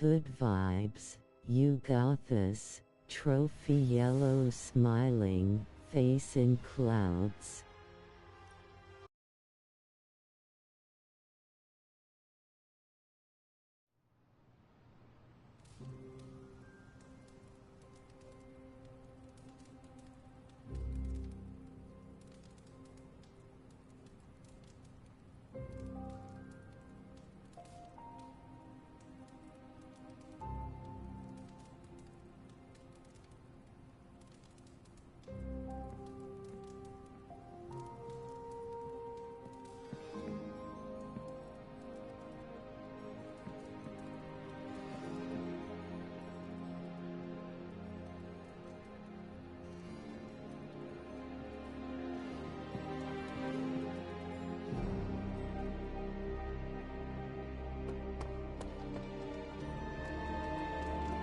Good vibes, you got this. Trophy yellow smiling, face in clouds.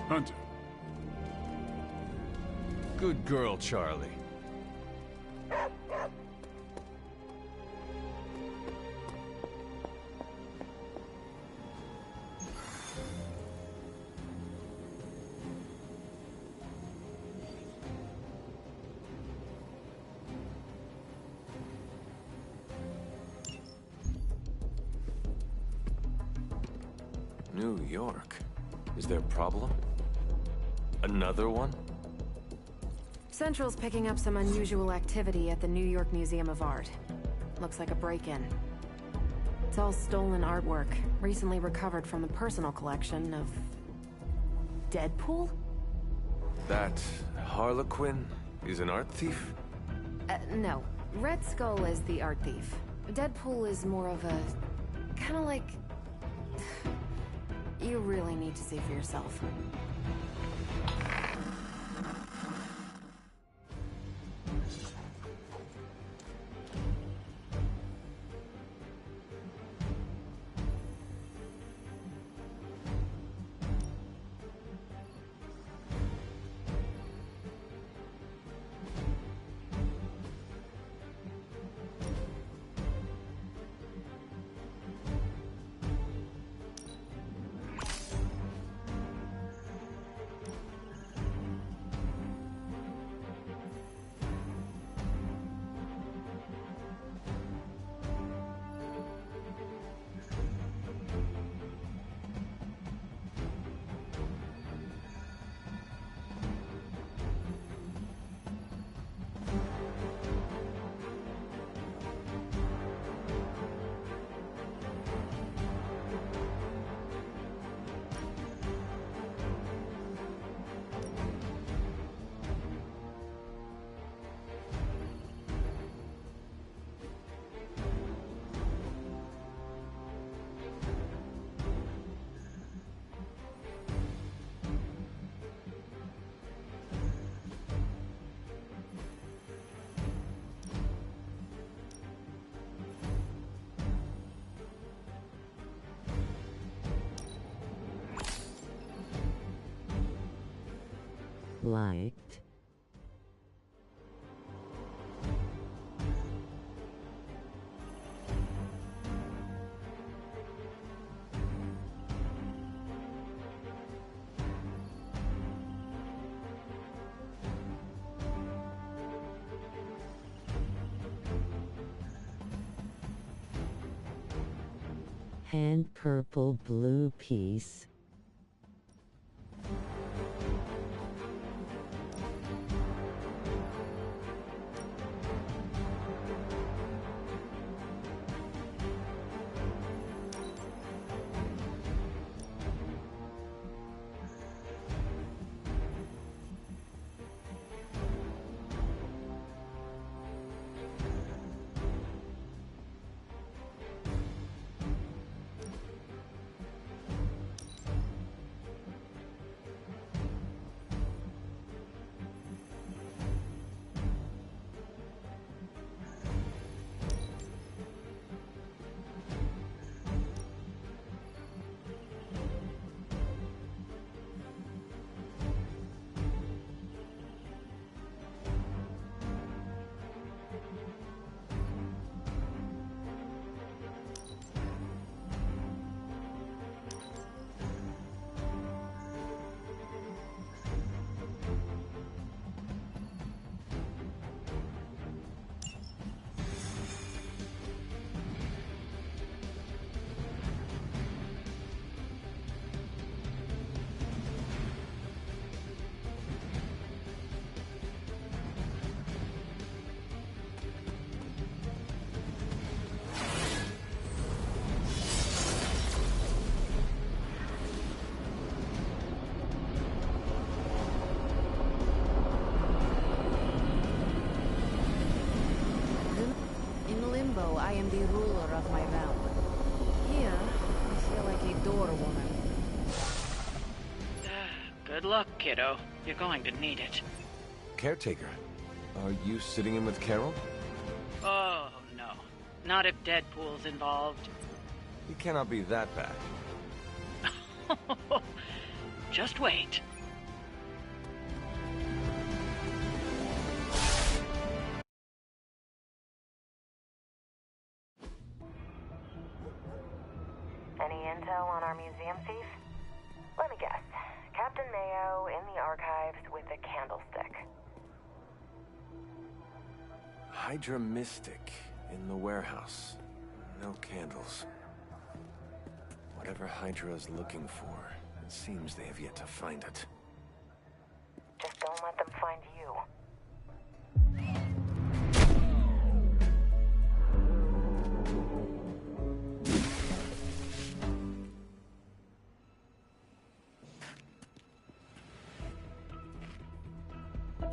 Hunter. Good girl, Charlie. New York. Is there a problem? Another one? Central's picking up some unusual activity at the New York Museum of Art. Looks like a break-in. It's all stolen artwork, recently recovered from the personal collection of... Deadpool? That Harlequin is an art thief? No. Red Skull is the art thief. Deadpool is more of a... kinda like... You really need to see for yourself. Liked. Hand purple blue piece. Limbo, I am the ruler of my realm. Here, I feel like a door woman. Good luck, kiddo. You're going to need it. Caretaker, are you sitting in with Carol? Oh, no. Not if Deadpool's involved. He cannot be that bad. Just wait. Any intel on our museum thief? Let me guess. Captain Mayo in the archives with a candlestick. Hydra Mystic in the warehouse. No candles. Whatever Hydra is looking for, it seems they have yet to find it. Just don't let them find you.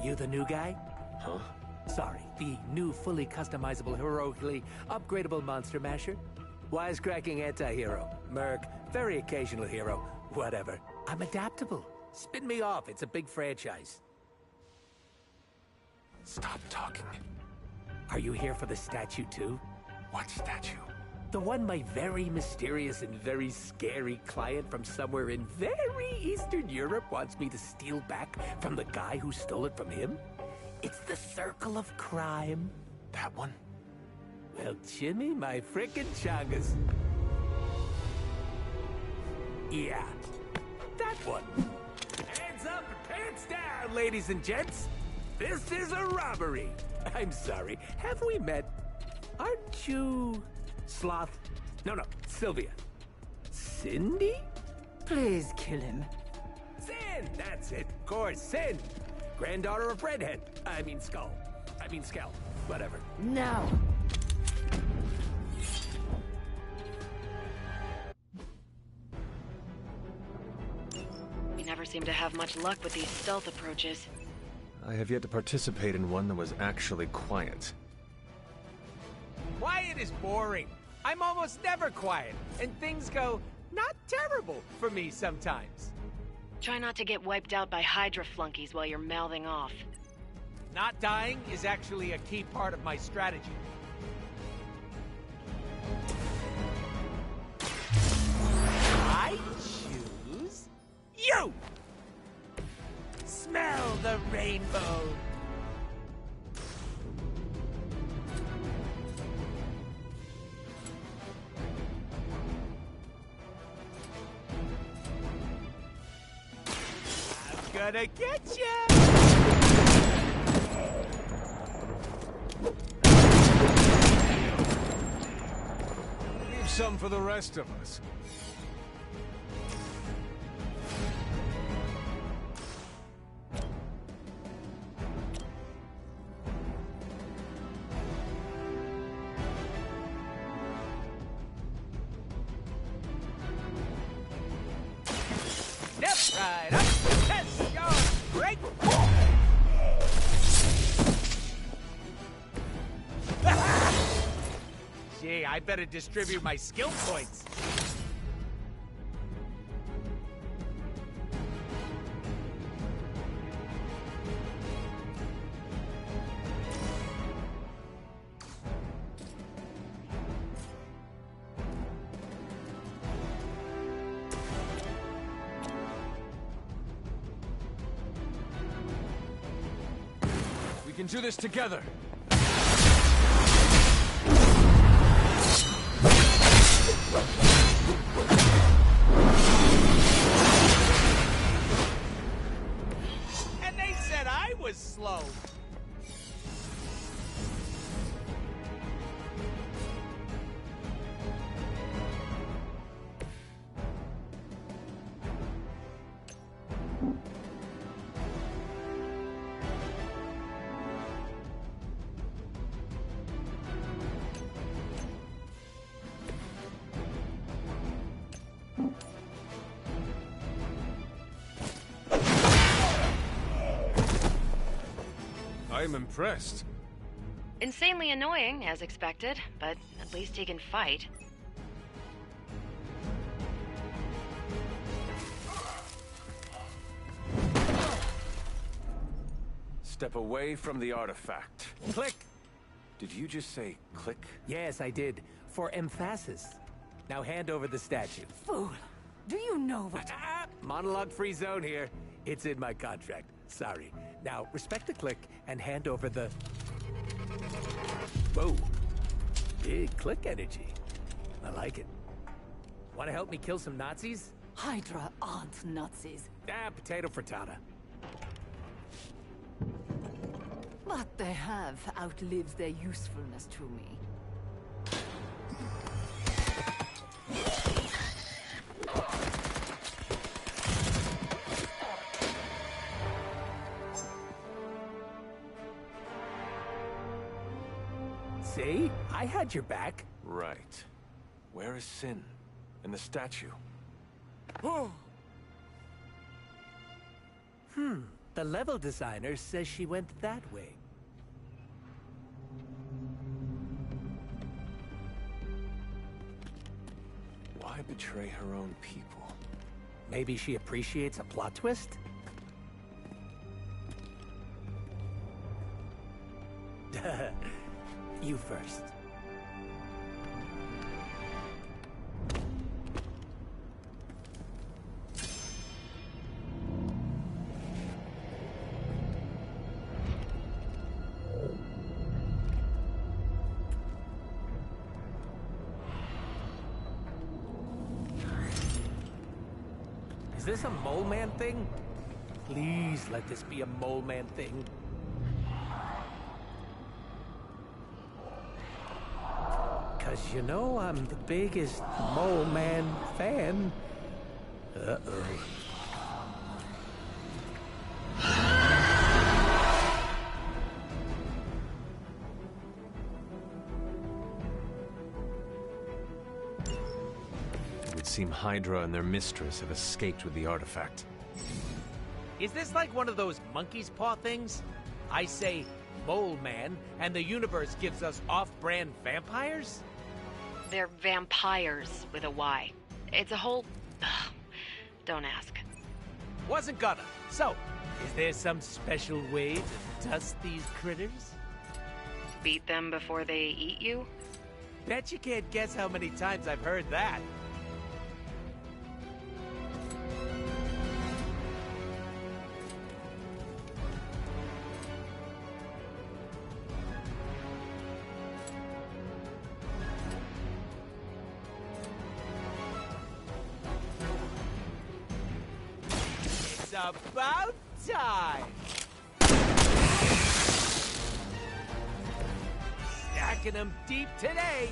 You the new guy? Huh? Sorry, the new fully customizable, heroically upgradable monster masher? Wisecracking anti-hero. Merc, very occasional hero. Whatever. I'm adaptable. Spin me off, it's a big franchise. Stop talking. Are you here for the statue too? What statue? The one my very mysterious and very scary client from somewhere in very Eastern Europe wants me to steal back from the guy who stole it from him? It's the Circle of Crime. That one? Well, Jimmy, my frickin' chungus. Yeah, that one. Hands up and pants down, ladies and gents. This is a robbery. I'm sorry, have we met? Aren't you... Sloth? No, Sylvia. Cindy? Please kill him. Sin! That's it, of course, Sin. Granddaughter of Redhead. I mean Skull. Whatever. Now! We never seem to have much luck with these stealth approaches. I have yet to participate in one that was actually quiet. Quiet is boring. I'm almost never quiet, and things go not terrible for me sometimes. Try not to get wiped out by Hydra flunkies while you're mouthing off. Not dying is actually a key part of my strategy. I choose you! Smell the rainbow! Gonna get ya! Leave some for the rest of us. Step right up! Test your great! Gee, I better distribute my skill points. We can do this together. And they said I was slow. I'm impressed. Insanely annoying, as expected, but at least he can fight. Step away from the artifact. Click! Did you just say click? Yes, I did. For emphasis. Now hand over the statue. Fool! Do you know what... Monologue-free zone here. It's in my contract. Sorry. Now, respect the click and hand over the... Whoa. Big click energy. I like it. Want to help me kill some Nazis? Hydra aren't Nazis. Potato frittata. What they have outlives their usefulness to me. See? I had your back. Right. Where is Sin? And the statue? The level designer says she went that way. Why betray her own people? Maybe she appreciates a plot twist? You first. Is this a mole man thing? Please let this be a mole man thing. Cause you know I'm the biggest mole man fan. Uh-oh. It would seem Hydra and their mistress have escaped with the artifact. Is this like one of those monkey's paw things? I say mole man, and the universe gives us off-brand vampires? They're vampires with a Y. It's a whole... Ugh. Don't ask. Wasn't gonna. So, is there some special way to dust these critters? Beat them before they eat you? Bet you can't guess how many times I've heard that. It's about time! Stacking them deep today!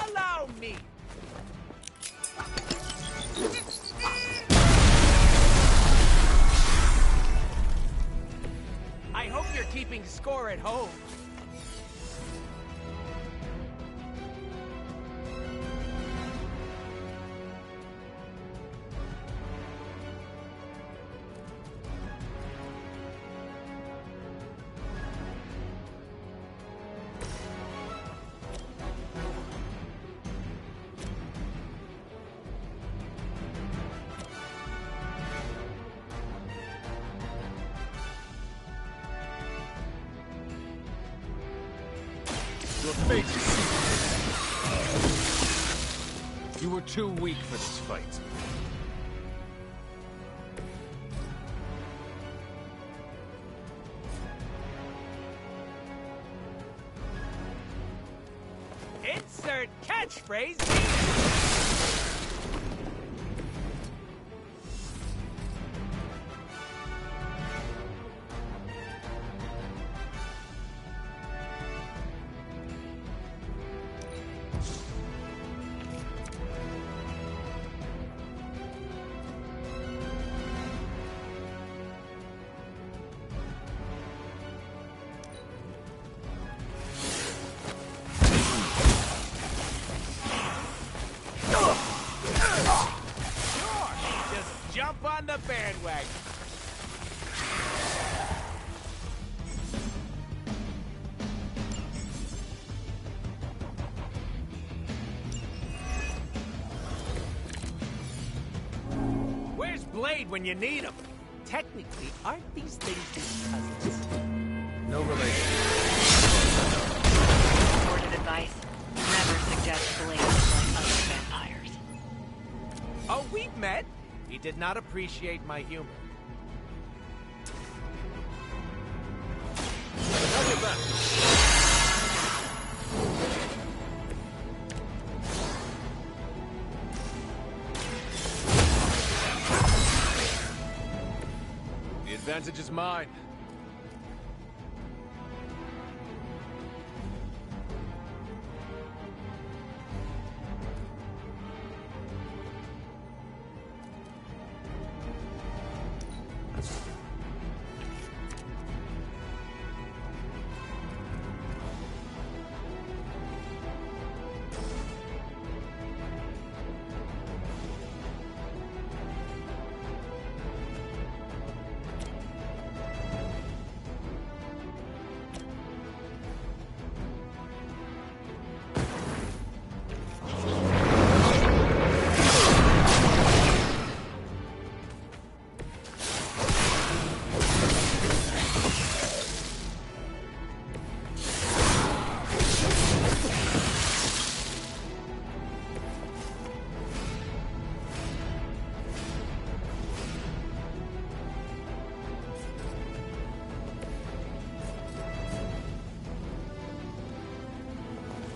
Allow me! I hope you're keeping score at home. Your fate is sealed. You were too weak for this fight. Insert catchphrase. bandwagon. Where's Blade when you need him? Technically, aren't these things his cousins? No relation. Word of advice: never suggest Blade like other vampires. Oh, we've met. He did not appreciate my humor. I'll get back. The advantage is mine.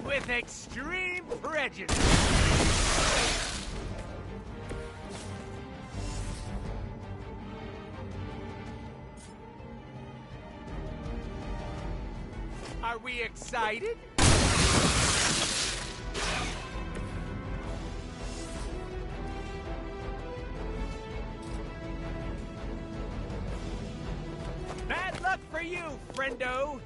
With extreme prejudice. Are we excited? Bad luck for you, friendo.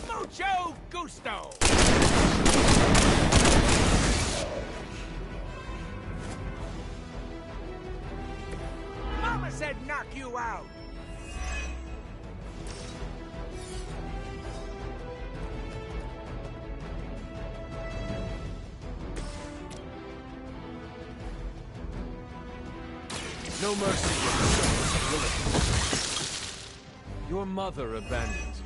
Mucho gusto! Mama said knock you out! No mercy. Your mother abandoned you.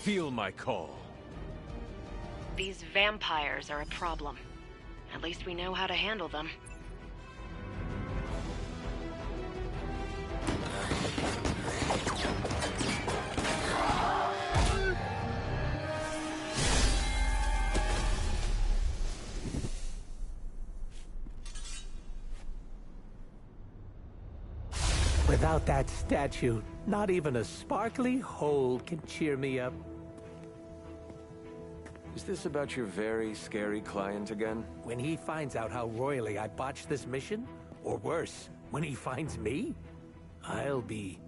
Feel my call. These vampires are a problem. At least we know how to handle them. Without that statue, not even a sparkly hole can cheer me up. Is this about your very scary client again? When he finds out how royally I botched this mission, or worse, when he finds me, I'll be...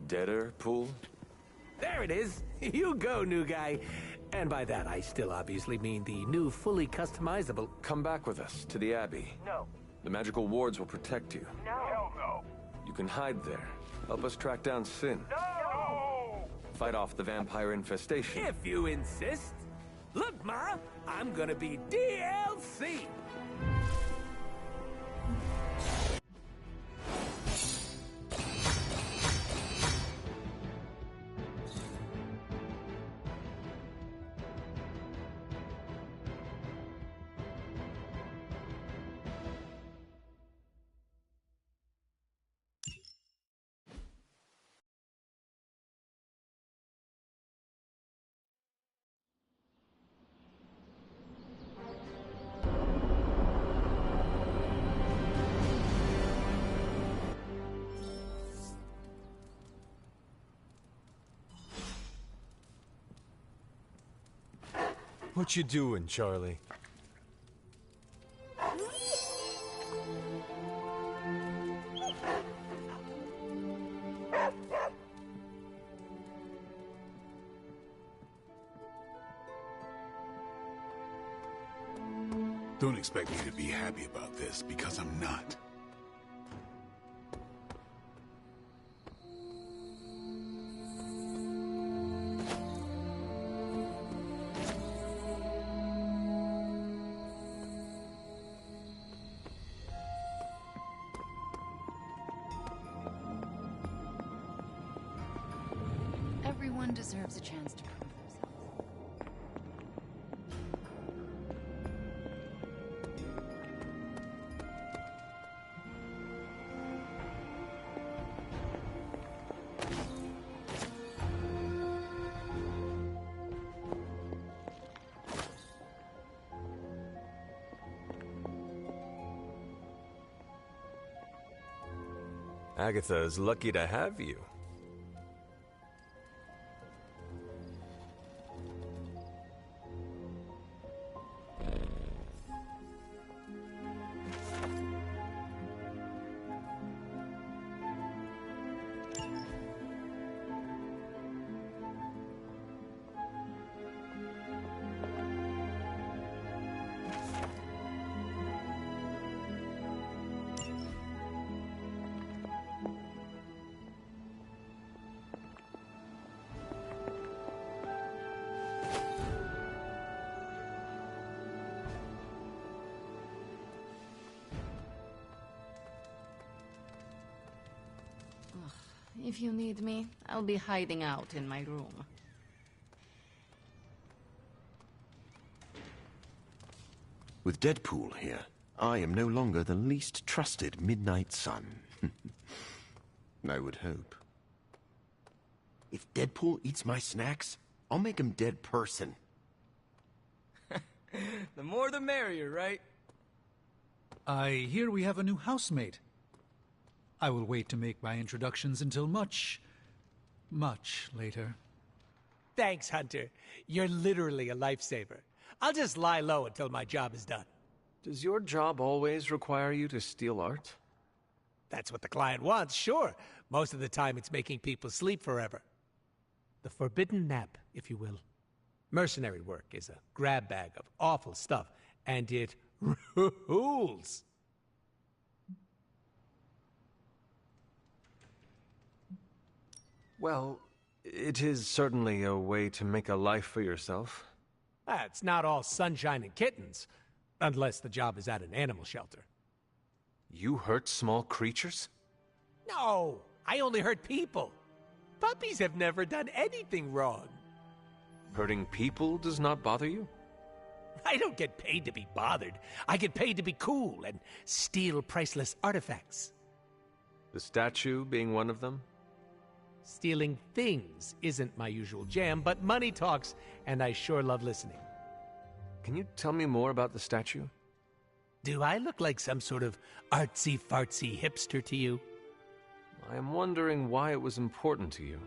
Deader, Pool? There it is! You go, new guy! And by that, I still obviously mean the new, fully customizable... Come back with us to the Abbey. No. The magical wards will protect you. No. Hell no. You can hide there. Help us track down Sin. No! Fight off the vampire infestation. If you insist. Look, Ma, I'm gonna be DLC! What you doing, Charlie? Don't expect me to be happy about this, because I'm not. Everyone deserves a chance to prove themselves. Agatha's lucky to have you. If you need me, I'll be hiding out in my room. With Deadpool here, I am no longer the least trusted midnight sun. I would hope. If Deadpool eats my snacks, I'll make him dead person. The more the merrier, right? I hear we have a new housemate. I will wait to make my introductions until much later. Thanks, Hunter. You're literally a lifesaver. I'll just lie low until my job is done. Does your job always require you to steal art? That's what the client wants, sure. Most of the time it's making people sleep forever. The forbidden nap, if you will. Mercenary work is a grab bag of awful stuff, and it rules. Well, it is certainly a way to make a life for yourself. It's not all sunshine and kittens, unless the job is at an animal shelter. You hurt small creatures? No, I only hurt people. Puppies have never done anything wrong. Hurting people does not bother you? I don't get paid to be bothered. I get paid to be cool and steal priceless artifacts. The statue being one of them? Stealing things isn't my usual jam, but money talks, and I sure love listening. Can you tell me more about the statue? Do I look like some sort of artsy-fartsy hipster to you? I am wondering why it was important to you.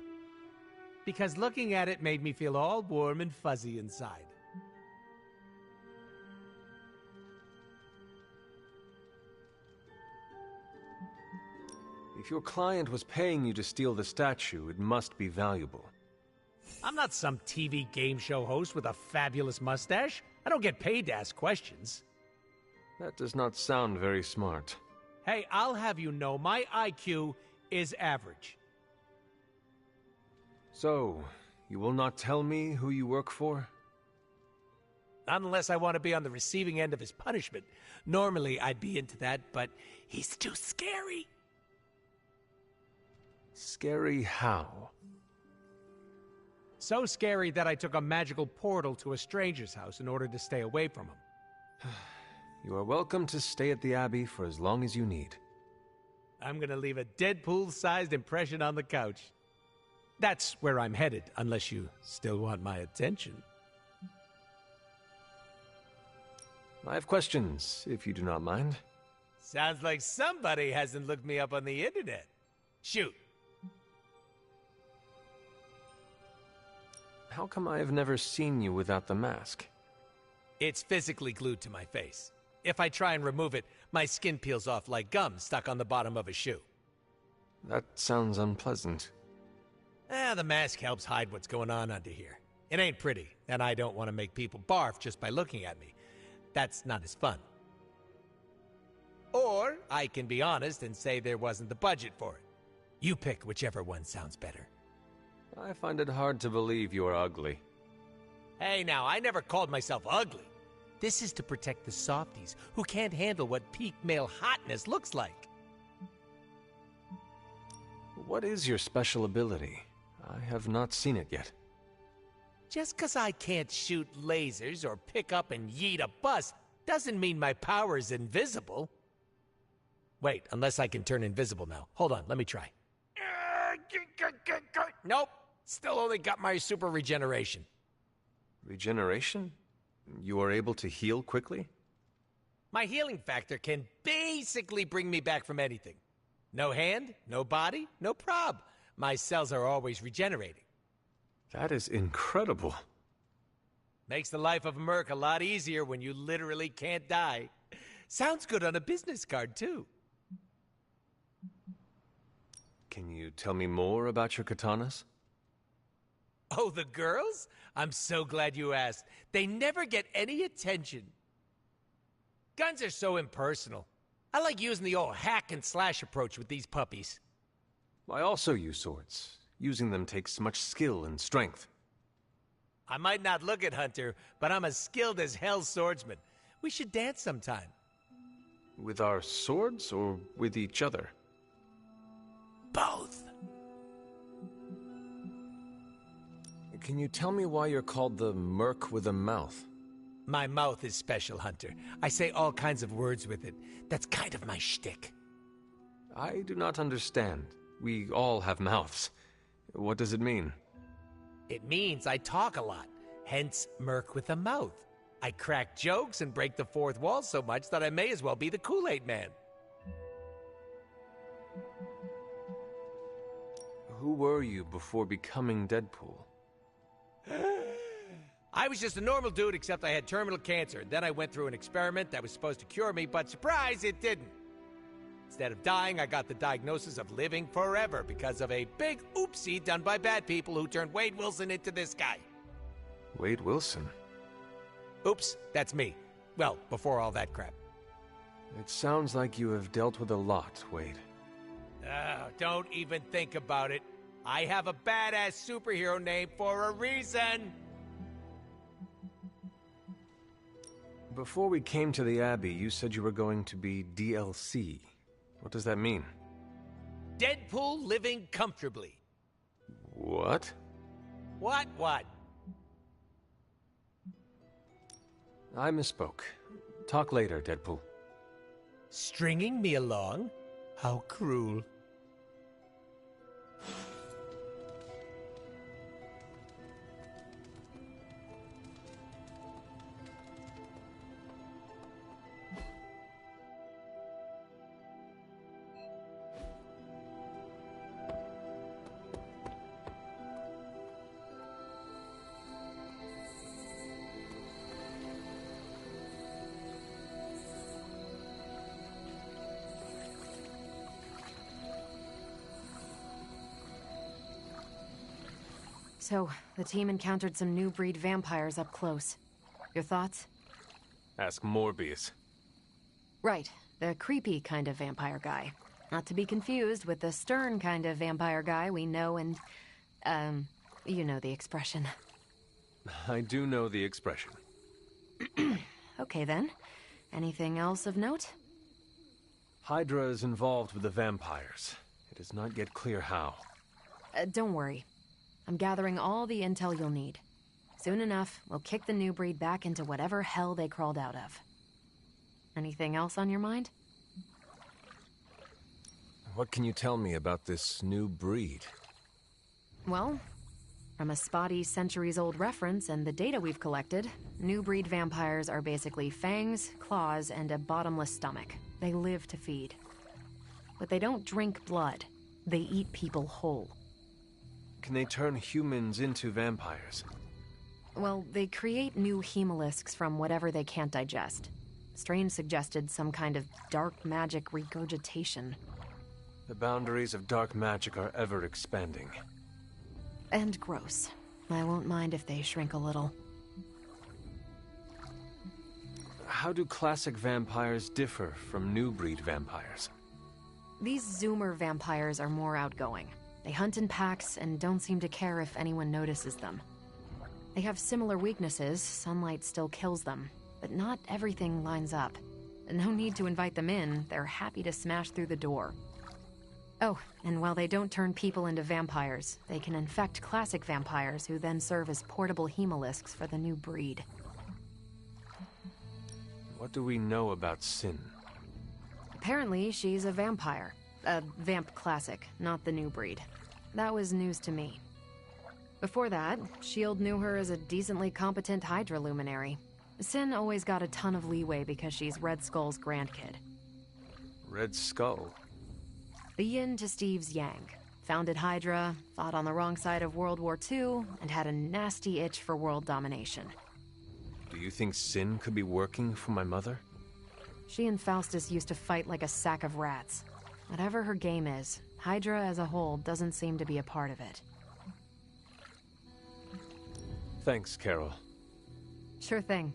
Because looking at it made me feel all warm and fuzzy inside. If your client was paying you to steal the statue, it must be valuable. I'm not some TV game show host with a fabulous mustache. I don't get paid to ask questions. That does not sound very smart. Hey, I'll have you know my IQ is average. So, you will not tell me who you work for? Not unless I want to be on the receiving end of his punishment. Normally, I'd be into that, but he's too scary. Scary how? So scary that I took a magical portal to a stranger's house in order to stay away from him. You are welcome to stay at the Abbey for as long as you need. I'm gonna leave a Deadpool-sized impression on the couch. That's where I'm headed, unless you still want my attention. I have questions, if you do not mind. Sounds like somebody hasn't looked me up on the internet. Shoot. How come I have never seen you without the mask? It's physically glued to my face. If I try and remove it, my skin peels off like gum stuck on the bottom of a shoe. That sounds unpleasant. The mask helps hide what's going on under here. It ain't pretty, and I don't want to make people barf just by looking at me. that's not as fun. Or I can be honest and say there wasn't the budget for it. You pick whichever one sounds better. I find it hard to believe you are ugly. Hey now, I never called myself ugly. This is to protect the softies who can't handle what peak male hotness looks like. What is your special ability? I have not seen it yet. Just 'cause I can't shoot lasers or pick up and yeet a bus doesn't mean my power is invisible. Wait, unless I can turn invisible now. Hold on, let me try. Nope, still only got my super regeneration. Regeneration? You are able to heal quickly? My healing factor can basically bring me back from anything. No hand, no body, no prob. My cells are always regenerating. That is incredible. Makes the life of a merc a lot easier when you literally can't die. Sounds good on a business card, too. Can you tell me more about your katanas? Oh, the girls? I'm so glad you asked. They never get any attention. Guns are so impersonal. I like using the old hack and slash approach with these puppies. I also use swords. Using them takes much skill and strength. I might not look it, Hunter, but I'm as skilled as hell's swordsman. We should dance sometime. With our swords or with each other? Both. Can you tell me why you're called the Merc with a Mouth? My mouth is special, Hunter. I say all kinds of words with it. That's kind of my shtick. I do not understand. We all have mouths. What does it mean? It means I talk a lot, hence Merc with a Mouth. I crack jokes and break the fourth wall so much that I may as well be the Kool-Aid Man. Who were you before becoming Deadpool? I was just a normal dude, except I had terminal cancer. Then I went through an experiment that was supposed to cure me, but surprise, it didn't. Instead of dying, I got the diagnosis of living forever because of a big oopsie done by bad people who turned Wade Wilson into this guy. Wade Wilson? Oops, that's me. Well, before all that crap. It sounds like you have dealt with a lot, Wade. Don't even think about it. I have a badass superhero name for a reason. Before we came to the Abbey, you said you were going to be DLC. What does that mean? Deadpool living comfortably. What? What? I misspoke. Talk later, Deadpool. Stringing me along? How cruel. So, the team encountered some new breed vampires up close. Your thoughts? Ask Morbius. Right, the creepy kind of vampire guy. Not to be confused with the stern kind of vampire guy we know and, you know the expression. I do know the expression. Okay then. Anything else of note? Hydra is involved with the vampires. It is not yet clear how. Don't worry. I'm gathering all the intel you'll need. Soon enough, we'll kick the new breed back into whatever hell they crawled out of. Anything else on your mind? What can you tell me about this new breed? Well, from a spotty centuries-old reference and the data we've collected, new breed vampires are basically fangs, claws, and a bottomless stomach. They live to feed. But they don't drink blood. They eat people whole. Can they turn humans into vampires? Well, they create new hemolisks from whatever they can't digest. Strange suggested some kind of dark magic regurgitation. The boundaries of dark magic are ever expanding. And gross. I won't mind if they shrink a little. how do classic vampires differ from new breed vampires? These Zoomer vampires are more outgoing. They hunt in packs and don't seem to care if anyone notices them. They have similar weaknesses, sunlight still kills them, but not everything lines up. No need to invite them in, they're happy to smash through the door. Oh, and while they don't turn people into vampires, they can infect classic vampires who then serve as portable hemolisks for the new breed. What do we know about Sin? Apparently, she's a vampire. A vamp classic, not the new breed. That was news to me. Before that, S.H.I.E.L.D. knew her as a decently competent Hydra luminary. Sin always got a ton of leeway because she's Red Skull's grandkid. Red Skull? The yin to Steve's yang. Founded Hydra, fought on the wrong side of World War II, and had a nasty itch for world domination. Do you think Sin could be working for my mother? She and Faustus used to fight like a sack of rats. Whatever her game is, Hydra as a whole doesn't seem to be a part of it. Thanks, Carol. Sure thing.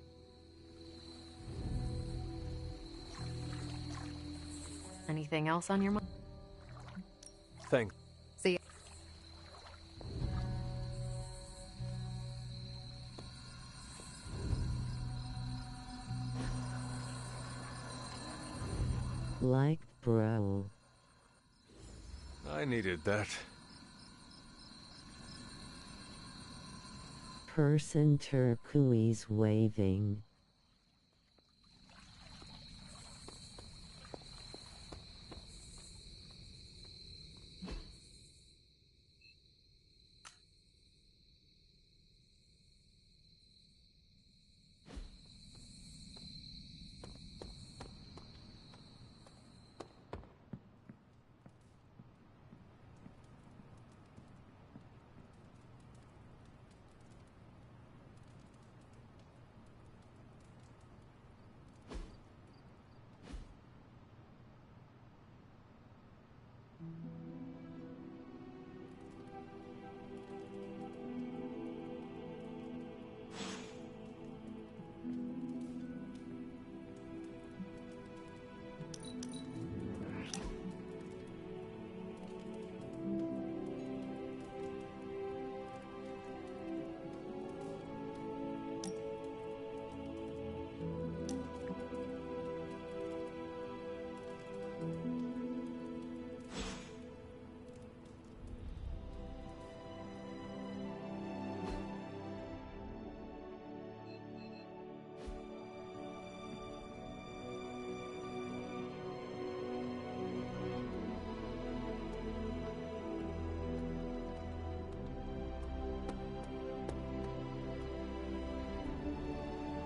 Anything else on your mind? Thanks. See ya. Like bro. I needed that. Person turquoise waving.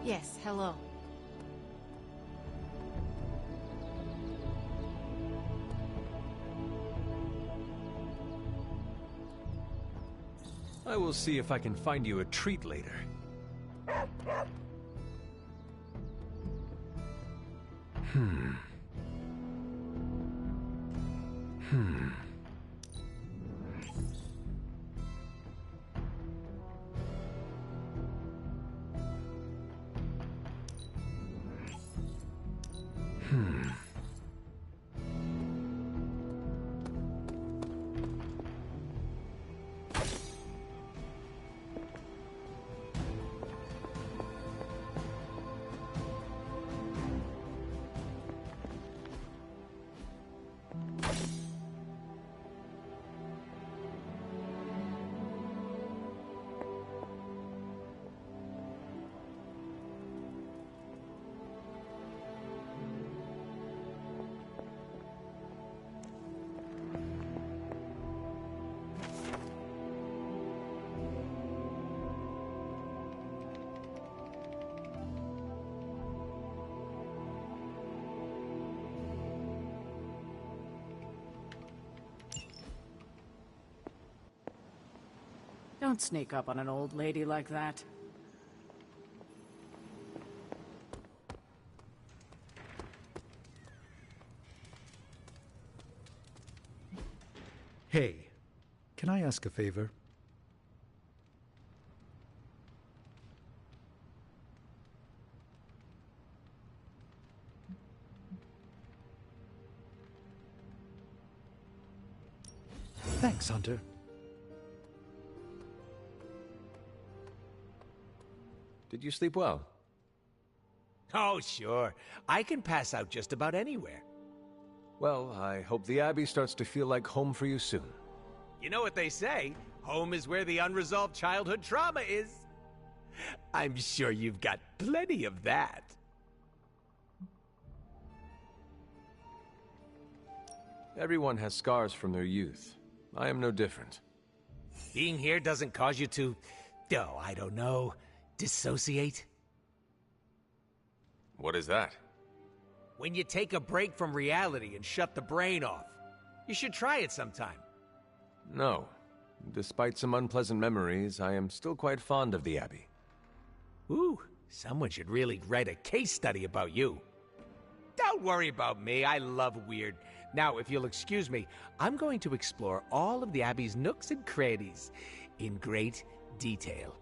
Yes, hello. I will see if I can find you a treat later. Don't sneak up on an old lady like that. Hey, can I ask a favor? Thanks, Hunter. Did you sleep well? Oh, sure. I can pass out just about anywhere. Well, I hope the Abbey starts to feel like home for you soon. You know what they say? Home is where the unresolved childhood trauma is. I'm sure you've got plenty of that. Everyone has scars from their youth. I am no different. Being here doesn't cause you to, oh, I don't know, dissociate? What is that? When you take a break from reality and shut the brain off. You should try it sometime. No. Despite some unpleasant memories, I am still quite fond of the Abbey. Ooh, someone should really write a case study about you. Don't worry about me, I love weird. Now, if you'll excuse me, I'm going to explore all of the Abbey's nooks and crannies in great detail.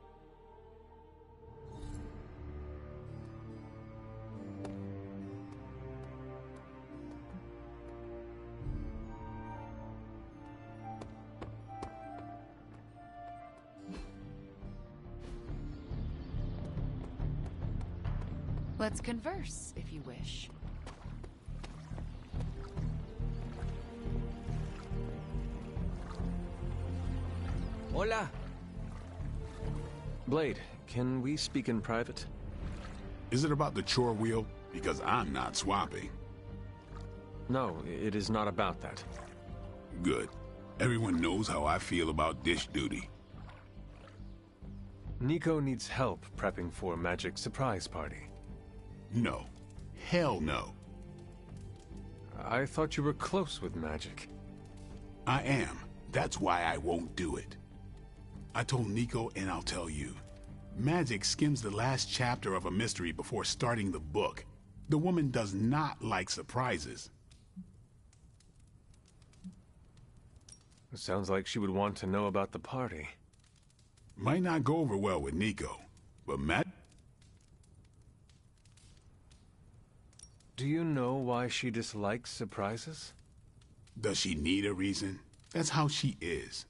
Let's converse, if you wish. Hola. Blade, can we speak in private? Is it about the chore wheel? Because I'm not swapping. No, it is not about that. Good. Everyone knows how I feel about dish duty. Nico needs help prepping for a magic surprise party. No. Hell no. I thought you were close with magic. I am. That's why I won't do it. I told Nico, and I'll tell you. Magic skims the last chapter of a mystery before starting the book. The woman does not like surprises. It sounds like she would want to know about the party. Might not go over well with Nico, but Matt... Do you know why she dislikes surprises? Does she need a reason? That's how she is.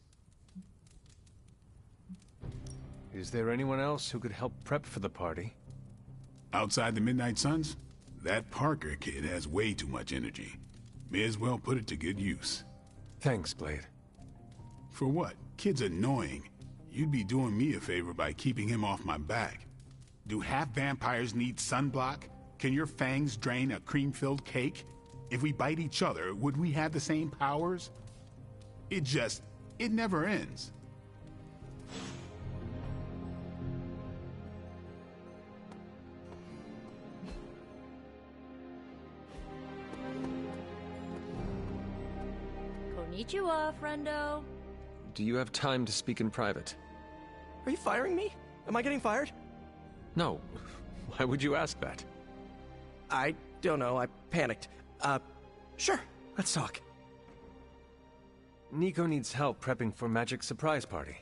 Is there anyone else who could help prep for the party? Outside the Midnight Suns? That Parker kid has way too much energy. May as well put it to good use. Thanks, Blade. For what? Kid's annoying. You'd be doing me a favor by keeping him off my back. Do half vampires need sunblock? Can your fangs drain a cream-filled cake? If we bite each other, would we have the same powers? It never ends. Konnichiwa, friendo. Do you have time to speak in private? Are you firing me? Am I getting fired? No. Why would you ask that? I don't know. I panicked. Sure. Let's talk. Nico needs help prepping for magic surprise party.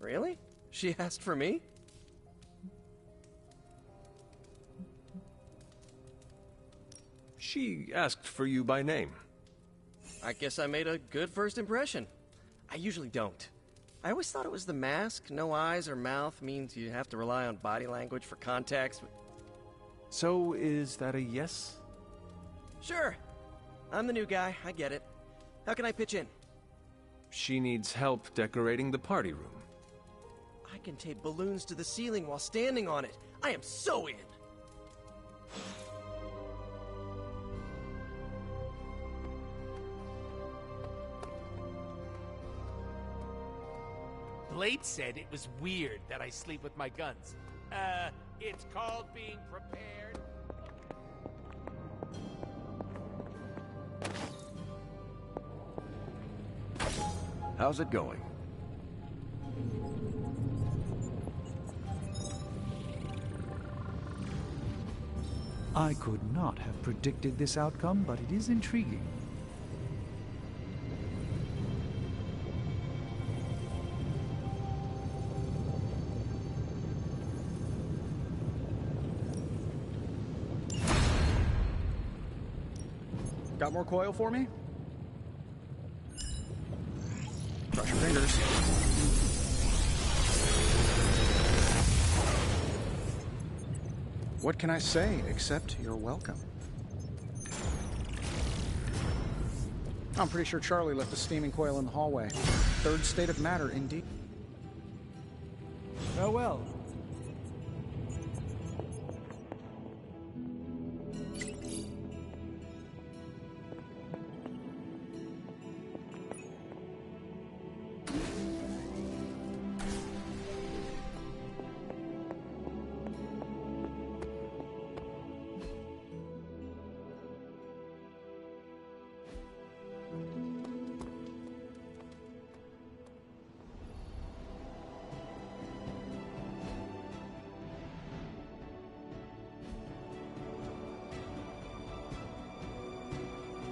Really? She asked for me? She asked for you by name. I guess I made a good first impression. I usually don't. I always thought it was the mask. No eyes or mouth means you have to rely on body language for context. So, is that a yes? Sure. I'm the new guy. I get it. How can I pitch in? She needs help decorating the party room. I can tape balloons to the ceiling while standing on it. I am so in. Blade said it was weird that I sleep with my guns. It's called being prepared. How's it going? I could not have predicted this outcome, but it is intriguing. Got more coil for me? fingers. What can I say except you're welcome? I'm pretty sure Charlie left the steaming coil in the hallway. Third state of matter, indeed. Oh well.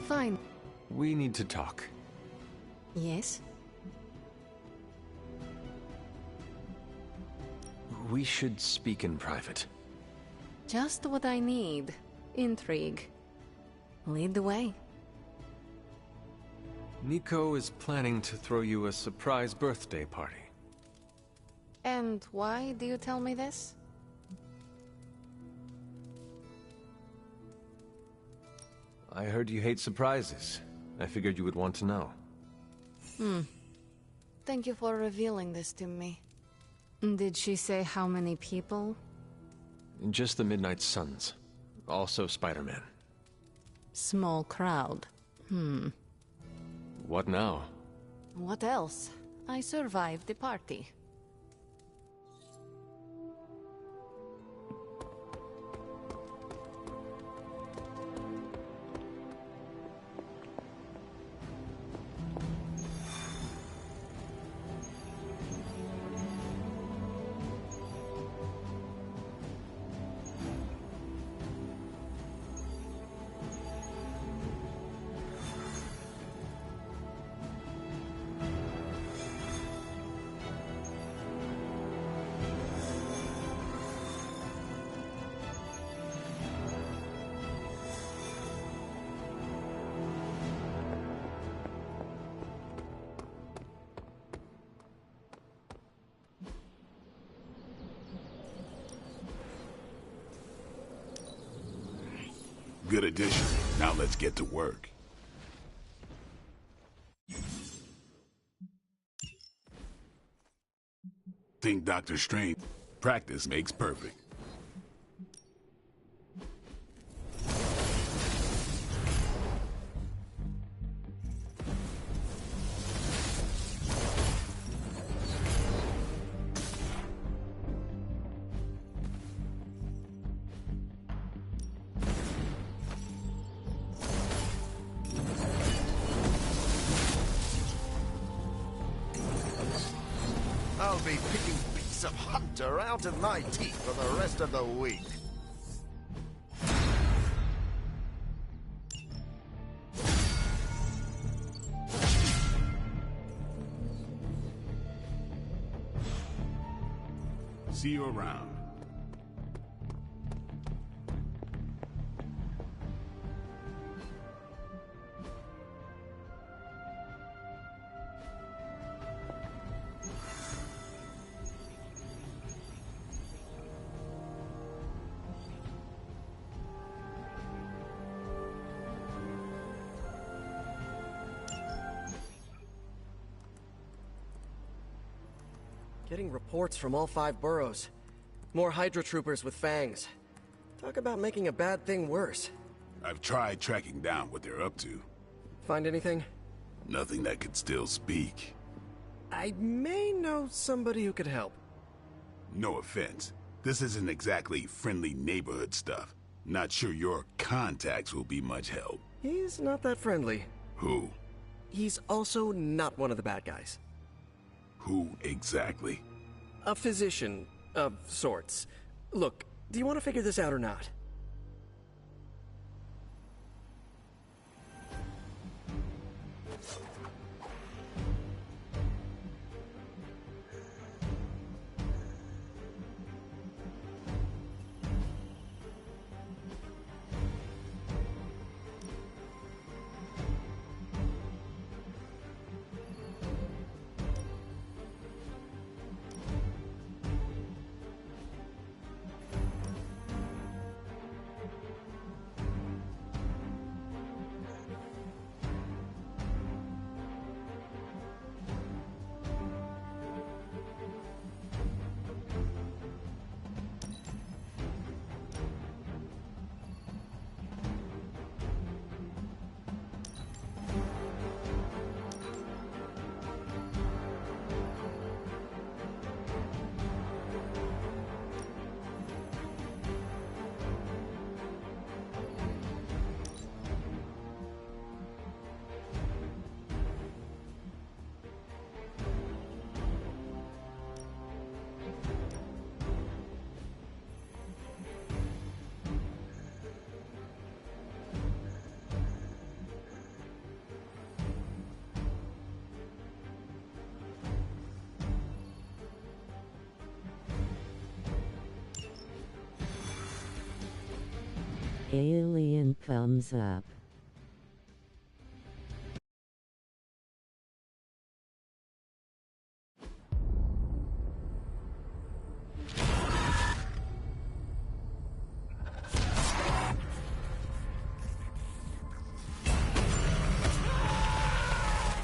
Fine. We need to talk. Yes? We should speak in private. Just what I need. Intrigue. Lead the way. Nico is planning to throw you a surprise birthday party. And why do you tell me this? I heard you hate surprises. I figured you would want to know. Thank you for revealing this to me. Did she say how many people? Just the Midnight Suns. Also Spider-Man. Small crowd. What now? What else? I survived the party. Good addition. Now let's get to work. Think Dr. Strange. Practice makes perfect. I'll be picking bits of Hunter out of my teeth for the rest of the week. See you around. Getting reports from all 5 boroughs. More Hydra troopers with fangs. Talk about making a bad thing worse. I've tried tracking down what they're up to. Find anything? Nothing that could still speak. I may know somebody who could help. No offense. This isn't exactly friendly neighborhood stuff. Not sure your contacts will be much help. He's not that friendly. Who? He's also not one of the bad guys. Who exactly? A physician of sorts. Look, do you want to figure this out or not? Alien thumbs up.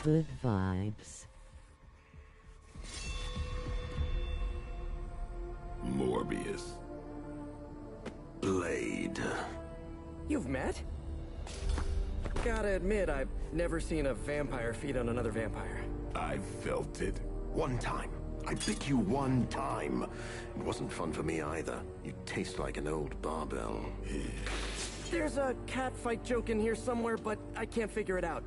Good vibes. Morbius. Blade. You've met? Gotta admit, I've never seen a vampire feed on another vampire. I felt it. One time. I bit you one time. It wasn't fun for me either. You taste like an old barbell. There's a cat fight joke in here somewhere, but I can't figure it out.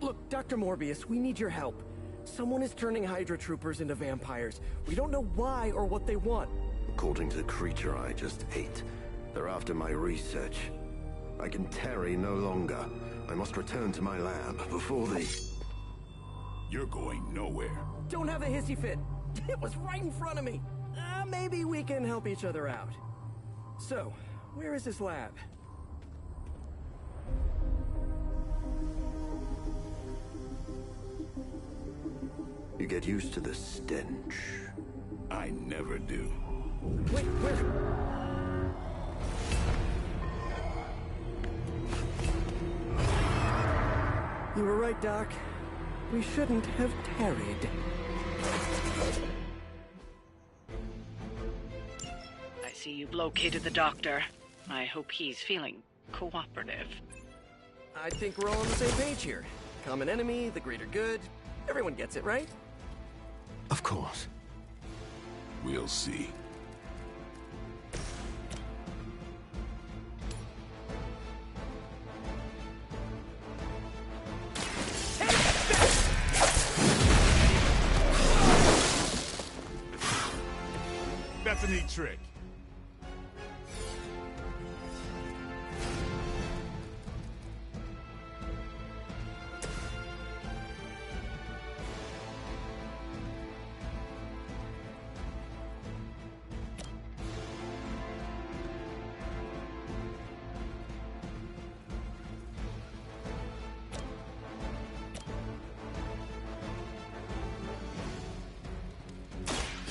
Look, Dr. Morbius, we need your help. Someone is turning Hydra troopers into vampires. We don't know why or what they want. According to the creature I just ate, they're after my research. I can tarry no longer. I must return to my lab before they... You're going nowhere. Don't have a hissy fit. It was right in front of me. Maybe we can help each other out. So, where is this lab? You get used to the stench. I never do. Wait, where? You were right, Doc. We shouldn't have tarried. I see you've located the doctor. I hope he's feeling cooperative. I think we're all on the same page here. Common enemy, the greater good. Everyone gets it, right? Of course. We'll see. That's a neat trick.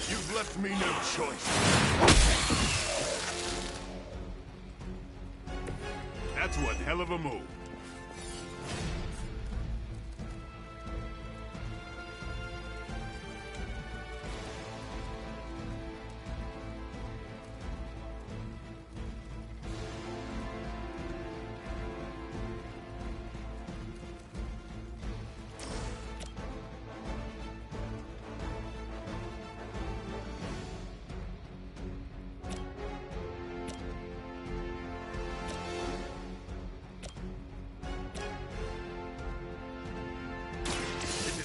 You've left me no choice. That's one hell of a move.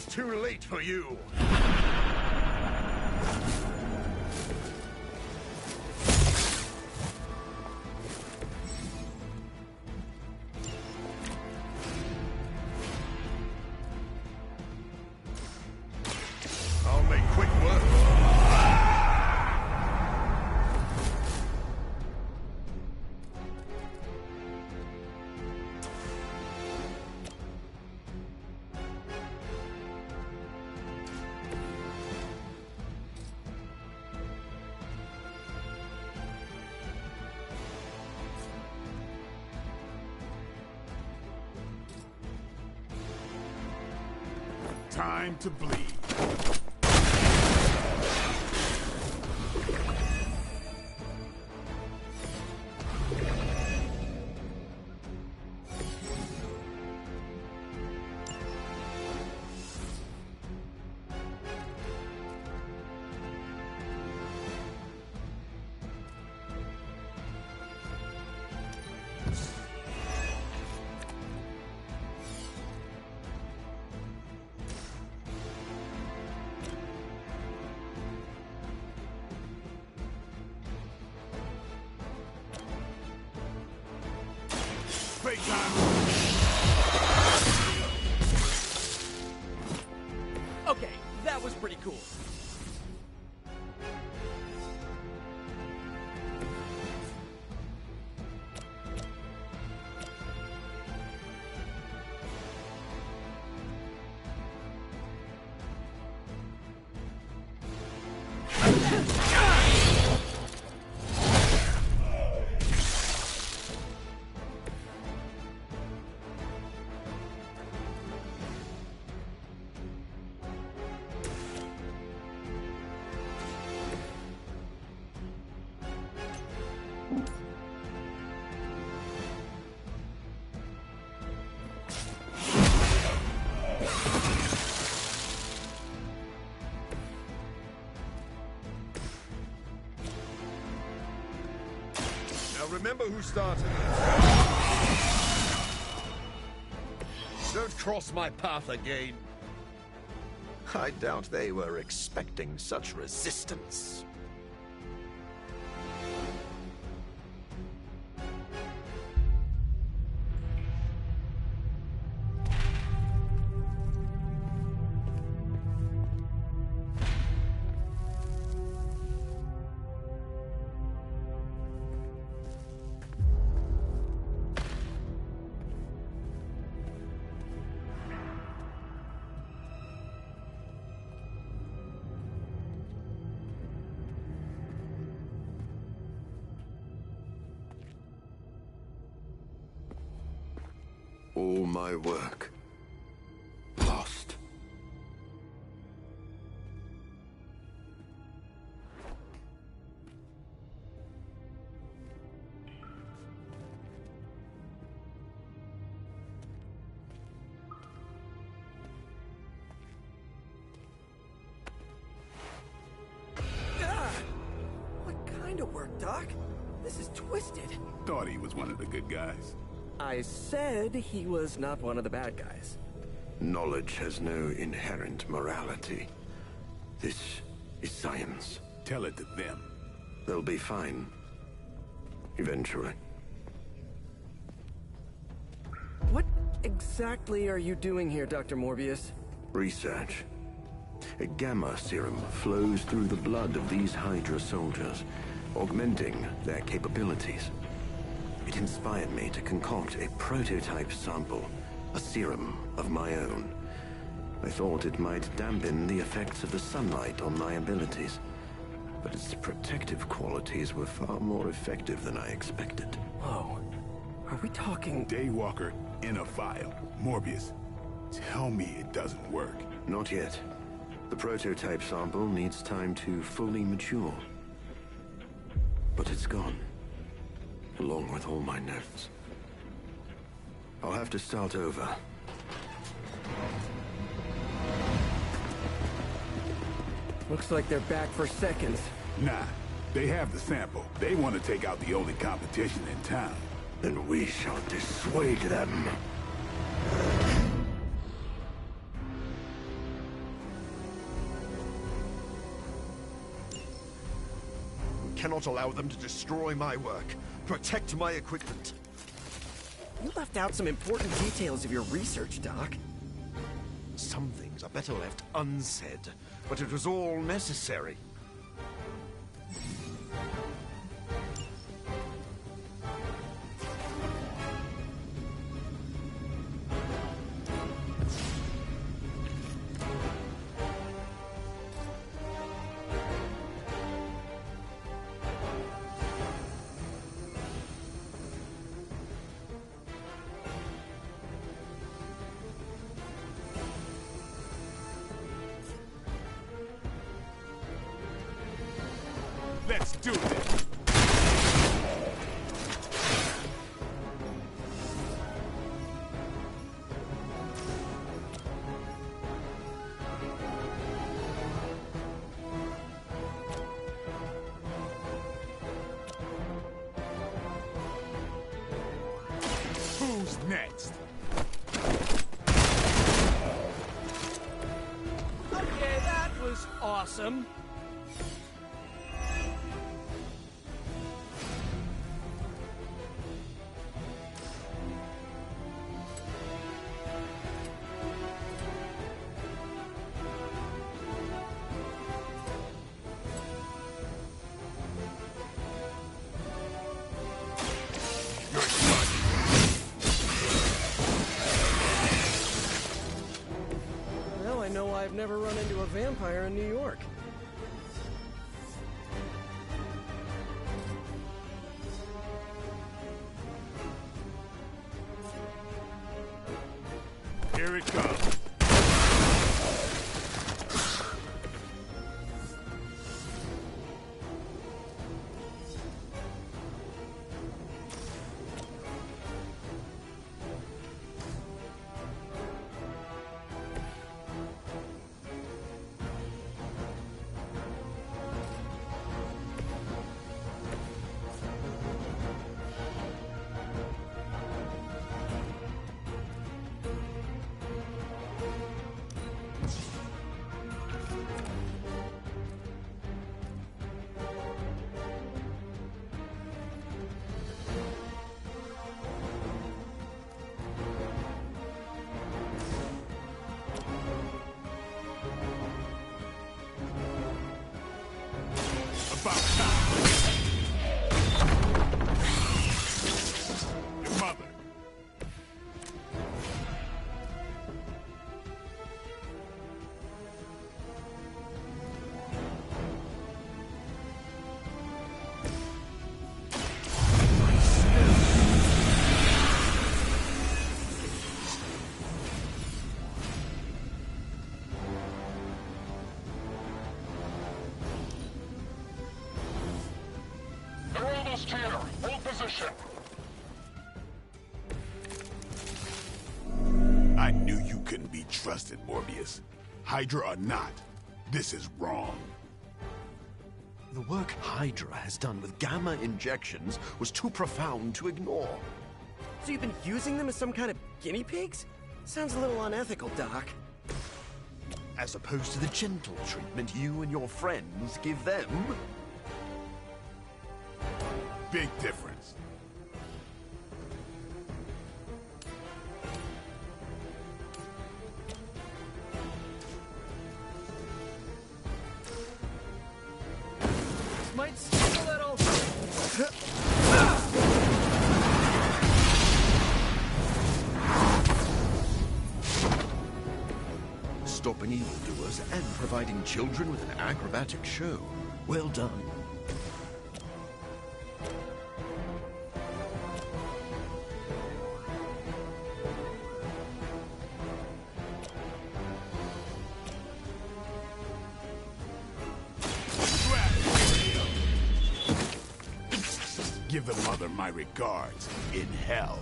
Too late for you. I'll make quick work. Time to bleed. Break time. Okay, that was pretty cool. remember who started it. Don't cross my path again. I doubt they were expecting such resistance. All my work lost. What kind of work, Doc? This is twisted. Thought he was one of the good guys. I said he was not one of the bad guys. Knowledge has no inherent morality. This is science. Tell it to them. They'll be fine. Eventually. What exactly are you doing here, Dr. Morbius? Research. A gamma serum flows through the blood of these Hydra soldiers, augmenting their capabilities. It inspired me to concoct a prototype sample, a serum of my own. I thought it might dampen the effects of the sunlight on my abilities, but its protective qualities were far more effective than I expected. Whoa. Are we talking... Daywalker in a vial. Morbius, tell me it doesn't work. Not yet. The prototype sample needs time to fully mature. But it's gone. Along with all my notes. I'll have to start over. Looks like they're back for seconds. Nah, they have the sample. They want to take out the only competition in town. Then we shall dissuade them. We cannot allow them to destroy my work. Protect my equipment. You left out some important details of your research, Doc. Some things are better left unsaid, but it was all necessary. Let's do this! Who's next? Okay, that was awesome. Well, I know I've never run into a vampire in New York. Here it comes. position. I knew you couldn't be trusted, Morbius. Hydra or not, this is wrong. The work Hydra has done with gamma injections was too profound to ignore. So you've been using them as some kind of guinea pigs? Sounds a little unethical, Doc. As opposed to the gentle treatment you and your friends give them. Big difference. This might sting a little. Stopping evildoers and providing children with an acrobatic show. Well done. Give the mother my regards in hell.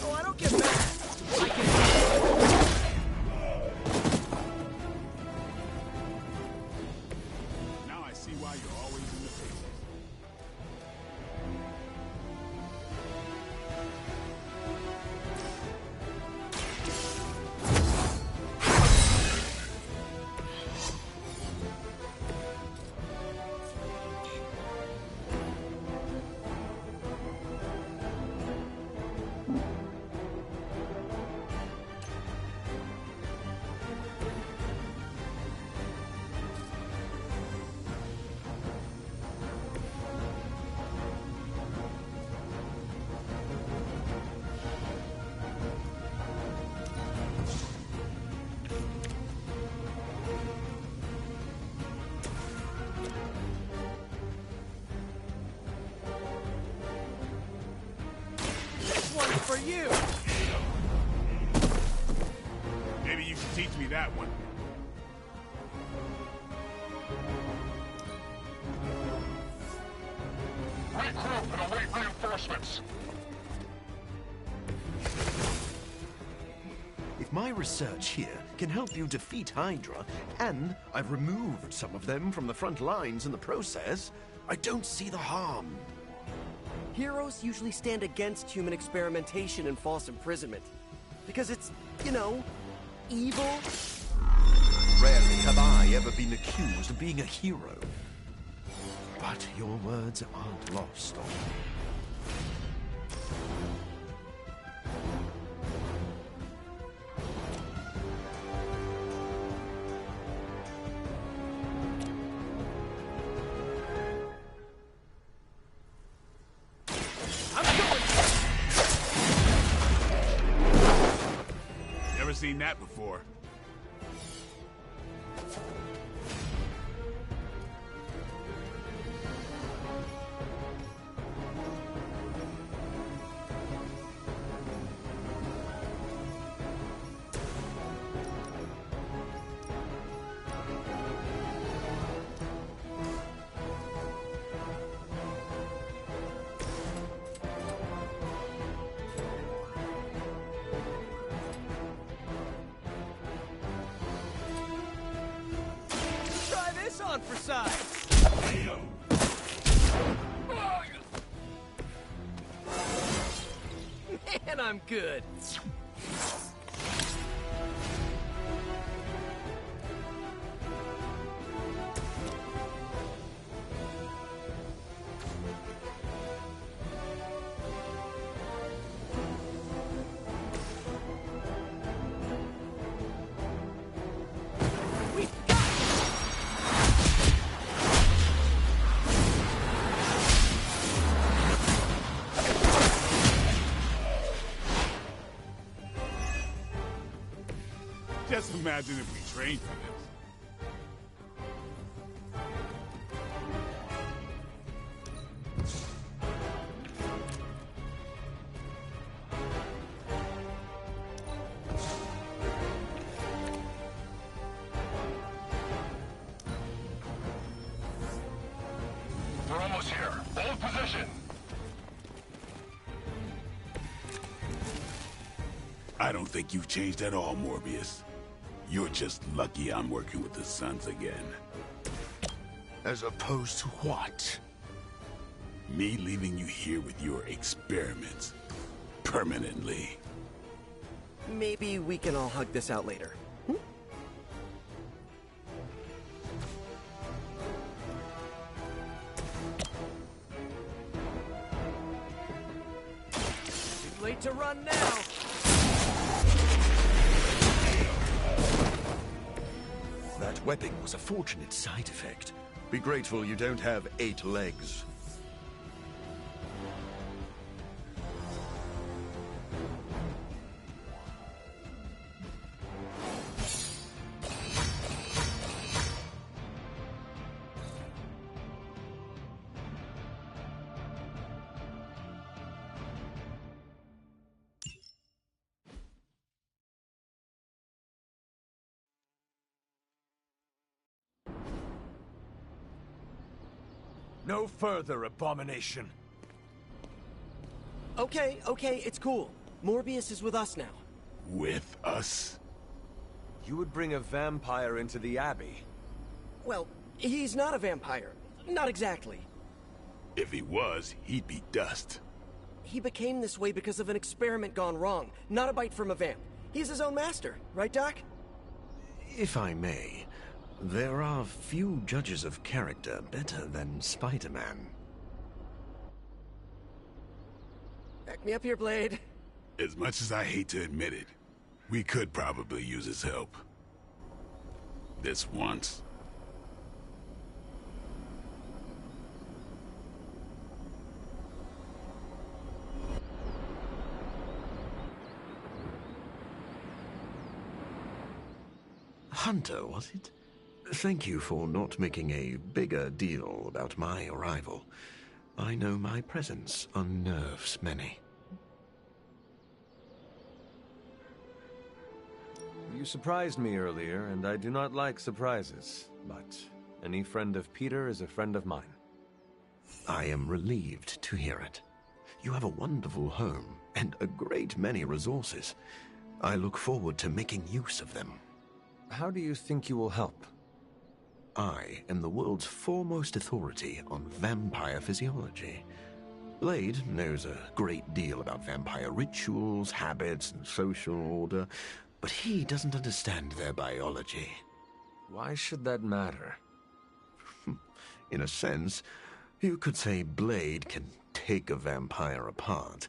Oh, I don't get mad. I can... Now I see why you're always in the faces. For you. Maybe you can teach me that one. Regroup and await reinforcements. If my research here can help you defeat Hydra, and I've removed some of them from the front lines in the process, I don't see the harm. Heroes usually stand against human experimentation and false imprisonment. Because it's, you know, evil. Rarely have I ever been accused of being a hero. But your words aren't lost on me. Never seen that before. On for size. Man, I'm good. Just imagine if we trained for this. I don't think you've changed at all, Morbius. You're just lucky I'm working with the Suns again. As opposed to what? Me leaving you here with your experiments. Permanently. Maybe we can all hug this out later. Too late to run now! That webbing was a fortunate side effect. Be grateful you don't have 8 legs. No further abomination. Okay, it's cool. Morbius is with us now. With us? You would bring a vampire into the Abbey? Well, he's not a vampire. Not exactly. If he was, he'd be dust. He became this way because of an experiment gone wrong, not a bite from a vamp. He's his own master, right, Doc? If I may, there are few judges of character better than Spider-Man. Back me up here, Blade. As much as I hate to admit it, we could probably use his help. This once. Hunter, was it? Thank you for not making a bigger deal about my arrival. I know my presence unnerves many. You surprised me earlier, and I do not like surprises, but any friend of Peter is a friend of mine. I am relieved to hear it. You have a wonderful home, and a great many resources. I look forward to making use of them. How do you think you will help? I am the world's foremost authority on vampire physiology. Blade knows a great deal about vampire rituals, habits, and social order, but he doesn't understand their biology. Why should that matter? In a sense, you could say Blade can take a vampire apart,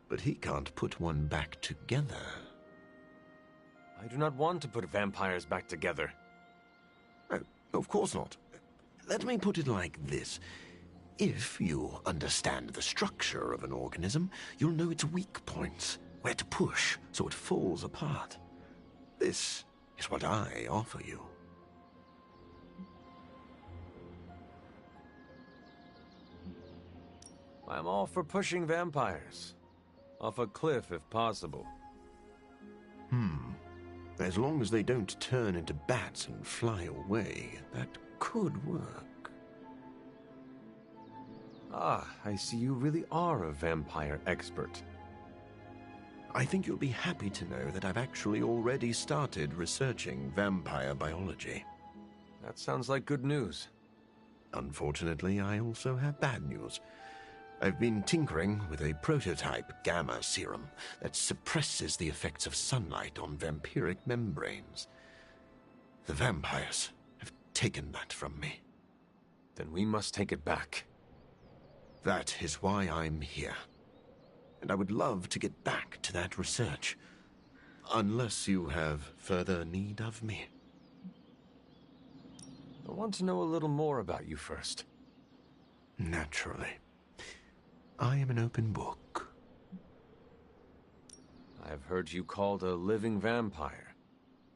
but he can't put one back together. I do not want to put vampires back together. Oh, of course not. Let me put it like this. If you understand the structure of an organism, you'll know its weak points, where to push so it falls apart. This is what I offer you. I'm all for pushing vampires. Off a cliff if possible. As long as they don't turn into bats and fly away, that could work. Ah, I see you really are a vampire expert. I think you'll be happy to know that I've actually already started researching vampire biology. That sounds like good news. Unfortunately, I also have bad news. I've been tinkering with a prototype gamma serum that suppresses the effects of sunlight on vampiric membranes. The vampires have taken that from me. Then we must take it back. That is why I'm here. And I would love to get back to that research. Unless you have further need of me. I want to know a little more about you first. Naturally. I am an open book. I've heard you called a living vampire.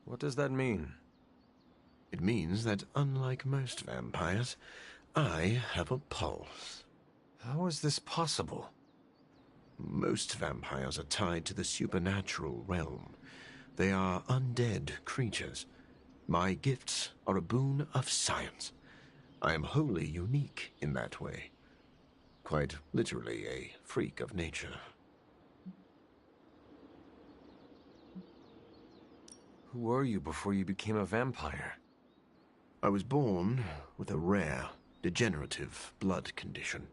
What does that mean? It means that unlike most vampires, I have a pulse. How is this possible? Most vampires are tied to the supernatural realm. They are undead creatures. My gifts are a boon of science. I am wholly unique in that way. Quite literally a freak of nature. Who were you before you became a vampire? I was born with a rare, degenerative blood condition.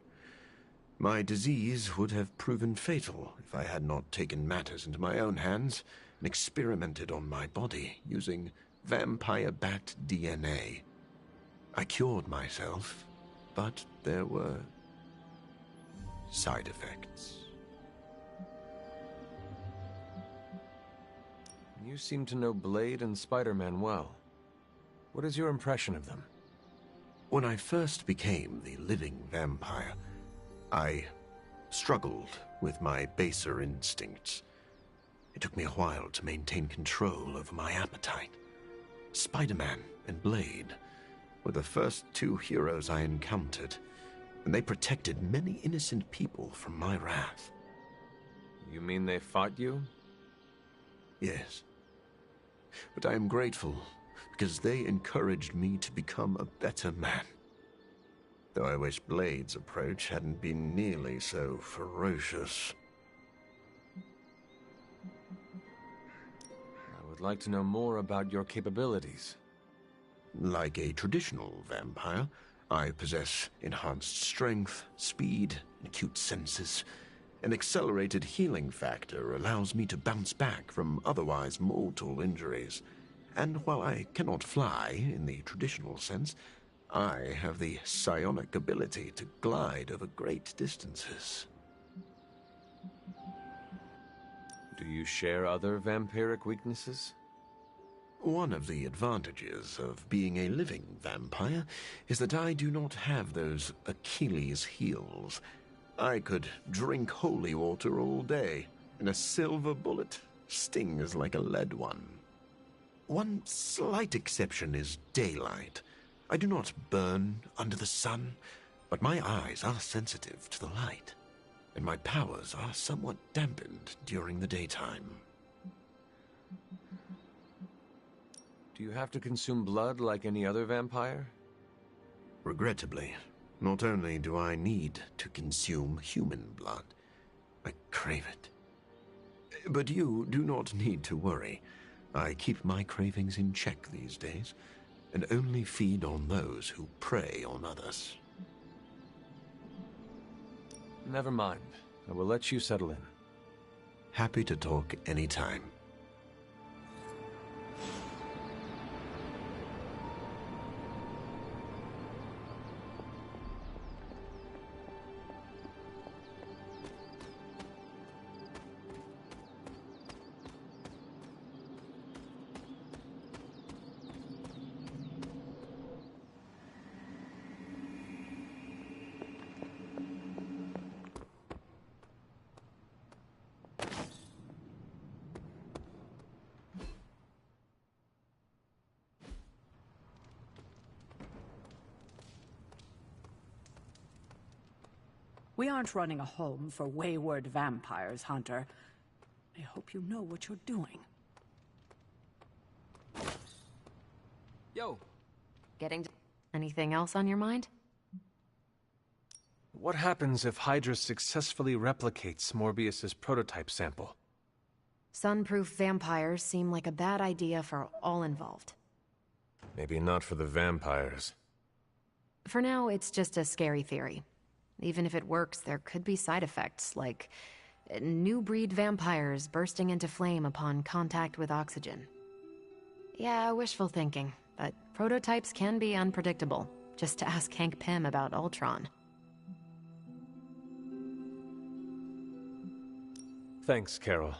My disease would have proven fatal if I had not taken matters into my own hands and experimented on my body using vampire bat DNA. I cured myself, but there were side effects. You seem to know Blade and Spider-Man well. What is your impression of them? When I first became the living vampire, I struggled with my baser instincts. It took me a while to maintain control over my appetite. Spider-Man and Blade were the first two heroes I encountered, and they protected many innocent people from my wrath. You mean they fought you? Yes. But I am grateful, because they encouraged me to become a better man. Though I wish Blade's approach hadn't been nearly so ferocious. I would like to know more about your capabilities. Like a traditional vampire, I possess enhanced strength, speed, and acute senses. An accelerated healing factor allows me to bounce back from otherwise mortal injuries. And while I cannot fly in the traditional sense, I have the psionic ability to glide over great distances. Do you share other vampiric weaknesses? One of the advantages of being a living vampire is that I do not have those Achilles heels. I could drink holy water all day, and a silver bullet stings like a lead one. One slight exception is daylight. I do not burn under the sun, but my eyes are sensitive to the light, and my powers are somewhat dampened during the daytime. Do you have to consume blood like any other vampire? Regrettably, not only do I need to consume human blood, I crave it. But you do not need to worry. I keep my cravings in check these days, and only feed on those who prey on others. Never mind. I will let you settle in. Happy to talk anytime. We aren't running a home for wayward vampires, Hunter. I hope you know what you're doing. Yo! Anything else on your mind? What happens if Hydra successfully replicates Morbius's prototype sample? Sunproof vampires seem like a bad idea for all involved. Maybe not for the vampires. For now, it's just a scary theory. Even if it works, there could be side effects, like new breed vampires bursting into flame upon contact with oxygen. Yeah, wishful thinking, but prototypes can be unpredictable. Just to ask Hank Pym about Ultron. Thanks, Carol.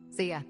See ya.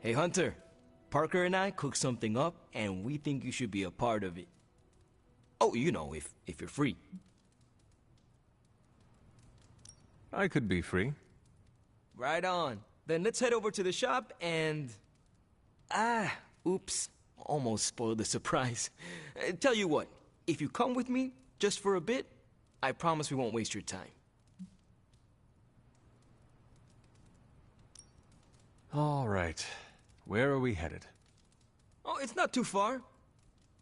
Hey, Hunter. Parker and I cooked something up, and we think you should be a part of it. Oh, you know, if you're free. I could be free. Right on. Then let's head over to the shop and... oops. Almost spoiled the surprise. Tell you what, if you come with me, just for a bit, I promise we won't waste your time. All right. Where are we headed? Oh, it's not too far.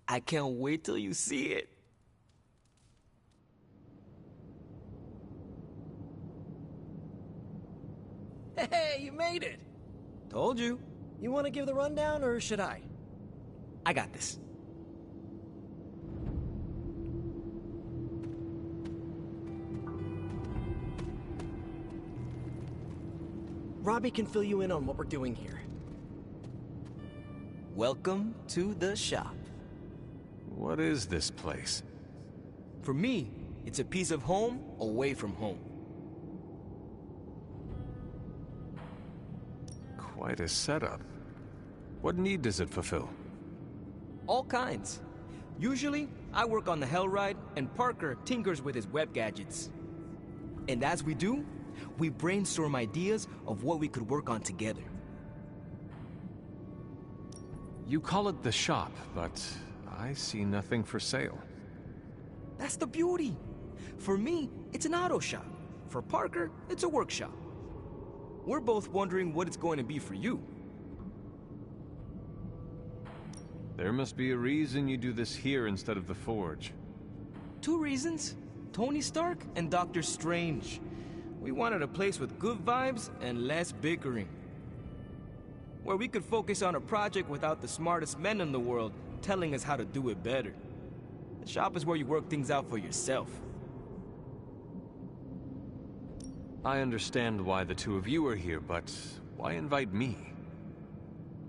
I can't wait till you see it. Hey, you made it! Told you. You want to give the rundown, or should I? I got this. Robbie can fill you in on what we're doing here. Welcome to the shop. What is this place? For me, it's a piece of home away from home. Quite a setup. What need does it fulfill? All kinds. Usually, I work on the Hellride, and Parker tinkers with his web gadgets. And as we do, we brainstorm ideas of what we could work on together. You call it the shop, but I see nothing for sale. That's the beauty. For me, it's an auto shop. For Parker, it's a workshop. We're both wondering what it's going to be for you. There must be a reason you do this here instead of the Forge. 2 reasons. Tony Stark and Doctor Strange. We wanted a place with good vibes and less bickering. Where we could focus on a project without the smartest men in the world telling us how to do it better. The shop is where you work things out for yourself. I understand why the two of you are here, but why invite me?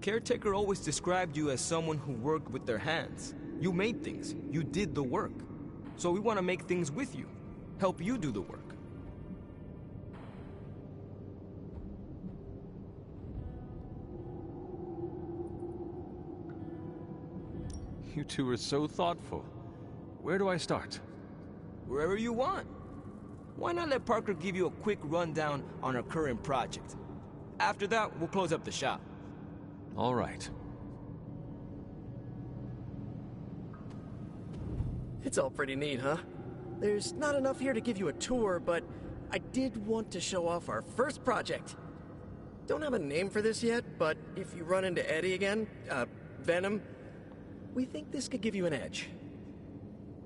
Caretaker always described you as someone who worked with their hands. You made things. You did the work. So we want to make things with you. Help you do the work. You two are so thoughtful. Where do I start? Wherever you want. Why not let Parker give you a quick rundown on our current project? After that, we'll close up the shop. All right. It's all pretty neat, huh? There's not enough here to give you a tour, but I did want to show off our first project. Don't have a name for this yet, but if you run into Eddie again, Venom, we think this could give you an edge.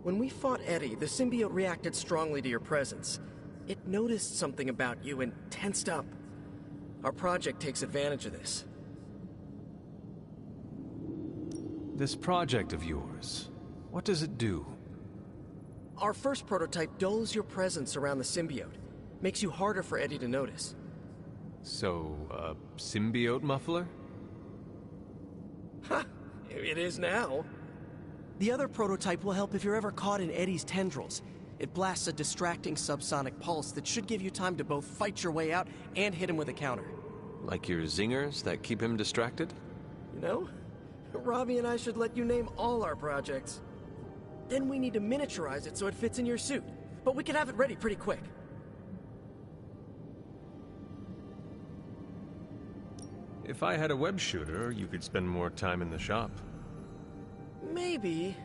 When we fought Eddie, the symbiote reacted strongly to your presence. It noticed something about you and tensed up. Our project takes advantage of this. This project of yours, what does it do? Our first prototype dulls your presence around the symbiote. Makes you harder for Eddie to notice. So, a symbiote muffler? Ha! It is now. The other prototype will help if you're ever caught in Eddie's tendrils. It blasts a distracting subsonic pulse that should give you time to both fight your way out and hit him with a counter. Like your zingers that keep him distracted? You know, Robbie and I should let you name all our projects. Then we need to miniaturize it so it fits in your suit. But we can have it ready pretty quick. If I had a web shooter, you could spend more time in the shop. Maybe,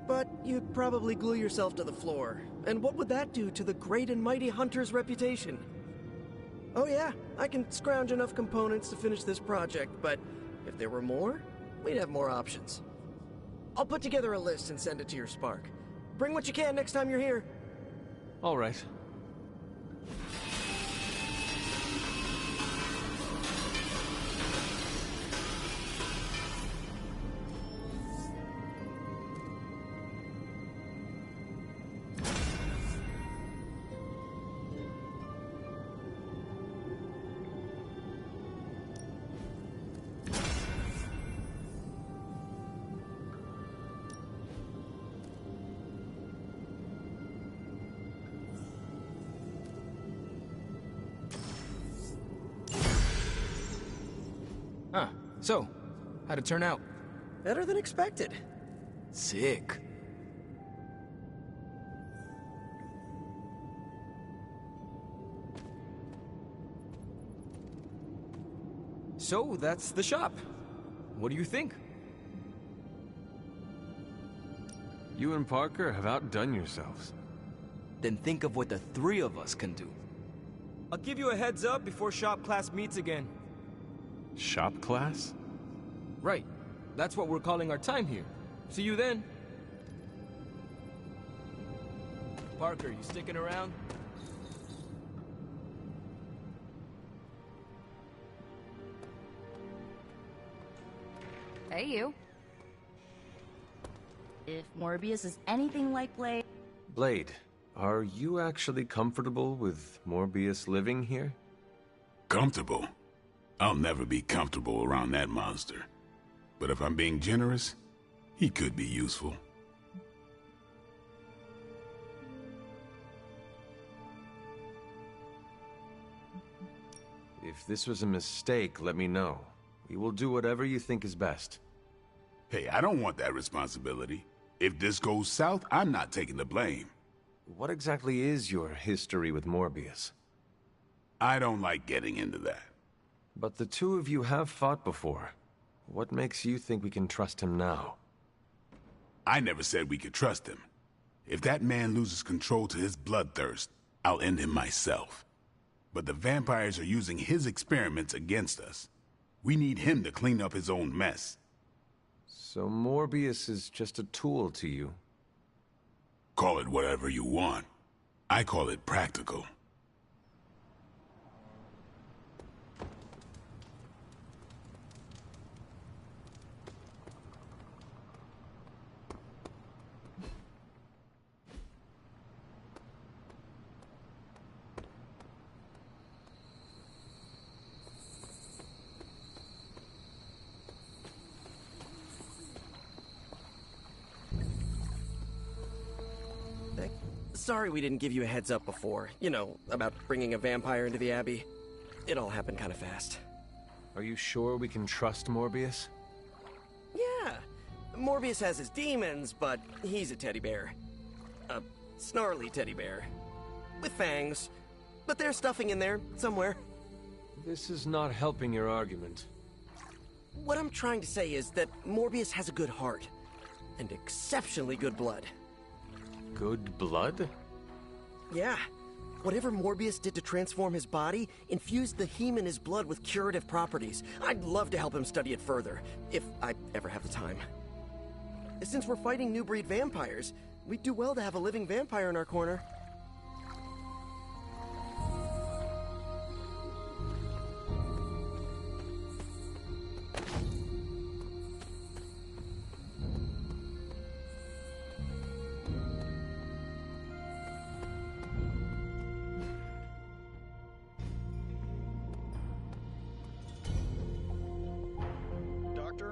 but you'd probably glue yourself to the floor. And what would that do to the great and mighty Hunter's reputation? Oh yeah, I can scrounge enough components to finish this project, but if there were more, we'd have more options. I'll put together a list and send it to your Spark. Bring what you can next time you're here. All right. So, how'd it turn out? Better than expected. Sick. So, that's the shop. What do you think? You and Parker have outdone yourselves. Then think of what the three of us can do. I'll give you a heads up before shop class meets again. Shop class? Right. That's what we're calling our time here. See you then. Parker, you sticking around? Hey, you. If Morbius is anything like Blade... Blade, are you actually comfortable with Morbius living here? Comfortable? I'll never be comfortable around that monster. But if I'm being generous, he could be useful. If this was a mistake, let me know. We will do whatever you think is best. Hey, I don't want that responsibility. If this goes south, I'm not taking the blame. What exactly is your history with Morbius? I don't like getting into that. But the two of you have fought before. What makes you think we can trust him now? I never said we could trust him. If that man loses control to his bloodthirst, I'll end him myself. But the vampires are using his experiments against us. We need him to clean up his own mess. So Morbius is just a tool to you? Call it whatever you want. I call it practical. Sorry we didn't give you a heads up before. You know, about bringing a vampire into the Abbey. It all happened kind of fast. Are you sure we can trust Morbius? Yeah. Morbius has his demons, but he's a teddy bear. A snarly teddy bear. With fangs. But there's stuffing in there, somewhere. This is not helping your argument. What I'm trying to say is that Morbius has a good heart. And exceptionally good blood. Good blood? Yeah. Whatever Morbius did to transform his body infused the heme in his blood with curative properties. I'd love to help him study it further, if I ever have the time. Since we're fighting new breed vampires, we'd do well to have a living vampire in our corner.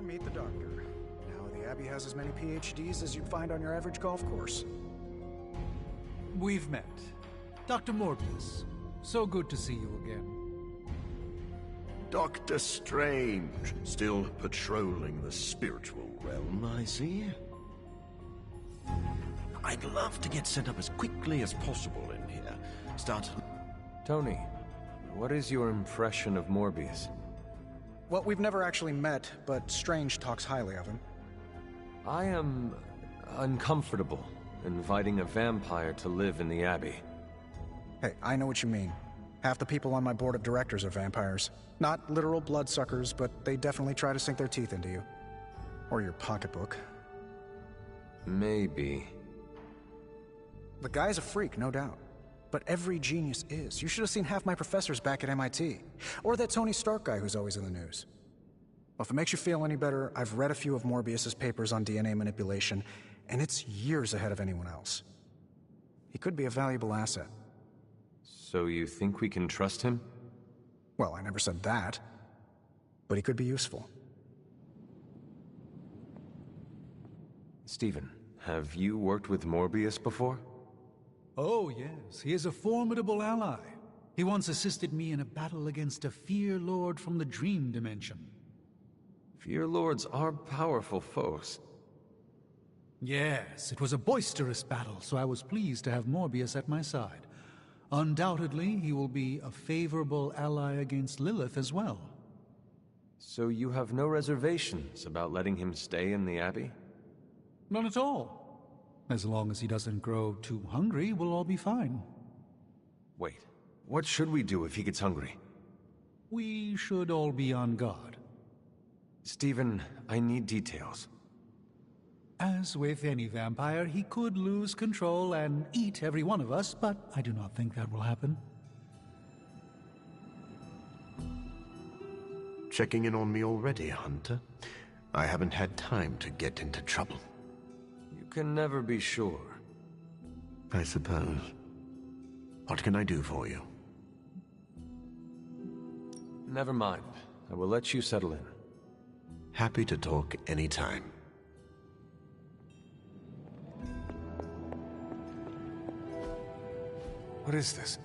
Meet the doctor. Now the Abbey has as many PhDs as you'd find on your average golf course. We've met. Dr. Morbius. So good to see you again. Doctor Strange, still patrolling the spiritual realm, I see. I'd love to get set up as quickly as possible in here. Tony, what is your impression of Morbius? Well, we've never actually met, but Strange talks highly of him. I am uncomfortable inviting a vampire to live in the Abbey. Hey, I know what you mean. Half the people on my board of directors are vampires. Not literal bloodsuckers, but they definitely try to sink their teeth into you. Or your pocketbook. Maybe. The guy's a freak, no doubt. But every genius is. You should have seen half my professors back at MIT. Or that Tony Stark guy who's always in the news. Well, if it makes you feel any better, I've read a few of Morbius's papers on DNA manipulation, and it's years ahead of anyone else. He could be a valuable asset. So you think we can trust him? Well, I never said that. But he could be useful. Stephen, have you worked with Morbius before? Oh, yes. He is a formidable ally. He once assisted me in a battle against a fear lord from the dream dimension. Fear Lords are powerful foes. Yes, it was a boisterous battle, so I was pleased to have Morbius at my side. Undoubtedly, he will be a favorable ally against Lilith as well. So you have no reservations about letting him stay in the Abbey? None at all. As long as he doesn't grow too hungry, we'll all be fine. Wait, what should we do if he gets hungry? We should all be on guard. Stephen, I need details. As with any vampire, he could lose control and eat every one of us, but I do not think that will happen. Checking in on me already, Hunter? I haven't had time to get into trouble. You can never be sure. I suppose. What can I do for you? Never mind. I will let you settle in. Happy to talk anytime. What is this?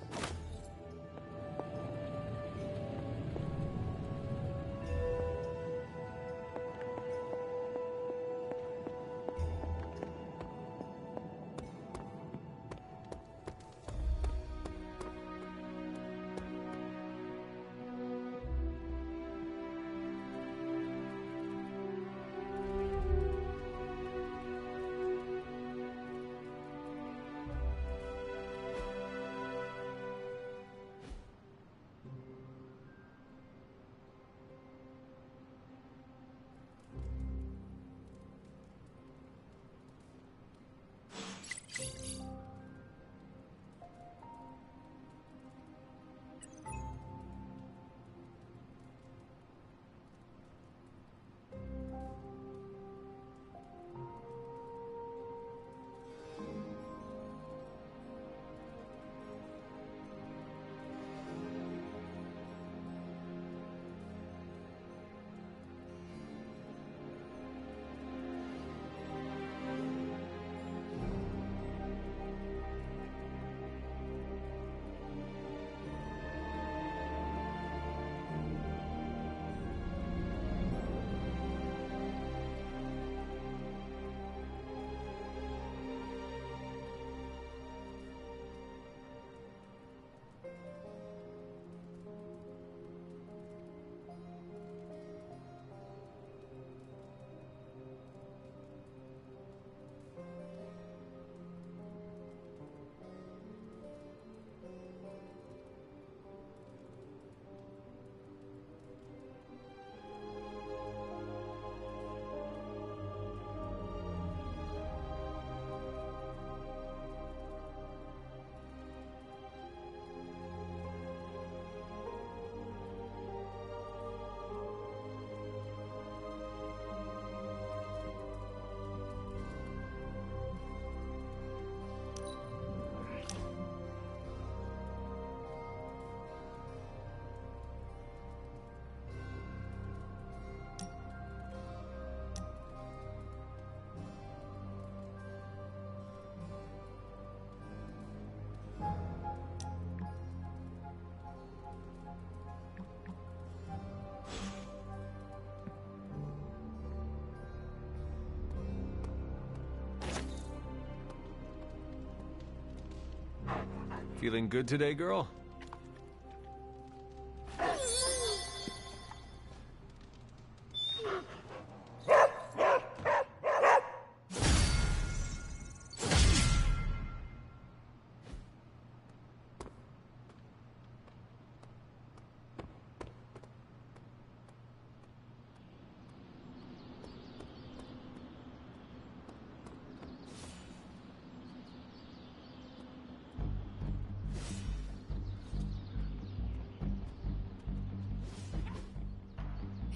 Feeling good today, girl?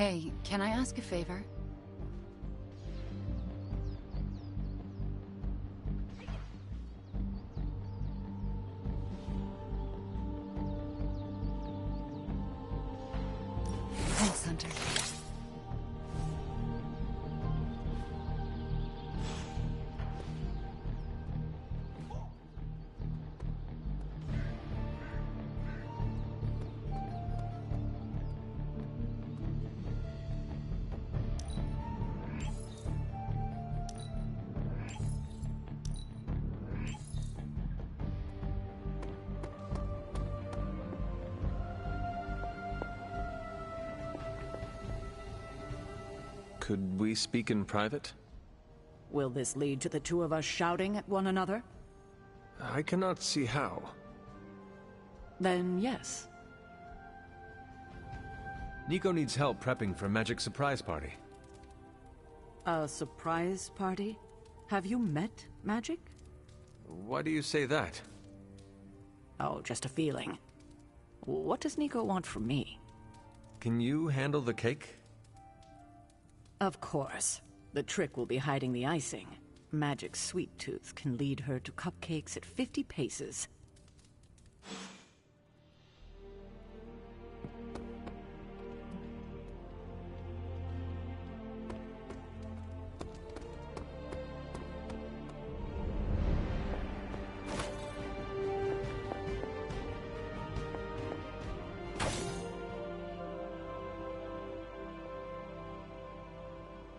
Hey, can I ask a favor? Thanks, Hunter. Could we speak in private? Will this lead to the two of us shouting at one another? I cannot see how. Then yes. Nico needs help prepping for a magic surprise party. A surprise party? Have you met Magic? Why do you say that? Oh, just a feeling. What does Nico want from me? Can you handle the cake? Of course. The trick will be hiding the icing. Magic's sweet tooth can lead her to cupcakes at 50 paces.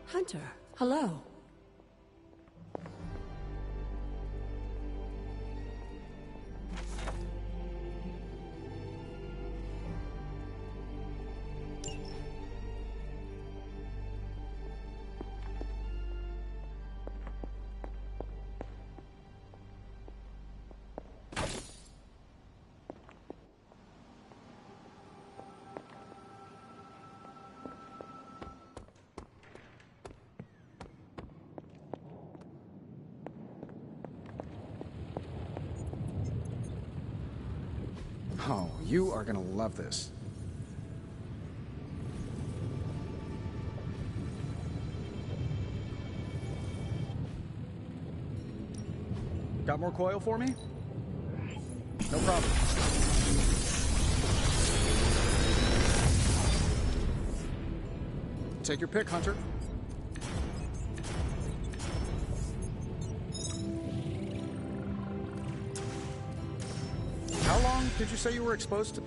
Hunter, hello. Oh, you are gonna love this. Got more coil for me? No problem. Take your pick, Hunter. How long did you say you were exposed to?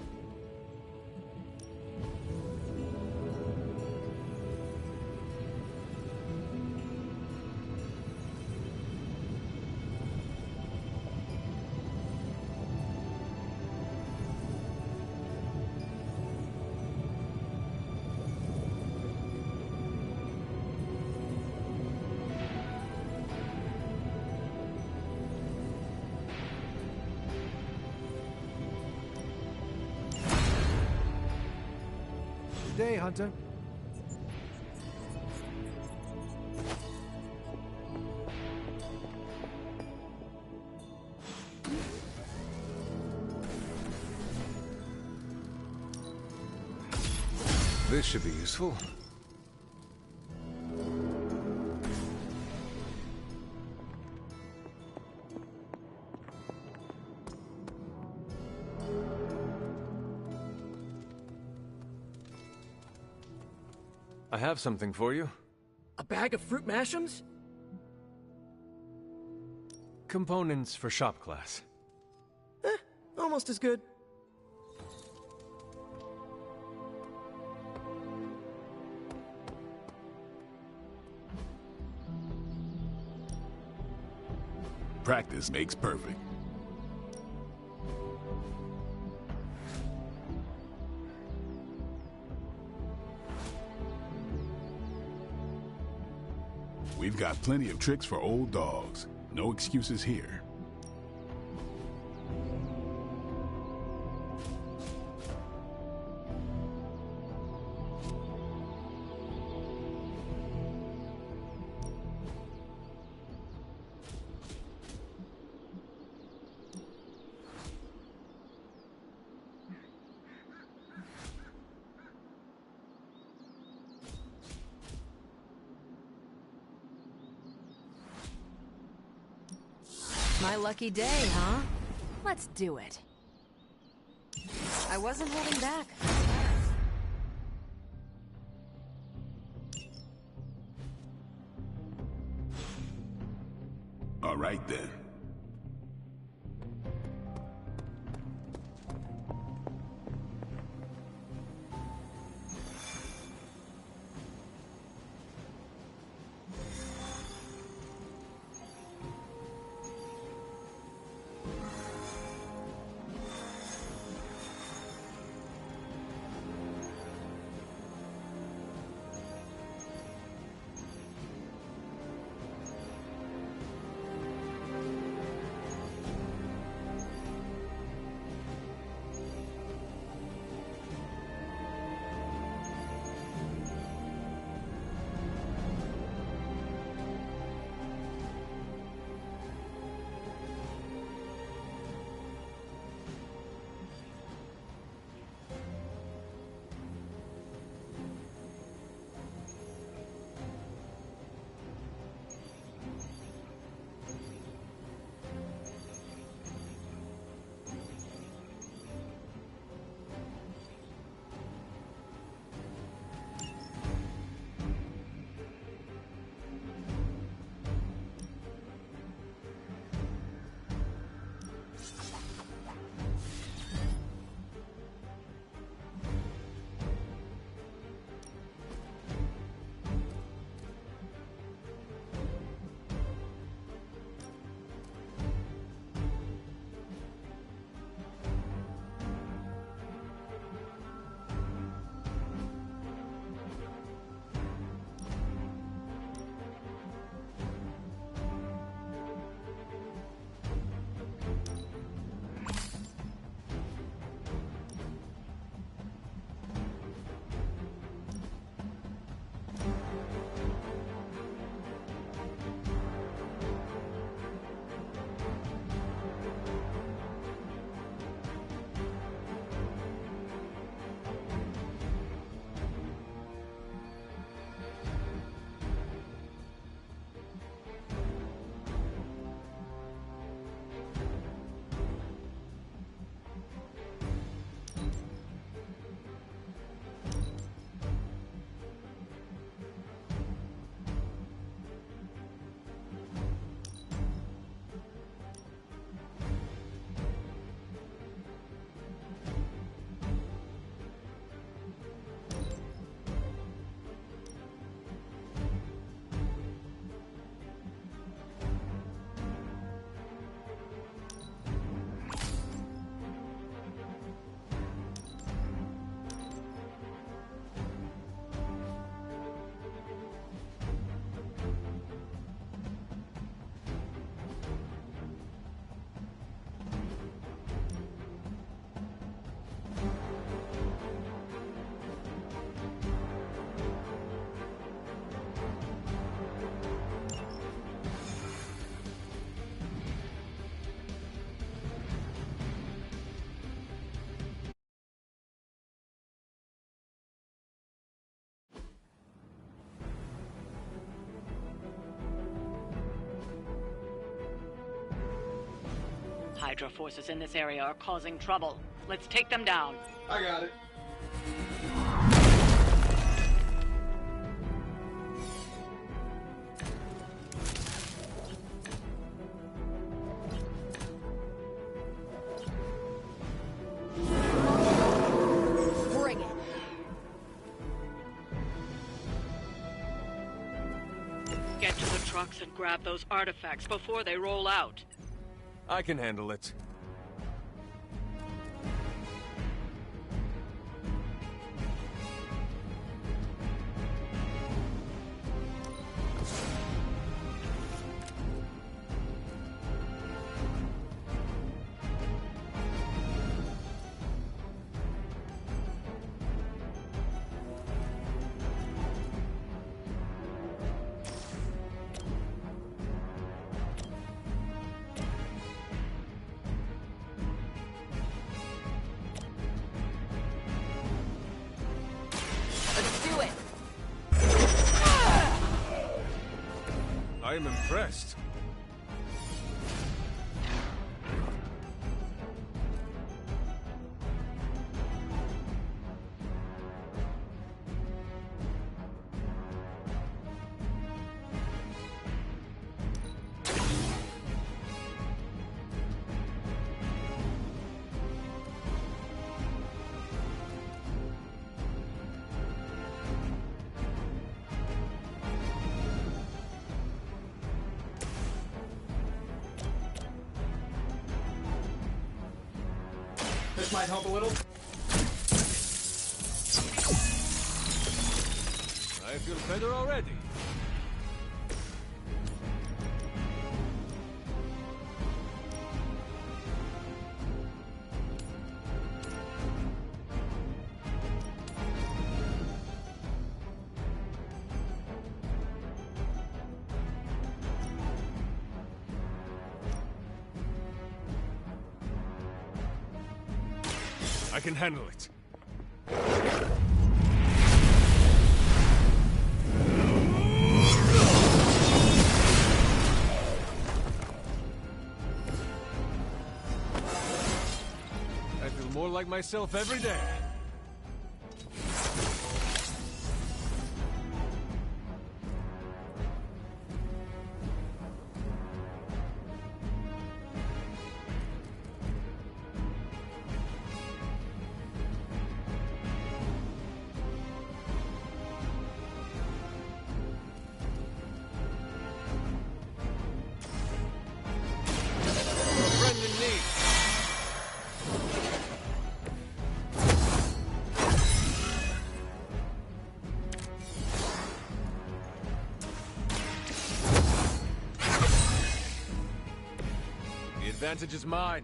Good day, Hunter. This should be useful. I have something for you. A bag of fruit mash'ems? Components for shop class. Almost as good. Practice makes perfect. We've got plenty of tricks for old dogs. No excuses here. My lucky day, huh? Let's do it. I wasn't holding back. All right then. Hydra forces in this area are causing trouble. Let's take them down. I got it. Bring it. Get to the trucks and grab those artifacts before they roll out. I can handle it. I am impressed. This might help a little. I feel better already. I can handle it. I feel more like myself every day. The advantage is mine.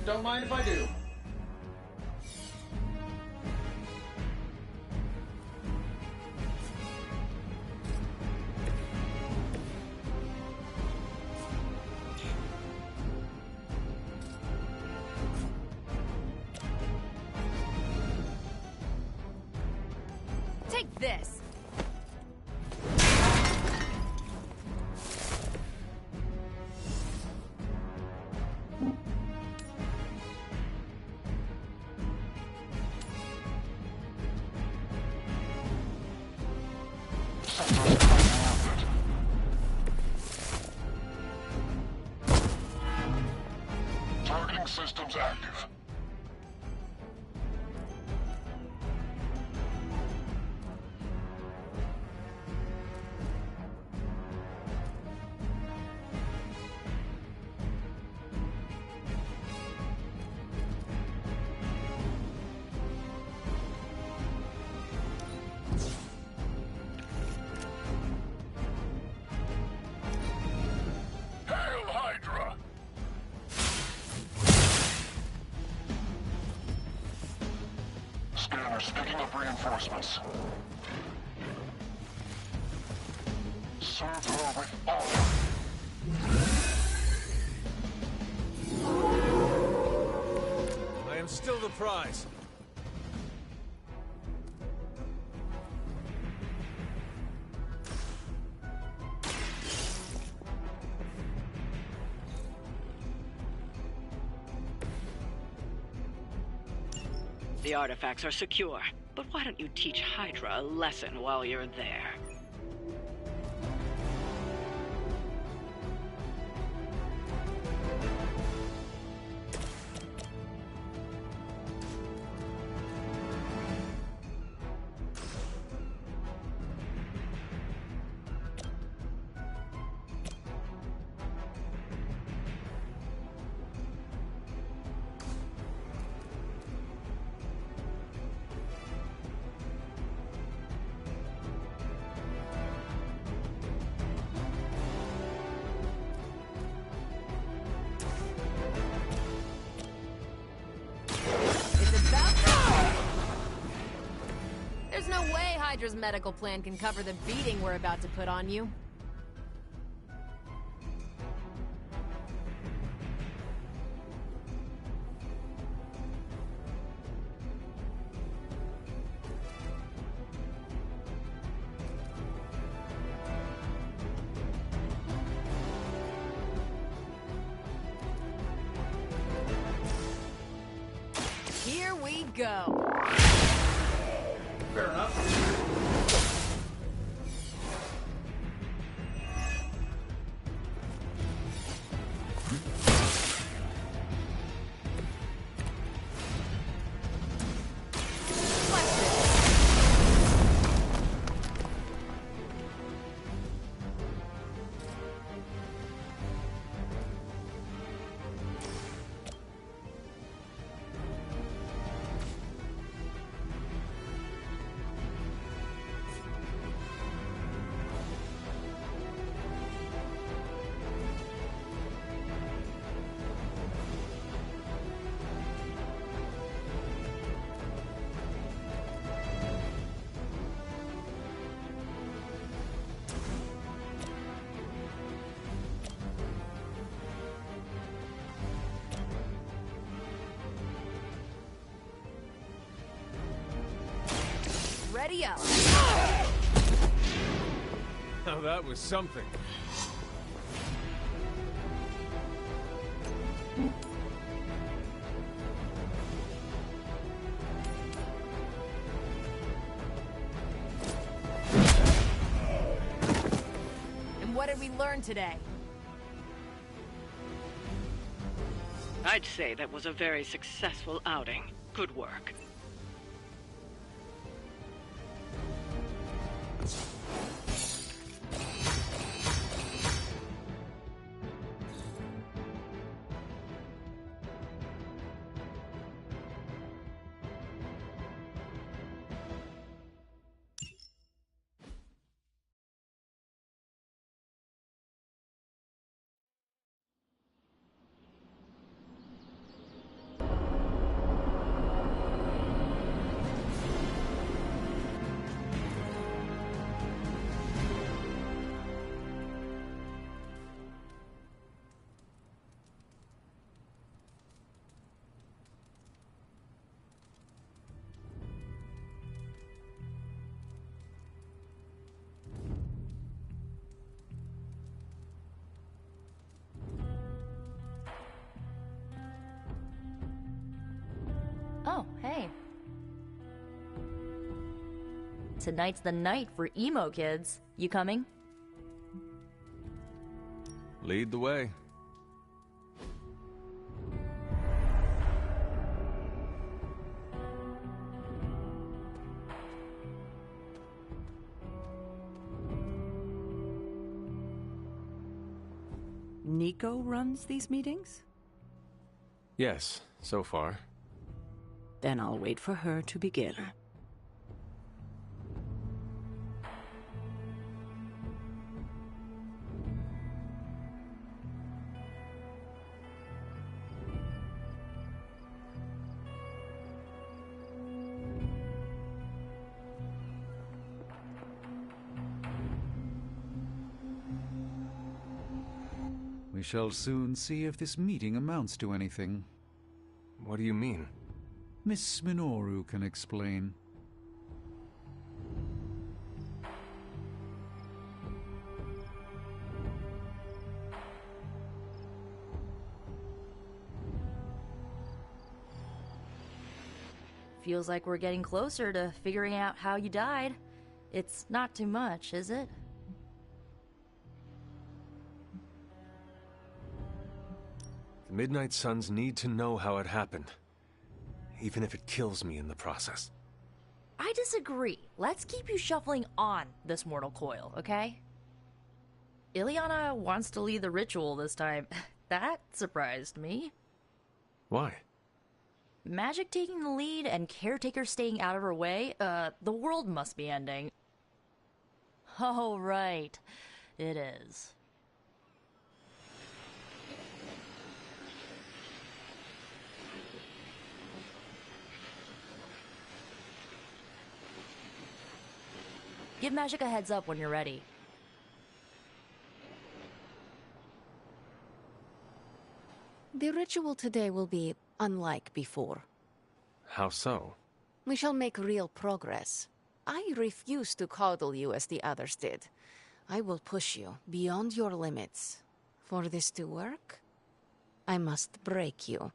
Don't mind if I do. Take this. Targeting systems active. Scanners picking up reinforcements. Serve her with honor. I am still the prize. The artifacts are secure, but why don't you teach Hydra a lesson while you're there? There's no way Hydra's medical plan can cover the beating we're about to put on you. Here we go. Fair enough. Ready up. Now that was something. And what did we learn today? I'd say that was a very successful outing. Good work. Oh, hey. Tonight's the night for emo kids. You coming? Lead the way. Nico runs these meetings? Yes, so far. Then I'll wait for her to begin. We shall soon see if this meeting amounts to anything. What do you mean? Miss Minoru can explain. Feels like we're getting closer to figuring out how you died. It's not too much, is it? The Midnight Suns need to know how it happened, even if it kills me in the process. I disagree. Let's keep you shuffling on this mortal coil, okay? Ileana wants to lead the ritual this time. That surprised me. Why? Magic taking the lead and Caretaker staying out of her way? The world must be ending. Oh, right. It is. Give Magic a heads up when you're ready. The ritual today will be unlike before. How so? We shall make real progress. I refuse to coddle you as the others did. I will push you beyond your limits. For this to work, I must break you.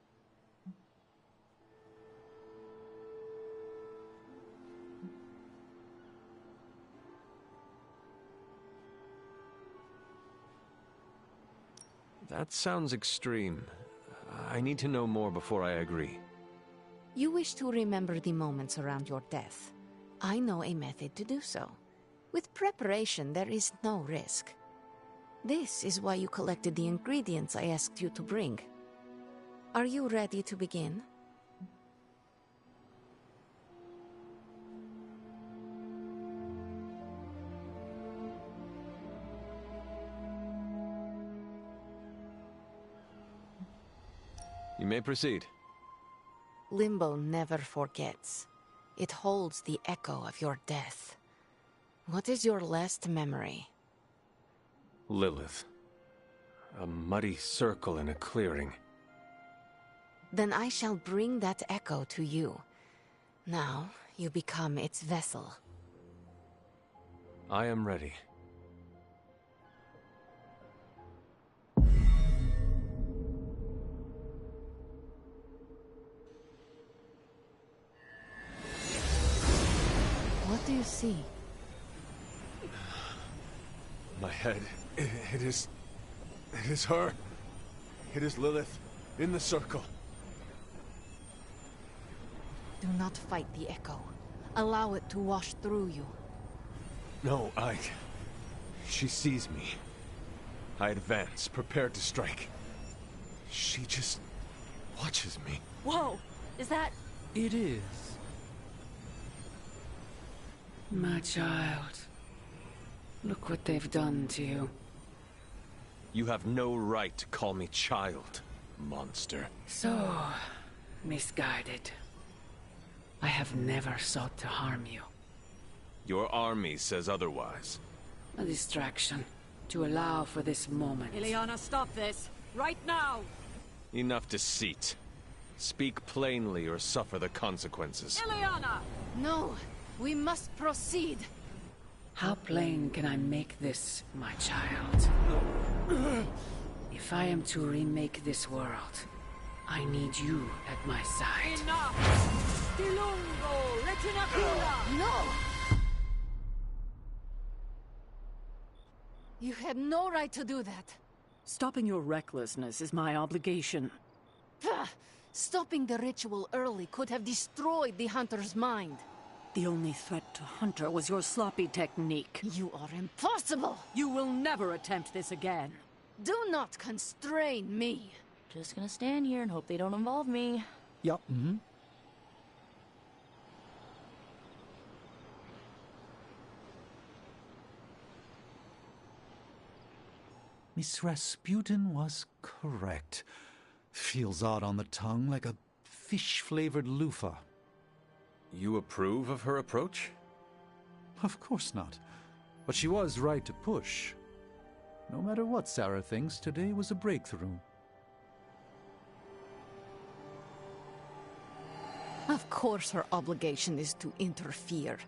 That sounds extreme. I need to know more before I agree. You wish to remember the moments around your death. I know a method to do so. With preparation, there is no risk. This is why you collected the ingredients I asked you to bring. Are you ready to begin? You may proceed. Limbo never forgets. It holds the echo of your death. What is your last memory? Lilith. A muddy circle in a clearing. Then I shall bring that echo to you. Now, you become its vessel. I am ready. What do you see? My head. It is her. It is Lilith, in the circle. Do not fight the echo. Allow it to wash through you. No, she sees me. I advance, prepared to strike. She just watches me. Whoa! Is that... It is. My child. Look what they've done to you. You have no right to call me child, monster. So, misguided. I have never sought to harm you. Your army says otherwise. A distraction, to allow for this moment. Ileana, stop this! Right now! Enough deceit. Speak plainly or suffer the consequences. Ileana! No! We must proceed! How plain can I make this, my child? If I am to remake this world, I need you at my side. Enough! Dilungo! Retinacula! No! You had no right to do that. Stopping your recklessness is my obligation. Stopping the ritual early could have destroyed the Hunter's mind. The only threat to Hunter was your sloppy technique. You are impossible! You will never attempt this again. Do not constrain me. Just gonna stand here and hope they don't involve me. Yup. Mm-hmm. Miss Rasputin was correct. Feels odd on the tongue, like a fish-flavored loofah. You approve of her approach? Of course not. But she was right to push. No matter what Sarah thinks, today was a breakthrough. Of course her obligation is to interfere.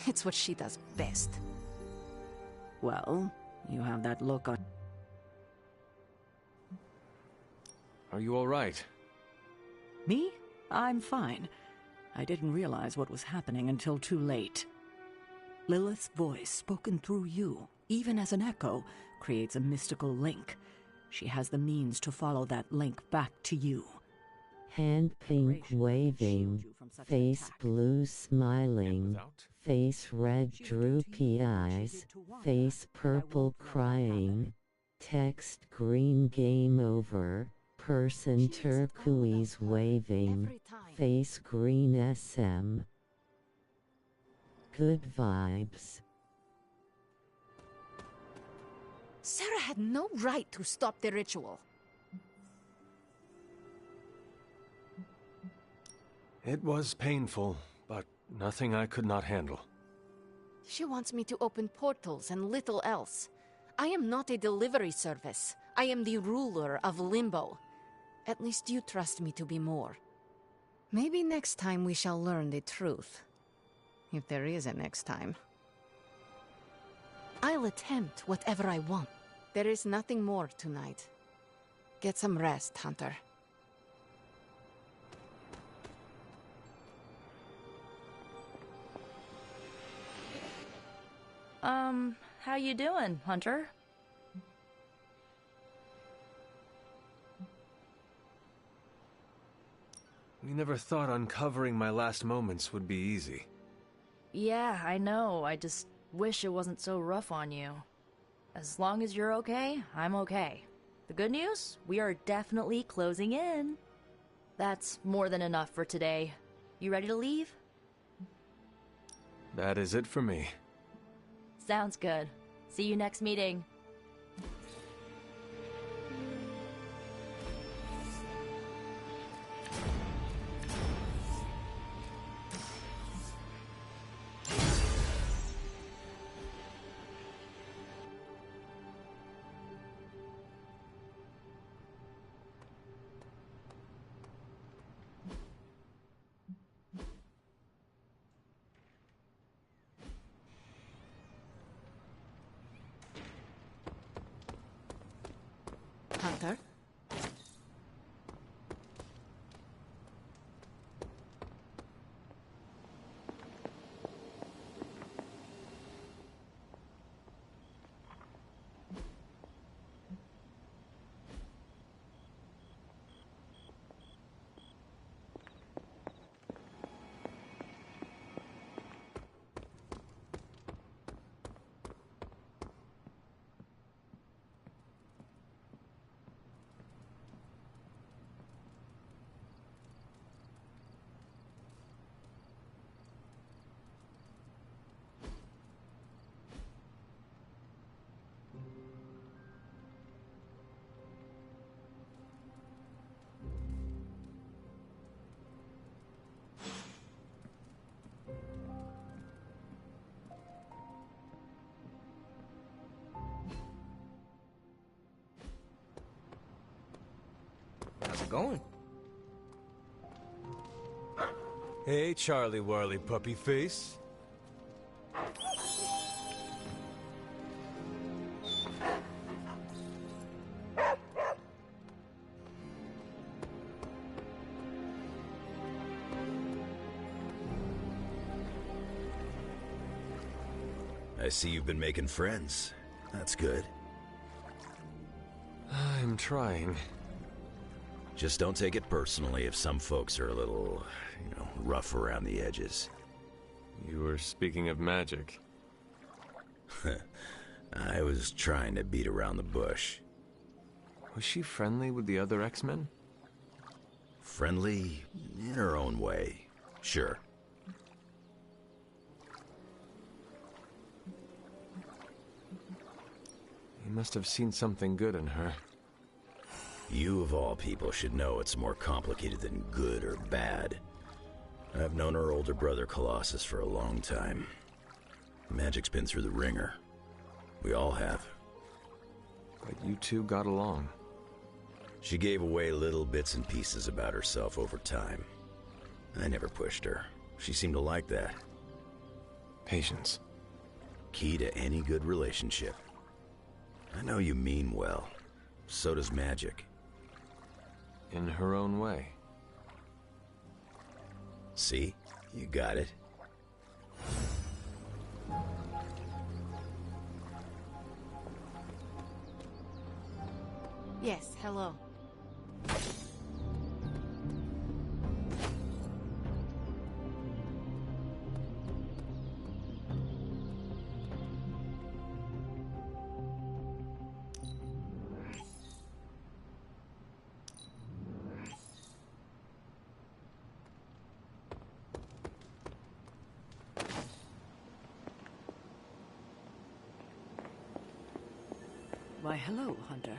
It's what she does best. Well, you have that look on... Are you all right? Me? I'm fine. I didn't realize what was happening until too late. Lilith's voice, spoken through you, even as an echo, creates a mystical link. She has the means to follow that link back to you. Hand pink waving, face blue smiling, face red droopy eyes, face purple crying, text green game over, person turquoise waving, face green SM. Good vibes. Sarah had no right to stop the ritual. It was painful, but nothing I could not handle. She wants me to open portals and little else. I am not a delivery service. I am the ruler of Limbo. At least you trust me to be more. Maybe next time we shall learn the truth. If there is a next time. I'll attempt whatever I want. There is nothing more tonight. Get some rest, Hunter. How you doing, Hunter? We never thought uncovering my last moments would be easy. Yeah, I know. I just wish it wasn't so rough on you. As long as you're okay, I'm okay. The good news? We are definitely closing in. That's more than enough for today. You ready to leave? That is it for me. Sounds good. See you next meeting. Hunter? How's it going? Hey, Charlie Warley puppy face. I see you've been making friends. That's good. I'm trying. Just don't take it personally if some folks are a little, rough around the edges. You were speaking of magic. I was trying to beat around the bush. Was she friendly with the other X-Men? Friendly in her own way, sure. You must have seen something good in her. You, of all people, should know it's more complicated than good or bad. I've known her older brother Colossus for a long time. Magic's been through the ringer. We all have. But you two got along. She gave away little bits and pieces about herself over time. I never pushed her. She seemed to like that. Patience. Key to any good relationship. I know you mean well. So does Magic. In her own way. See? You got it. Yes, hello. Why, hello, Hunter.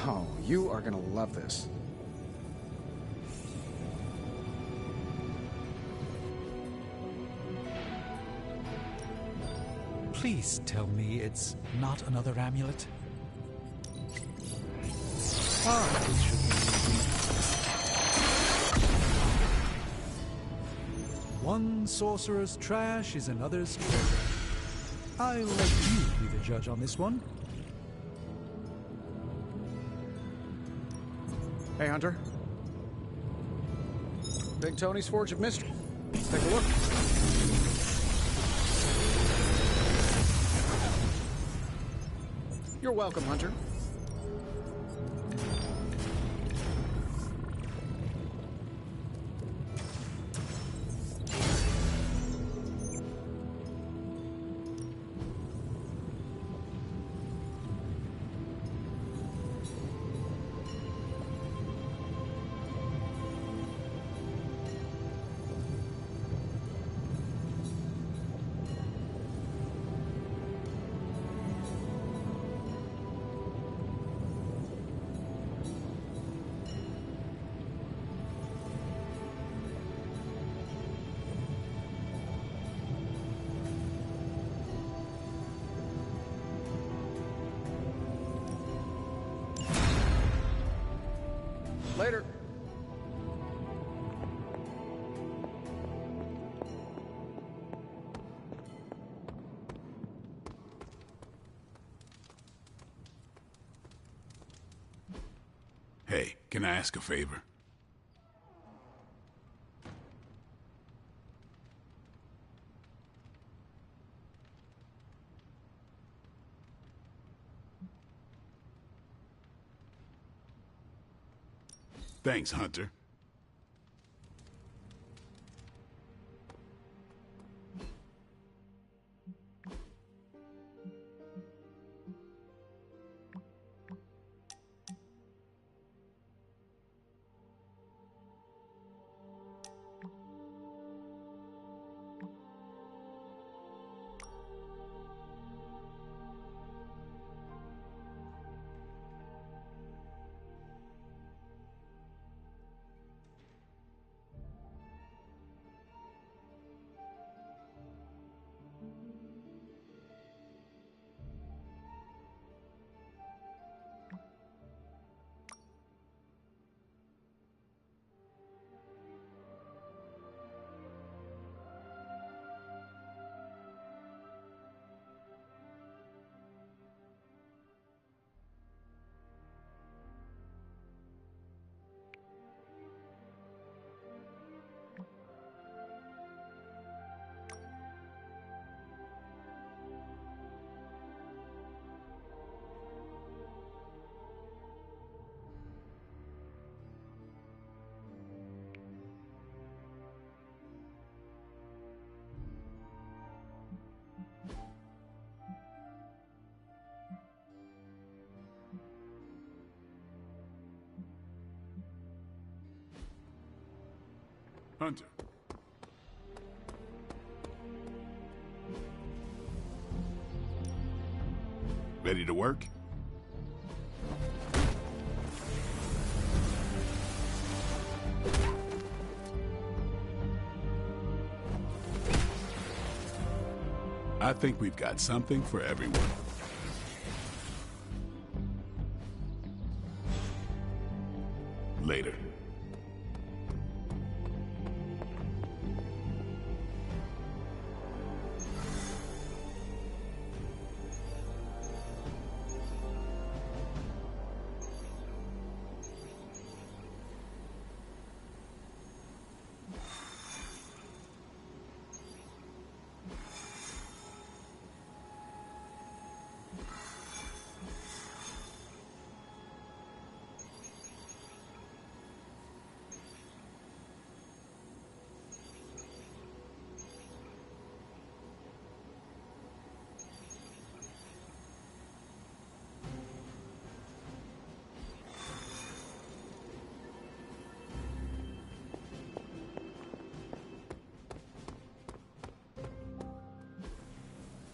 Oh, you are gonna love this. Please tell me it's not another amulet. Ah, this should be. One sorcerer's trash is another's treasure. I'll let you be the judge on this one. Hey, Hunter. Big Tony's Forge of Mystery. Take a look. You're welcome, Hunter. Later. Hey, can I ask a favor? Thanks, Hunter. Hunter. Ready to work? I think we've got something for everyone. Later.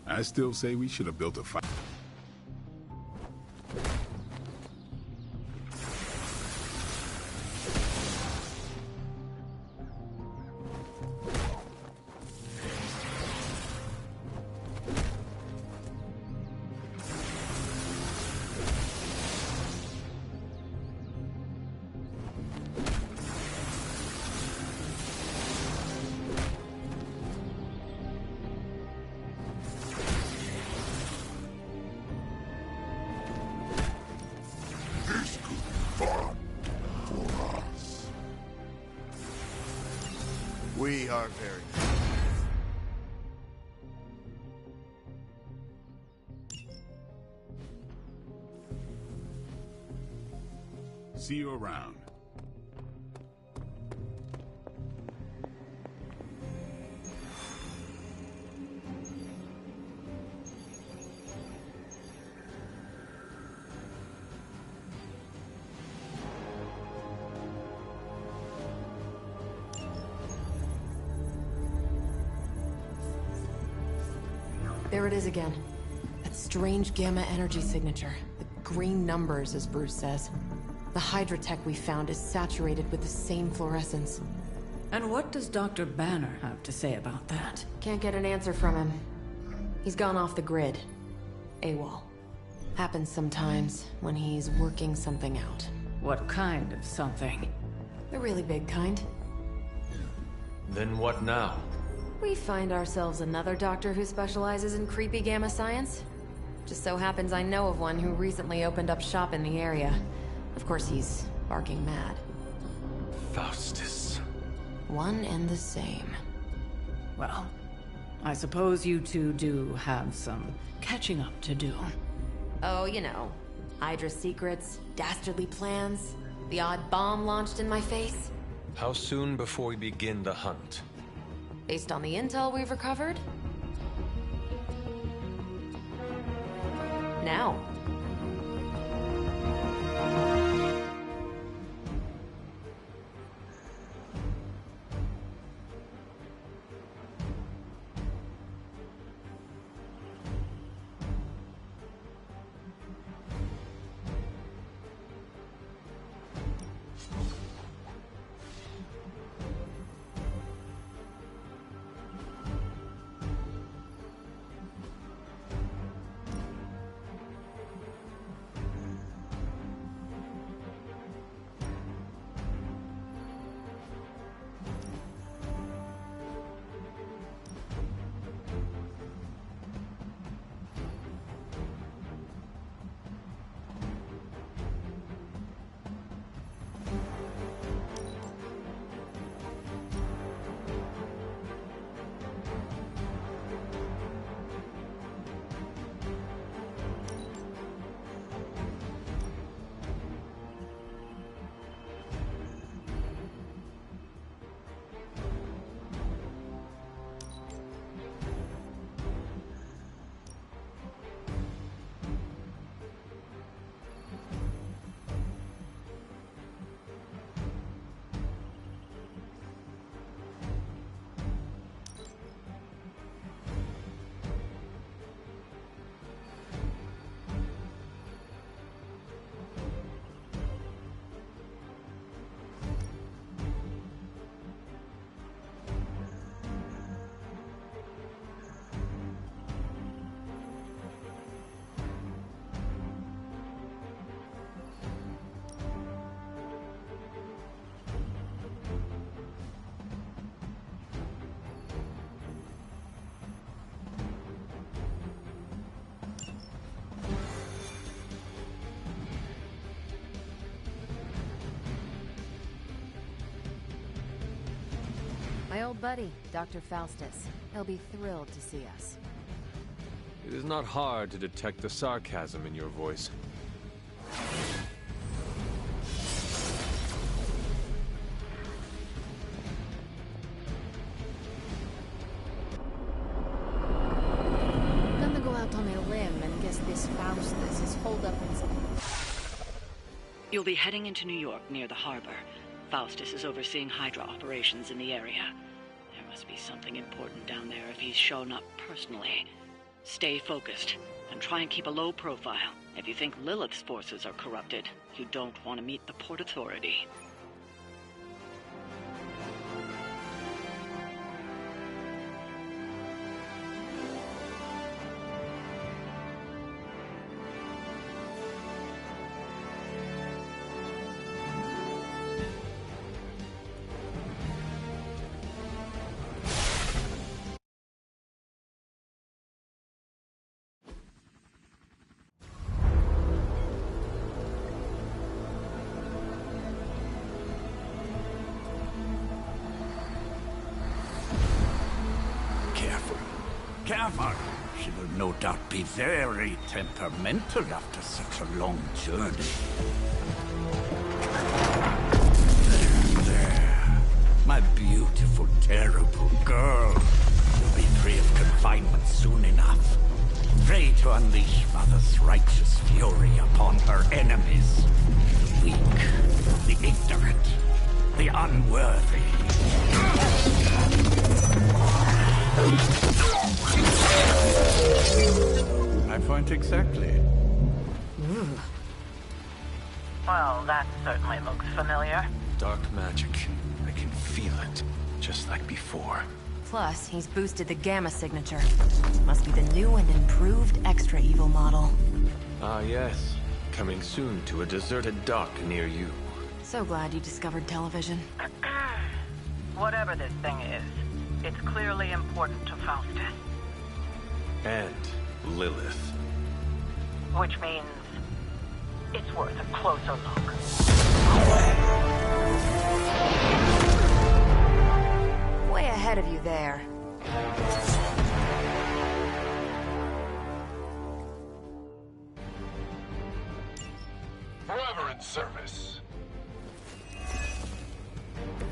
I still say we should have built a fire. We are very... See you around. There it is again. That strange gamma energy signature. The green numbers, as Bruce says. The Hydra tech we found is saturated with the same fluorescence. And what does Dr. Banner have to say about that? Can't get an answer from him. He's gone off the grid. AWOL. Happens sometimes when he's working something out. What kind of something? The really big kind. Then what now? We find ourselves another doctor who specializes in creepy gamma science. Just so happens I know of one who recently opened up shop in the area. Of course, he's barking mad. Faustus. One and the same. Well, I suppose you two do have some catching up to do. Oh, you know. Hydra secrets, dastardly plans, the odd bomb launched in my face. How soon before we begin the hunt? Based on the intel we've recovered? Now. My old buddy, Dr. Faustus. He'll be thrilled to see us. It is not hard to detect the sarcasm in your voice. Gonna go out on a limb and guess this Faustus is holed up in some... You'll be heading into New York near the harbor. Faustus is overseeing Hydra operations in the area. There must be something important down there if he's shown up personally. Stay focused, and try and keep a low profile. If you think Lilith's forces are corrupted, you don't want to meet the Port Authority. Careful. She will no doubt be very temperamental after such a long journey. There. My beautiful, terrible girl. You'll be free of confinement soon enough. Free to unleash Mother's righteous fury upon her enemies. The weak, the ignorant, the unworthy. My point exactly. Well, that certainly looks familiar. Dark magic. I can feel it, just like before. Plus, he's boosted the gamma signature. Must be the new and improved extra evil model. Ah, yes. Coming soon to a deserted dock near you. So glad you discovered television. Whatever this thing is, it's clearly important to Faustus. And Lilith. Which means it's worth a closer look. Way ahead of you there. Forever in service.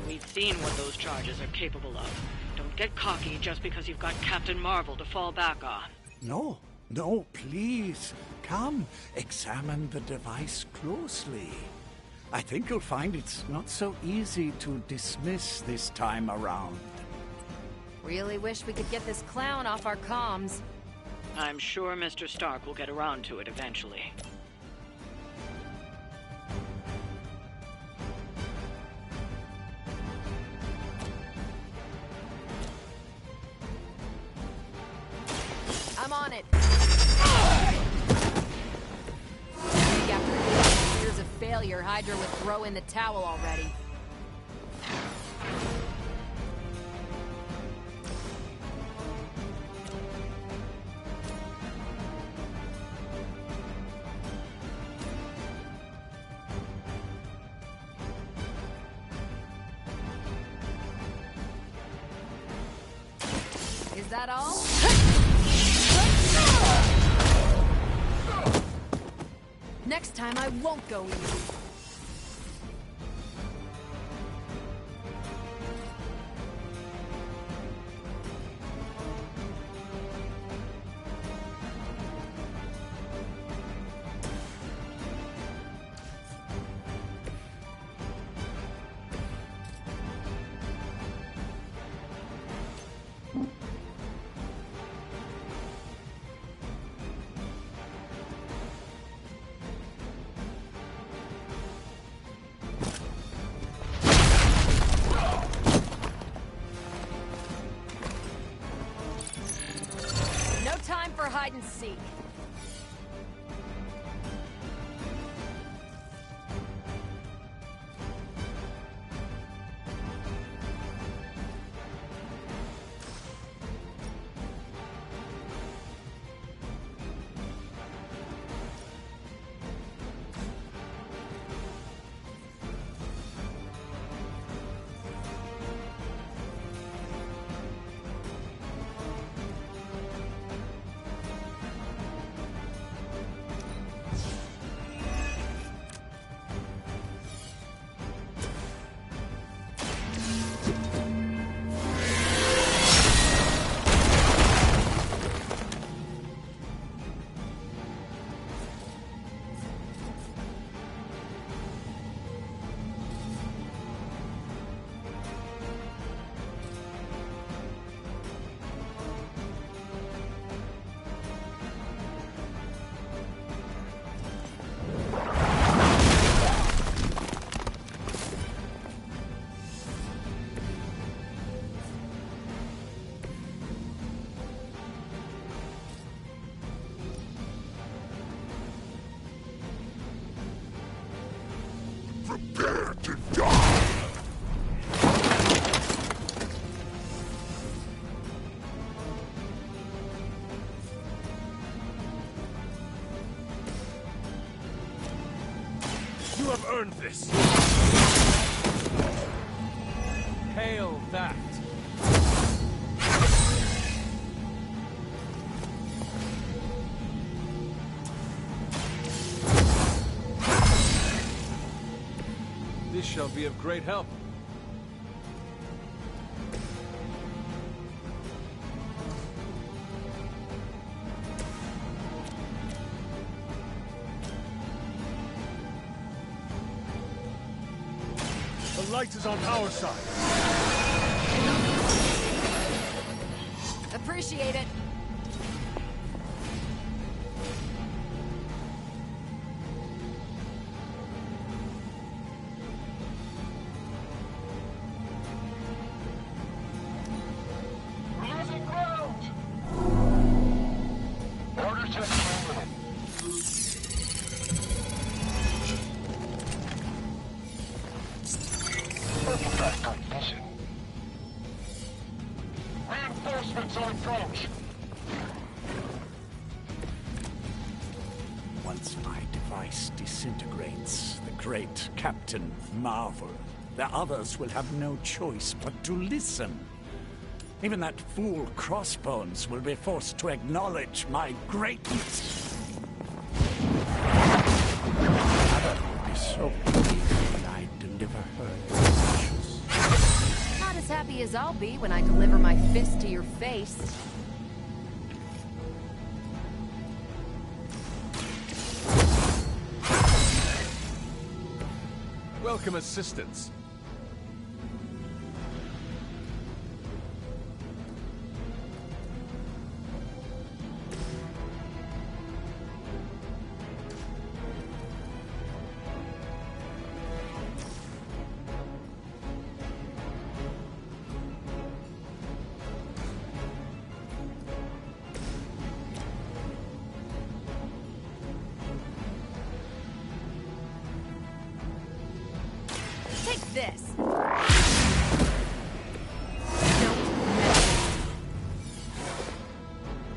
We've seen what those charges are capable of. Don't get cocky just because you've got Captain Marvel to fall back on. No, please. Come, examine the device closely. I think you'll find it's not so easy to dismiss this time around. Really wish we could get this clown off our comms. I'm sure Mr. Stark will get around to it eventually. I'm on it. After years of failure, Hydra would throw in the towel already. Is that all? Next time I won't go easy. Time for hide and seek. earned this! Hail that! This shall be of great help. The light is on our side. Appreciate it. Losing ground! Order to terminate. Perfect completion. Reinforcements on approach. Once my device disintegrates, the great Captain Marvel, the others will have no choice but to listen. Even that fool Crossbones will be forced to acknowledge my greatness. Mother will be so pleased when I deliver her ashes. Not as happy as I'll be when I deliver my fist to your face. Welcome assistance. Take this.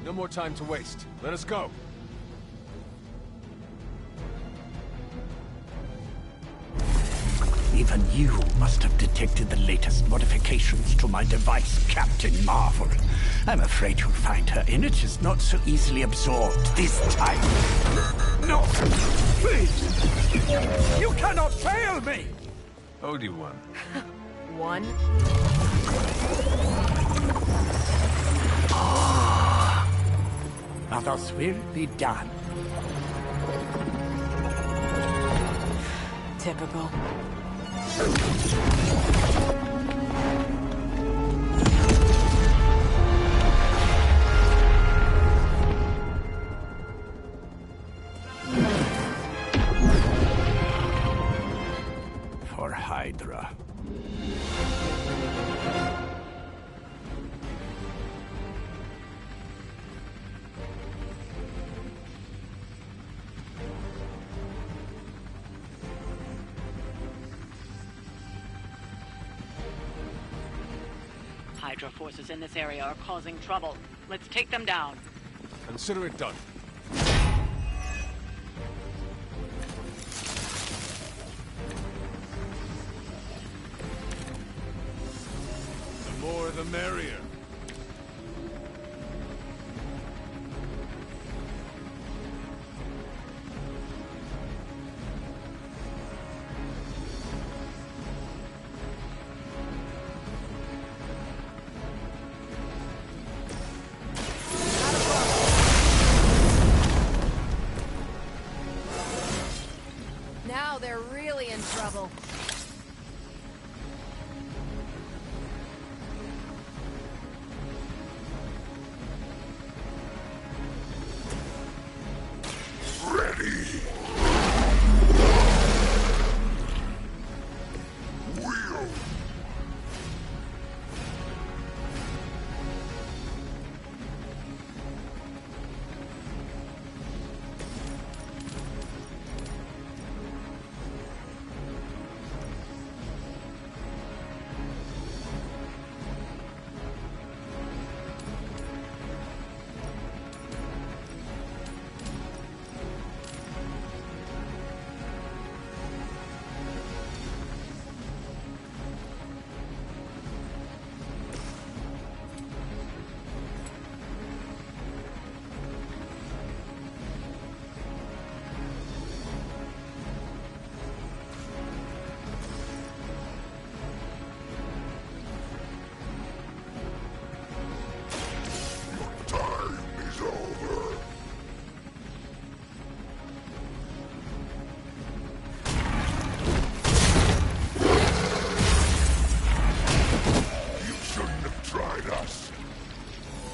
No more time to waste. Let us go. Even you must have detected the latest modifications to my device, Captain Marvel. I'm afraid you'll find her energy not so easily absorbed this time. No! Please! You cannot fail me! Owed you one. One? Others will be done. Typical. For Hydra. Hydra forces in this area are causing trouble. Let's take them down. Consider it done. The more the merrier. Now they're really in trouble.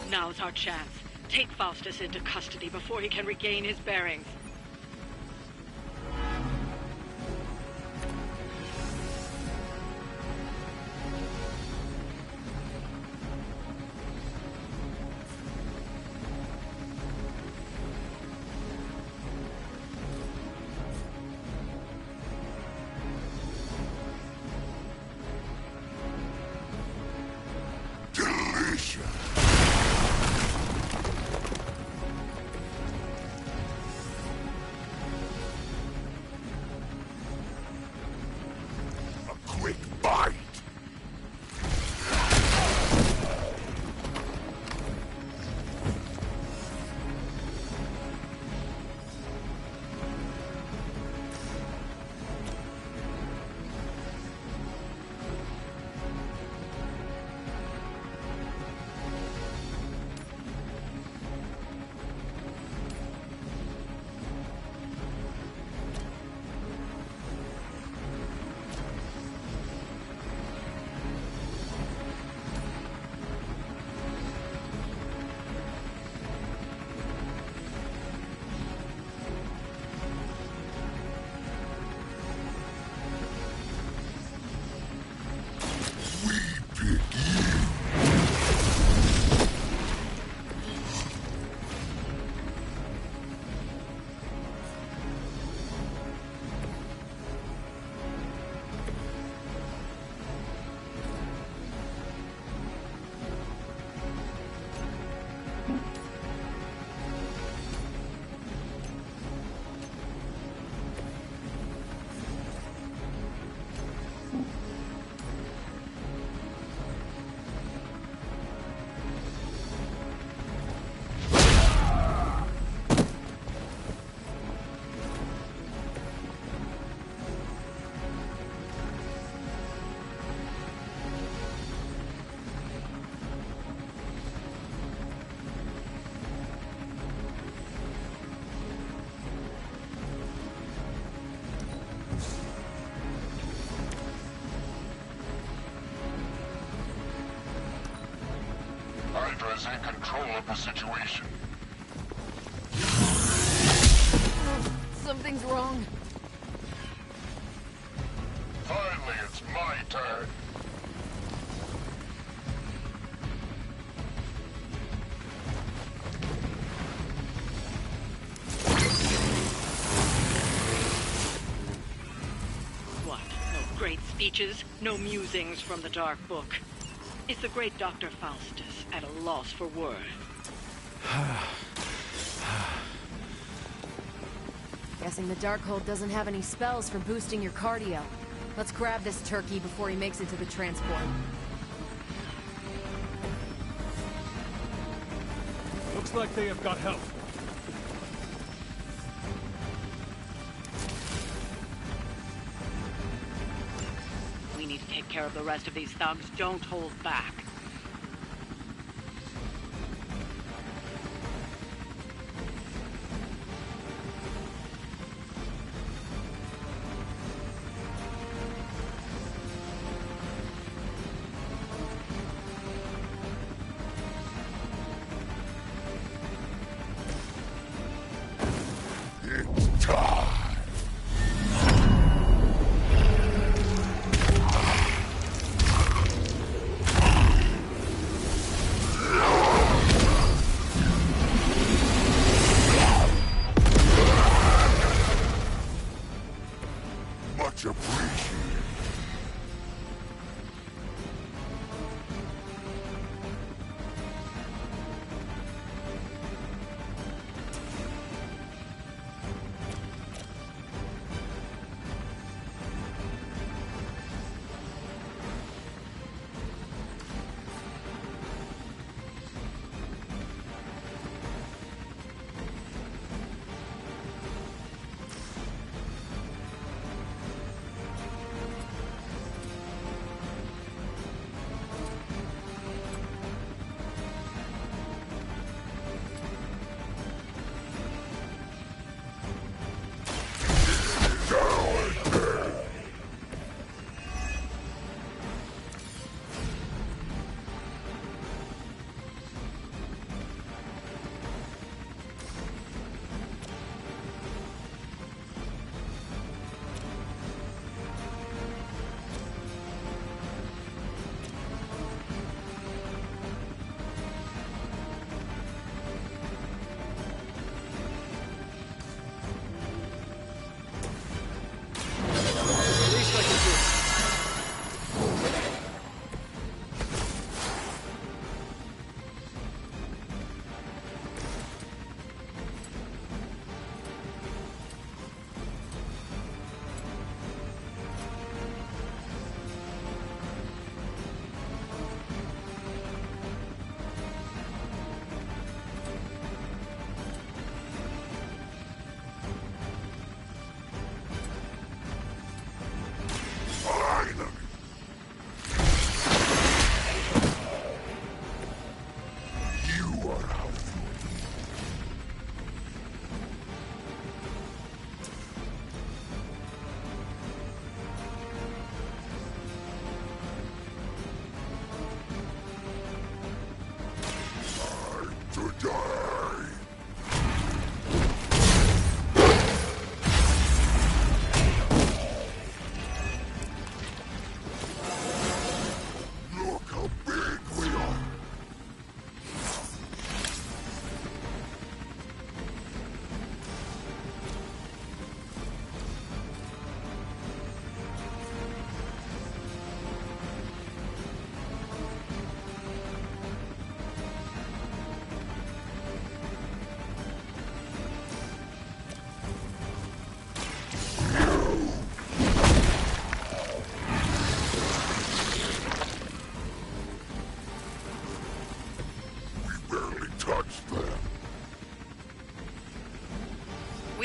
Now's our chance. Take Faustus into custody before he can regain his bearings. Hydra's in control of the situation. Something's wrong. Finally, it's my turn. What? No great speeches? No musings from the Dark Book? Is the great Dr. Faustus at a loss for words? Guessing the Darkhold doesn't have any spells for boosting your cardio. Let's grab this turkey before he makes it to the transport. Looks like they have got help. We need to take care of the rest of these thugs. Don't hold back.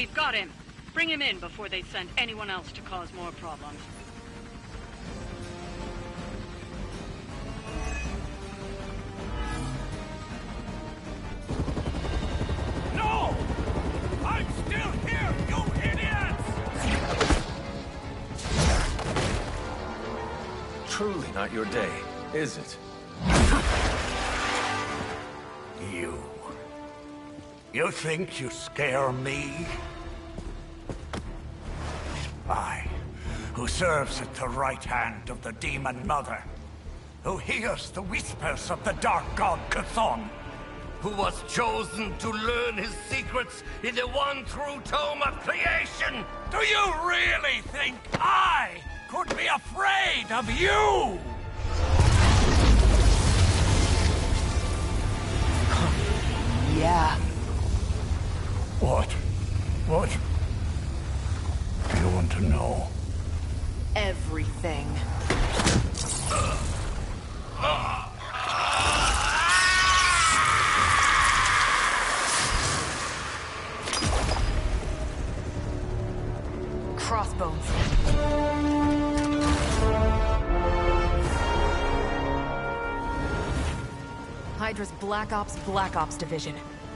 We've got him. Bring him in before they send anyone else to cause more problems. No! I'm still here, you idiots! Truly not your day, is it? You think you scare me? I, who serves at the right hand of the Demon Mother, who hears the whispers of the Dark God Chthon, who was chosen to learn his secrets in the one true tome of creation. Do you really think I could be afraid of you? Yeah. What do you want to know? Everything. Crossbones. Hydra's Black Ops Division.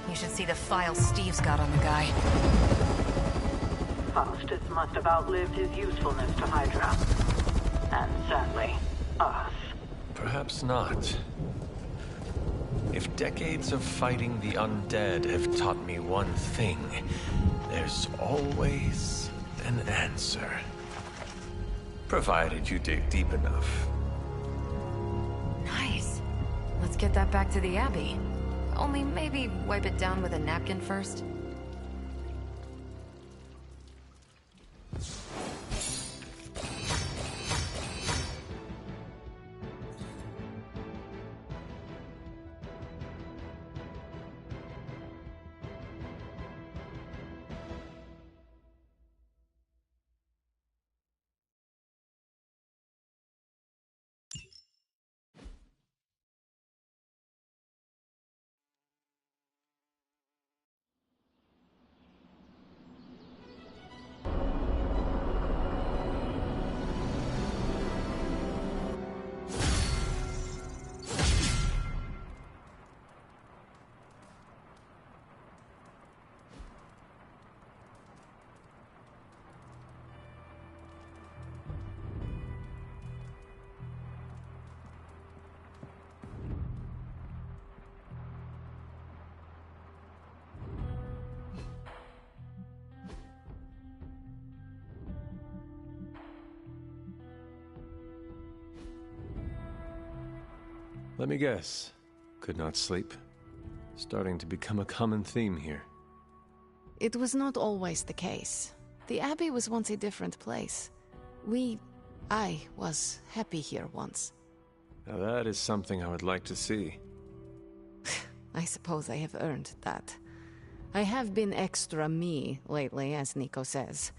You should see the file Steve's got on the guy. Faustus must have outlived his usefulness to Hydra. And sadly, us. Perhaps not. If decades of fighting the undead have taught me one thing, there's always an answer. Provided you dig deep enough. Nice. Let's get that back to the Abbey. Only maybe wipe it down with a napkin first. Let me guess. Could not sleep. Starting to become a common theme here. It was not always the case. The Abbey was once a different place. I was happy here once. Now that is something I would like to see. I suppose I have earned that. I have been extra me lately, as Nico says.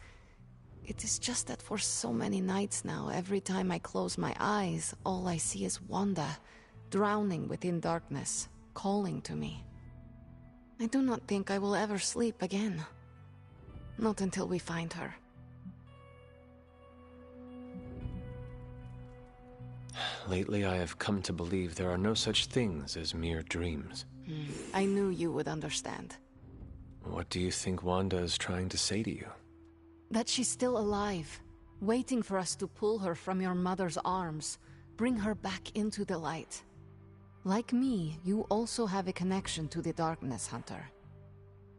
It is just that for so many nights now, every time I close my eyes, all I see is Wanda, drowning within darkness, calling to me. I do not think I will ever sleep again. Not until we find her. Lately, I have come to believe there are no such things as mere dreams. I knew you would understand. What do you think Wanda is trying to say to you? That she's still alive, waiting for us to pull her from your mother's arms, bring her back into the light. Like me, you also have a connection to the darkness, Hunter.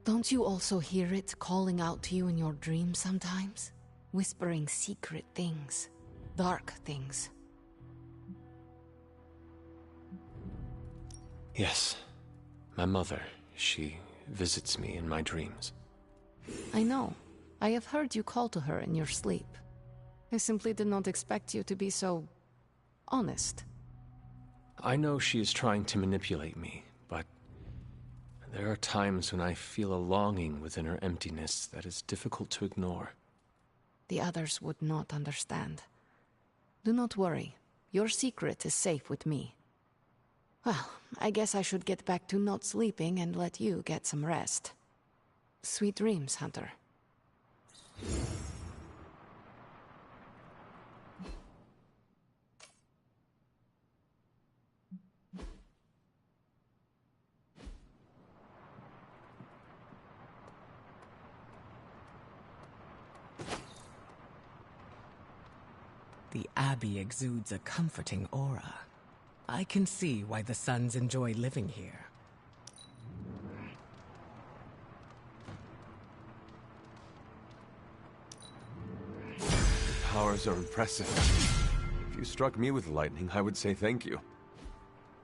Don't you also hear it calling out to you in your dreams sometimes? Whispering secret things, dark things. Yes. My mother, she visits me in my dreams. I know. I have heard you call to her in your sleep. I simply did not expect you to be so honest. I know she is trying to manipulate me, but there are times when I feel a longing within her emptiness that is difficult to ignore. The others would not understand. Do not worry. Your secret is safe with me. Well, I guess I should get back to not sleeping and let you get some rest. Sweet dreams, Hunter. The Abbey exudes a comforting aura. I can see why the Sons enjoy living here. Your powers are impressive. If you struck me with lightning, I would say thank you.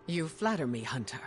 You flatter me, Hunter.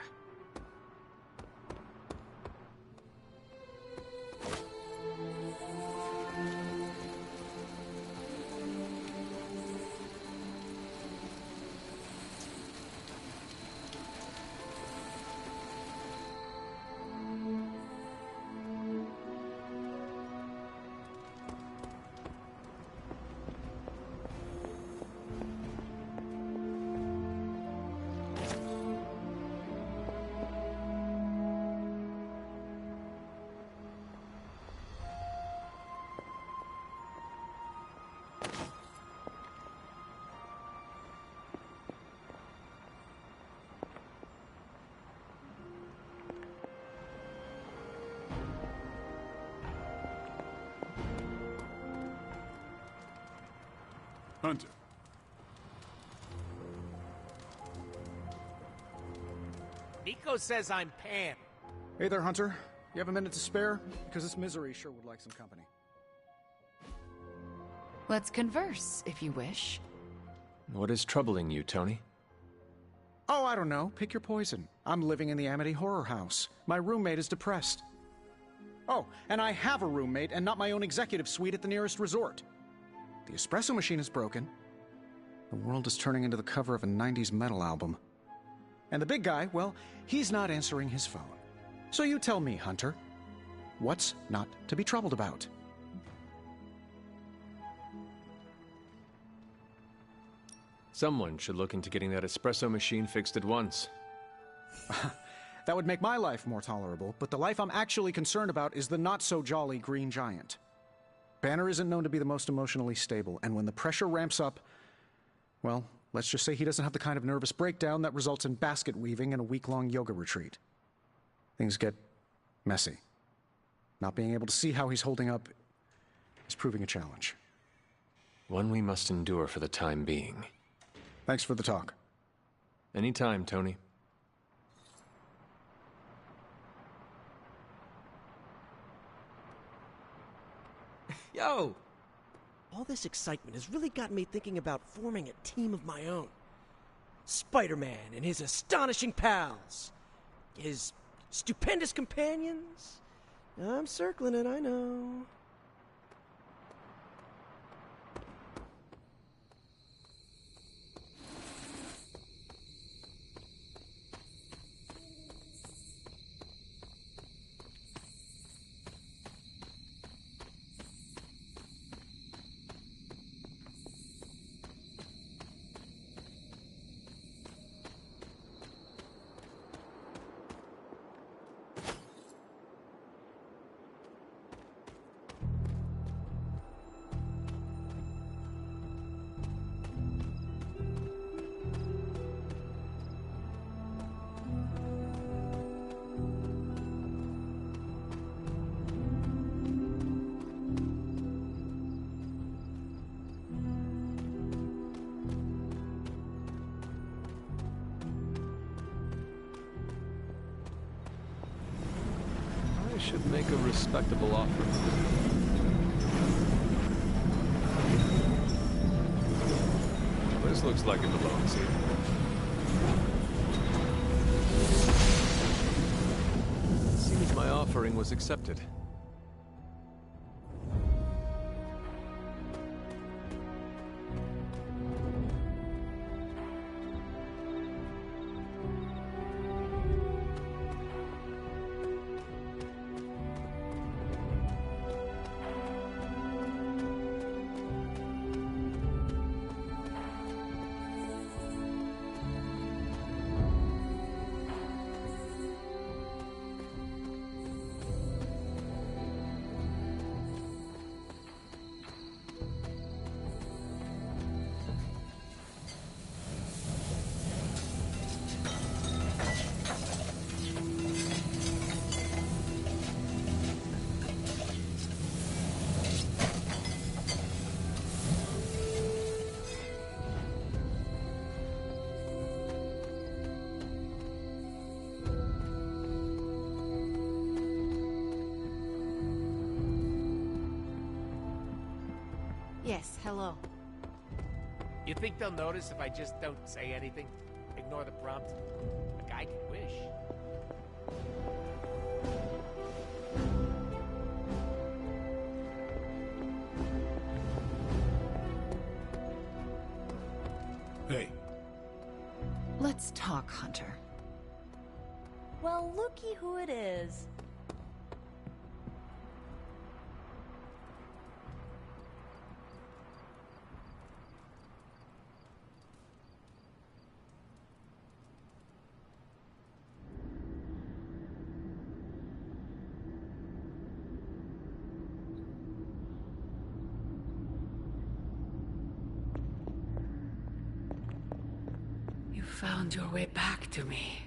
Hunter. Nico says I'm Pan. Hey there, Hunter. You have a minute to spare? Because this misery sure would like some company. Let's converse, if you wish. What is troubling you, Tony? Oh, I don't know. Pick your poison. I'm living in the Amity Horror House. My roommate is depressed. Oh, and I have a roommate and not my own executive suite at the nearest resort. The espresso machine is broken. The world is turning into the cover of a 90s metal album. And the big guy, well, he's not answering his phone. So you tell me, Hunter, what's not to be troubled about? Someone should look into getting that espresso machine fixed at once. That would make my life more tolerable, but the life I'm actually concerned about is the not-so-jolly Green Giant. Banner isn't known to be the most emotionally stable, and when the pressure ramps up, well, let's just say he doesn't have the kind of nervous breakdown that results in basket weaving and a week-long yoga retreat. Things get messy. Not being able to see how he's holding up is proving a challenge. One we must endure for the time being. Thanks for the talk. Anytime, Tony. Yo! All this excitement has really got me thinking about forming a team of my own. Spider-Man and his astonishing pals. His stupendous companions. I'm circling it, I know. Should make a respectable offer. This looks like it belongs here. Seems my offering was accepted. Yes, hello. You think they'll notice if I just don't say anything? Ignore the prompt? A guy can wish. Hey. Let's talk, Hunter. Well, looky who it is. You found your way back to me.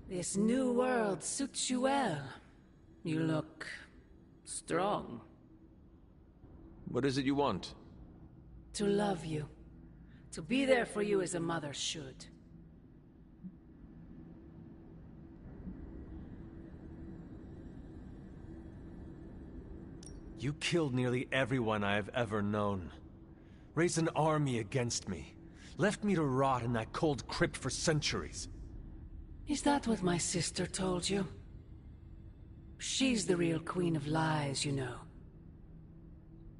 This new world suits you well. You look strong. What is it you want? To love you. To be there for you as a mother should. You killed nearly everyone I have ever known. Raised an army against me. Left me to rot in that cold crypt for centuries. Is that what my sister told you? She's the real queen of lies, you know.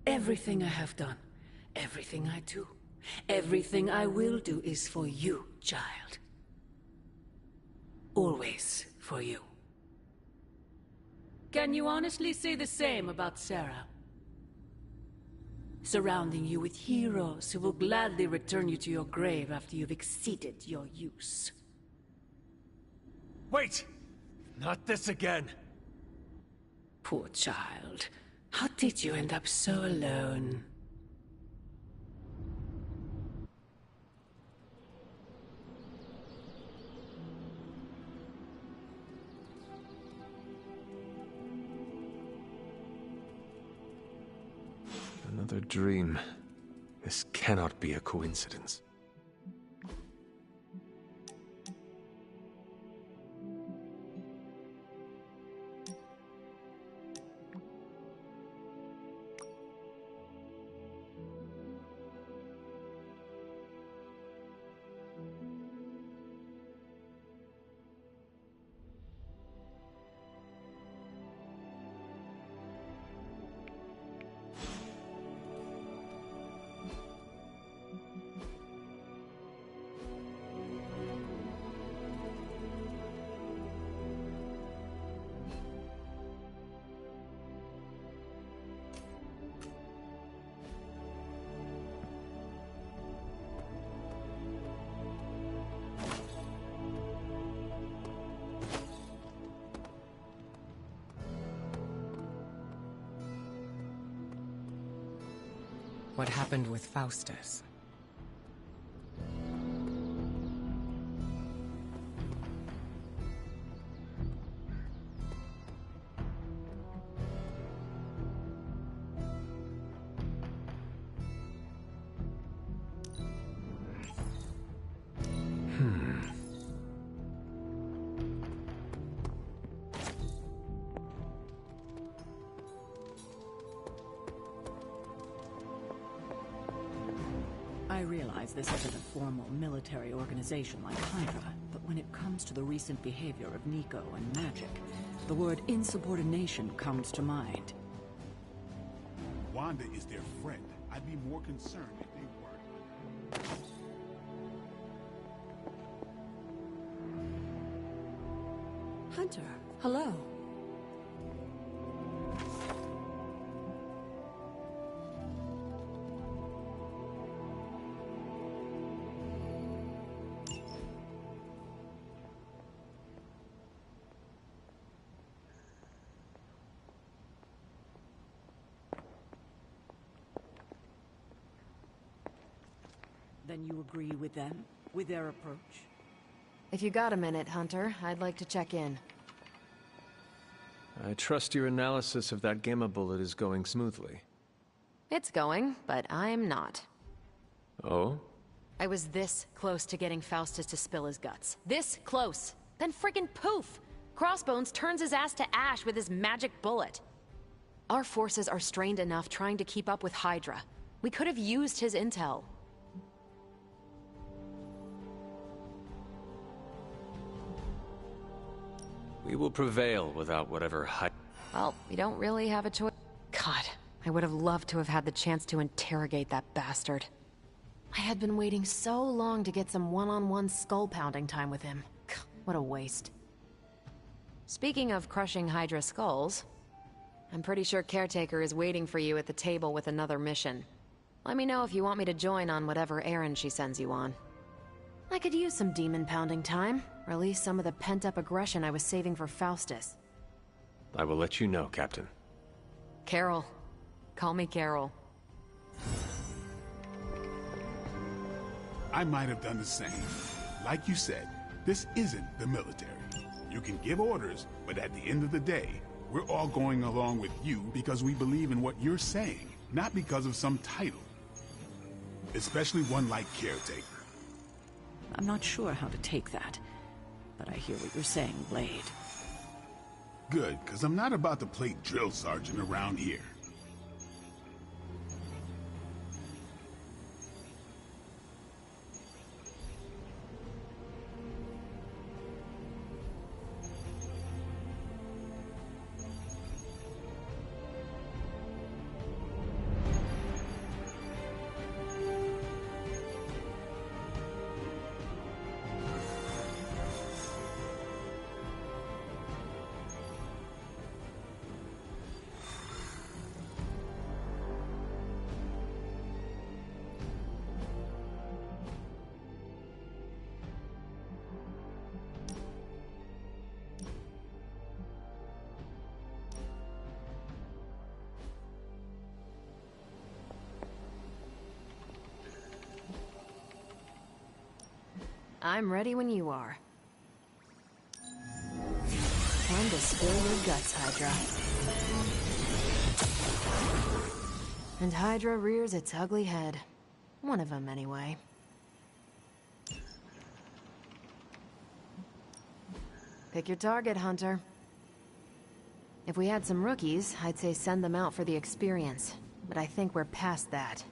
Everything I have done, everything I do, everything I will do is for you, child. Always for you. Can you honestly say the same about Sarah? Surrounding you with heroes who will gladly return you to your grave after you've exceeded your use. Wait! Not this again! Poor child. How did you end up so alone? Another dream. This cannot be a coincidence. What happened with Faustus? I realize this isn't a formal military organization like Hydra, but when it comes to the recent behavior of Nico and Magic, the word insubordination comes to mind. Wanda is their friend. I'd be more concerned if they weren't. Hunter, hello. Then you agree with them? With their approach? If you got a minute, Hunter, I'd like to check in. I trust your analysis of that gamma bullet is going smoothly. It's going, but I'm not. Oh? I was this close to getting Faustus to spill his guts. This close! Then friggin' poof! Crossbones turns his ass to ash with his magic bullet. Our forces are strained enough trying to keep up with Hydra. We could have used his intel. We will prevail without whatever Well, we don't really have a choice. God, I would have loved to have had the chance to interrogate that bastard. I had been waiting so long to get some one-on-one skull-pounding time with him. What a waste. Speaking of crushing Hydra skulls, I'm pretty sure Caretaker is waiting for you at the table with another mission. Let me know if you want me to join on whatever errand she sends you on. I could use some demon-pounding time. Release some of the pent-up aggression I was saving for Faustus. I will let you know, Captain. Carol. Call me Carol. I might have done the same. Like you said, this isn't the military. You can give orders, but at the end of the day, we're all going along with you because we believe in what you're saying, not because of some title. Especially one like Caretaker. I'm not sure how to take that, but I hear what you're saying, Blade. Good, because I'm not about to play drill sergeant around here. I'm ready when you are. Time to spill your guts, Hydra. And Hydra rears its ugly head. One of them, anyway. Pick your target, Hunter. If we had some rookies, I'd say send them out for the experience. But I think we're past that.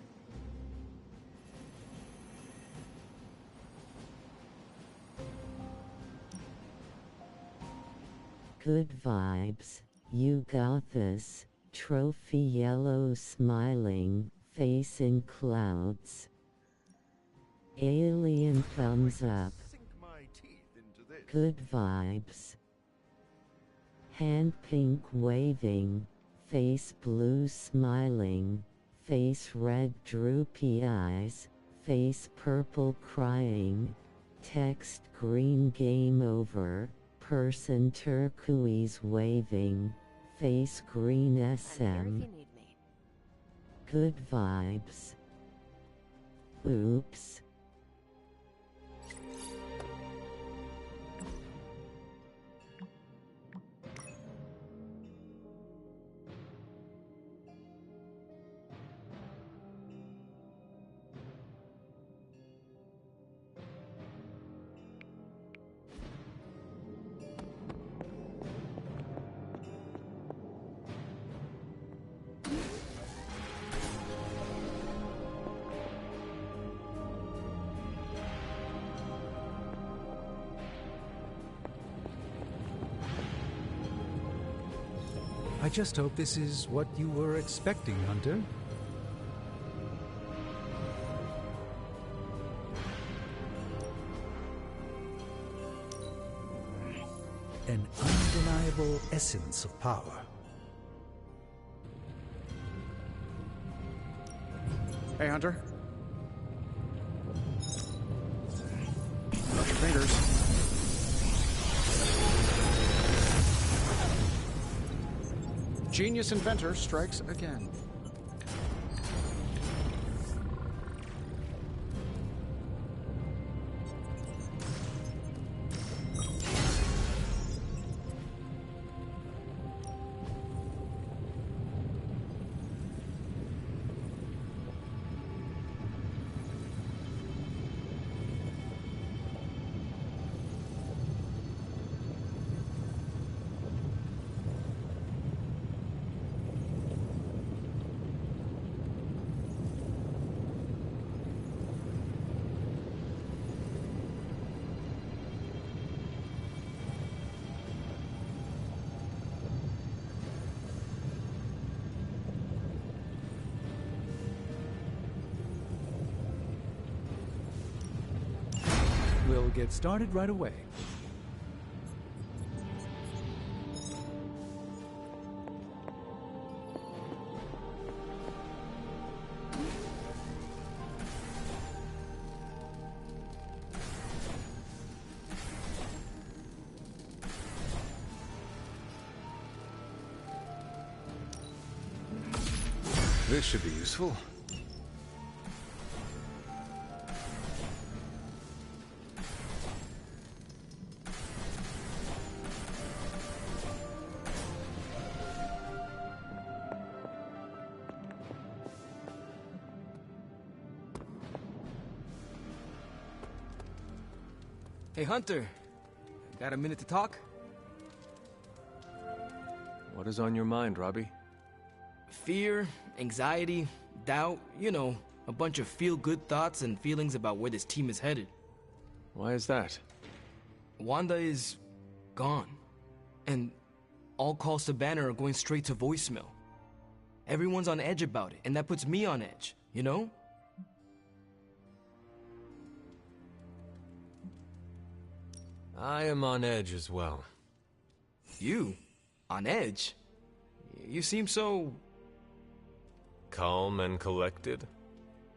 Good vibes, you got this. Trophy yellow smiling, face in clouds. Alien thumbs up. Good vibes. Hand pink waving, face blue smiling, face red droopy eyes, face purple crying, text green game over. Person turquoise waving, face green SM. Good vibes. Oops. I just hope this is what you were expecting, Hunter. An undeniable essence of power. Hey, Hunter. Cross your fingers. Genius inventor strikes again. get started right away. This should be useful. Hey, Hunter. Got a minute to talk? What is on your mind, Robbie? Fear, anxiety, doubt, you know, a bunch of feel-good thoughts and feelings about where this team is headed. Why is that? Wanda is gone. And all calls to Banner are going straight to voicemail. Everyone's on edge about it, and that puts me on edge, you know? I am on edge as well. You? On edge? You seem so... calm and collected?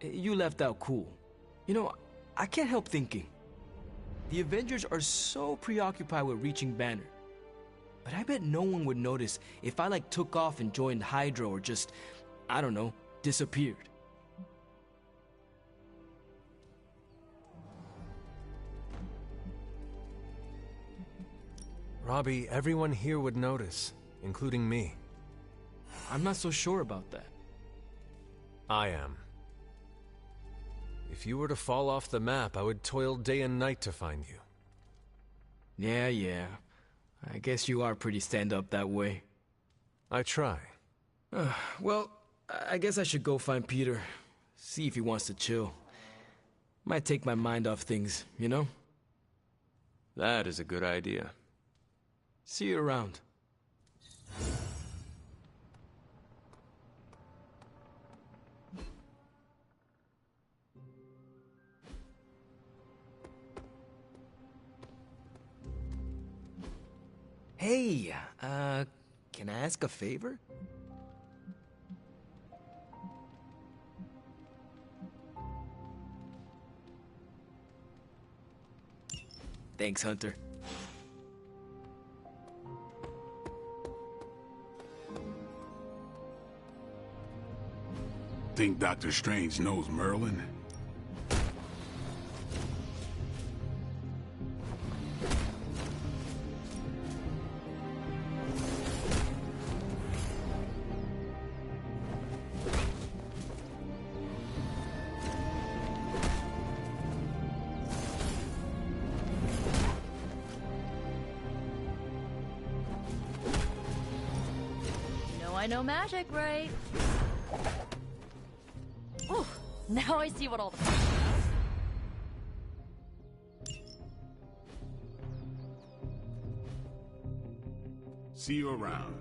You left out cool. You know, I can't help thinking. The Avengers are so preoccupied with reaching Banner. But I bet no one would notice if I took off and joined Hydra or just, I don't know, disappeared. Robbie, everyone here would notice, including me. I'm not so sure about that. I am. If you were to fall off the map, I would toil day and night to find you. Yeah. I guess you are pretty stand-up that way. I try. Well, I guess I should go find Peter. See if he wants to chill. Might take my mind off things, you know? That is a good idea. See you around. Hey, can I ask a favor? Thanks, Hunter. Think Doctor Strange knows Merlin? I know magic, right? Oh, now I see what all the fuss is. See you around.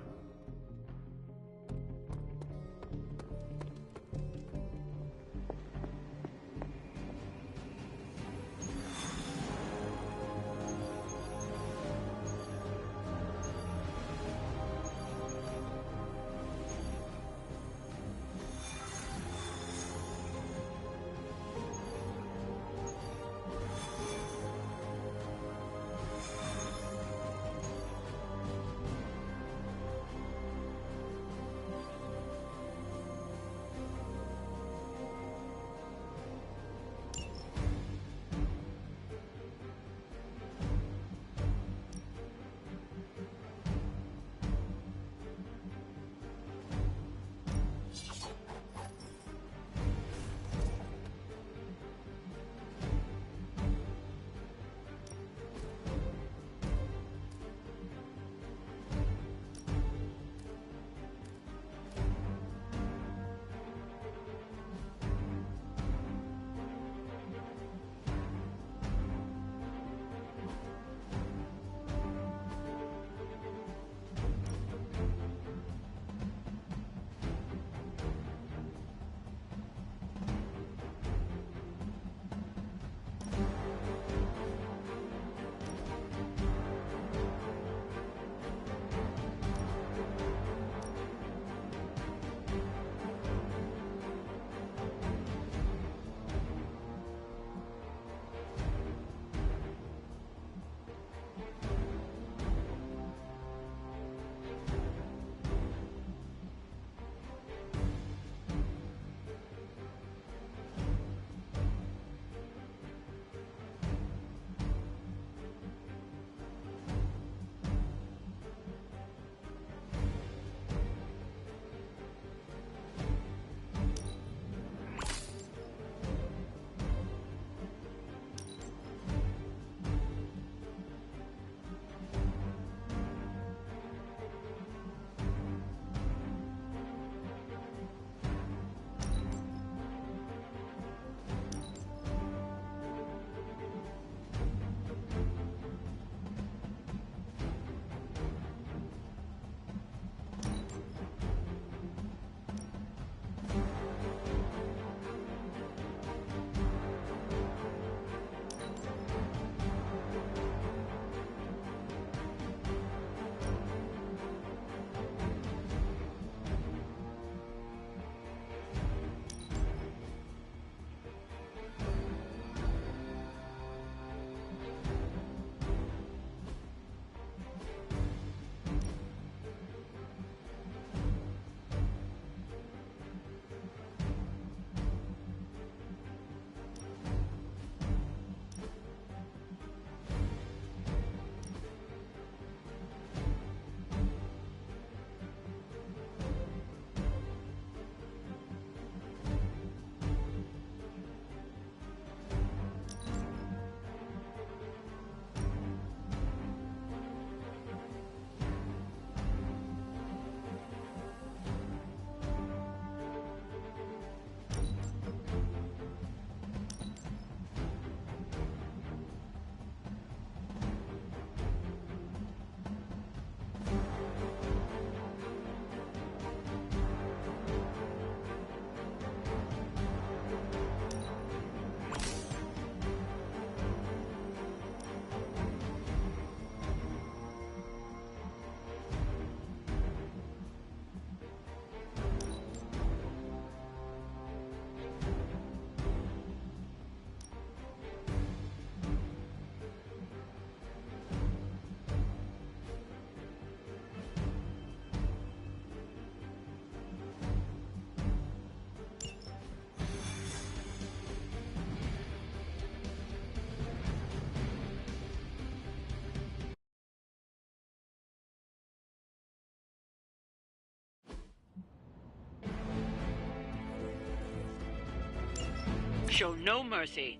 Show no mercy.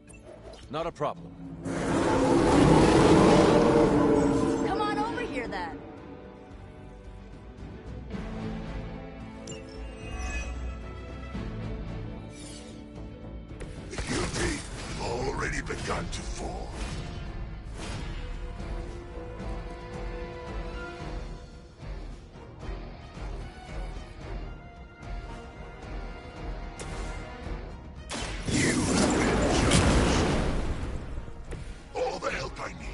Not a problem. Come on over here, then. The guilty have already begun to fall. You have been judged. All the help I need.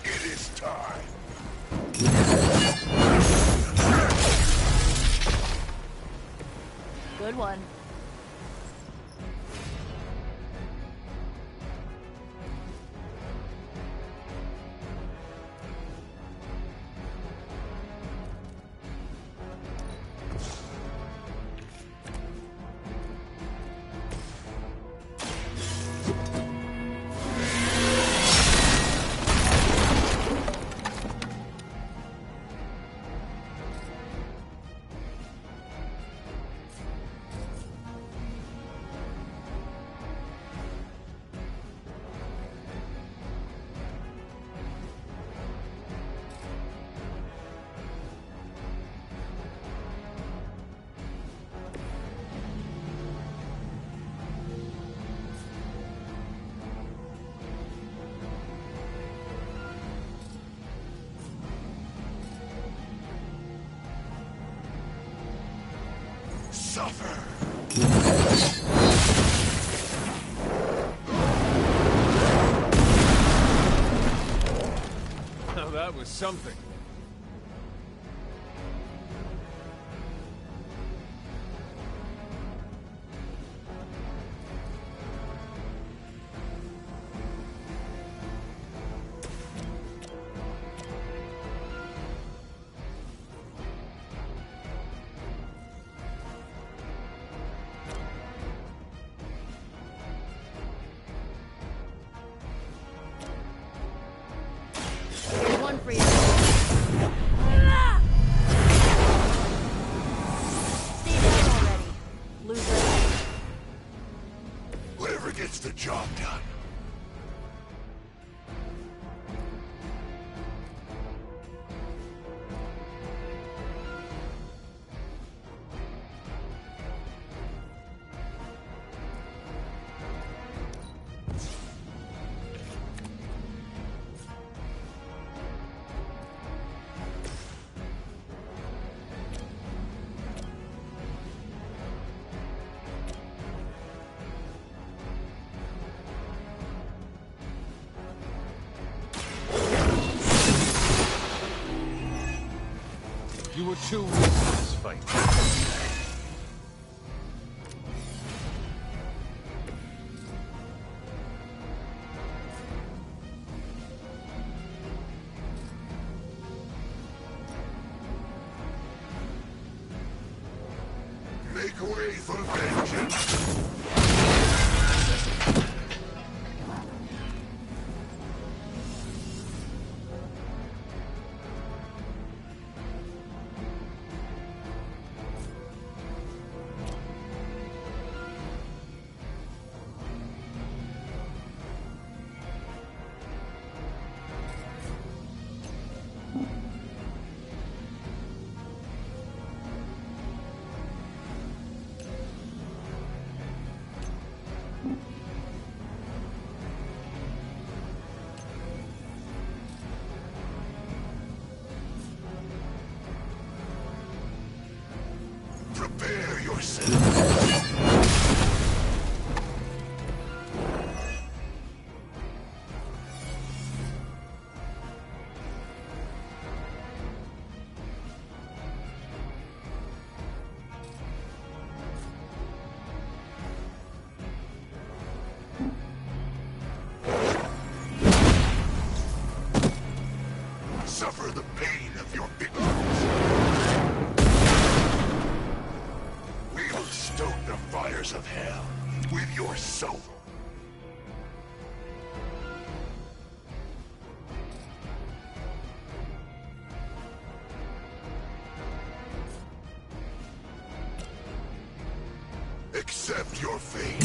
It is time. Good one. Suffer. Now that was something. Here's one for you. Stay down already, loser. Whatever gets the job done. You were too weak for this fight. Make way for vengeance. Stoke the fires of hell with your soul. Accept your fate.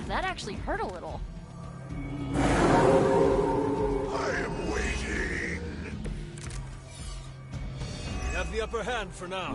That actually hurt a little. I am waiting. We have the upper hand for now.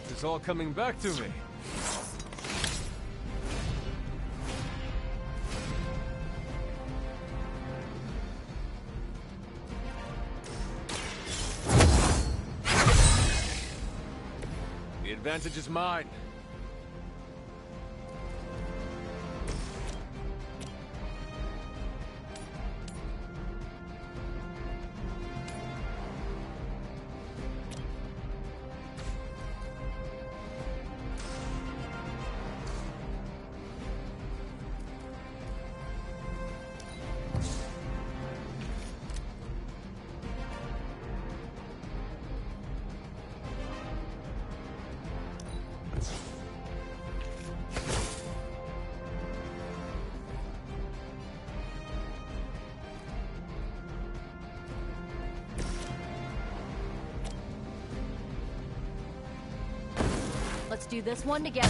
It's all coming back to me. The advantage is mine. Let's do this one together.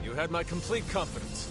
You had my complete confidence.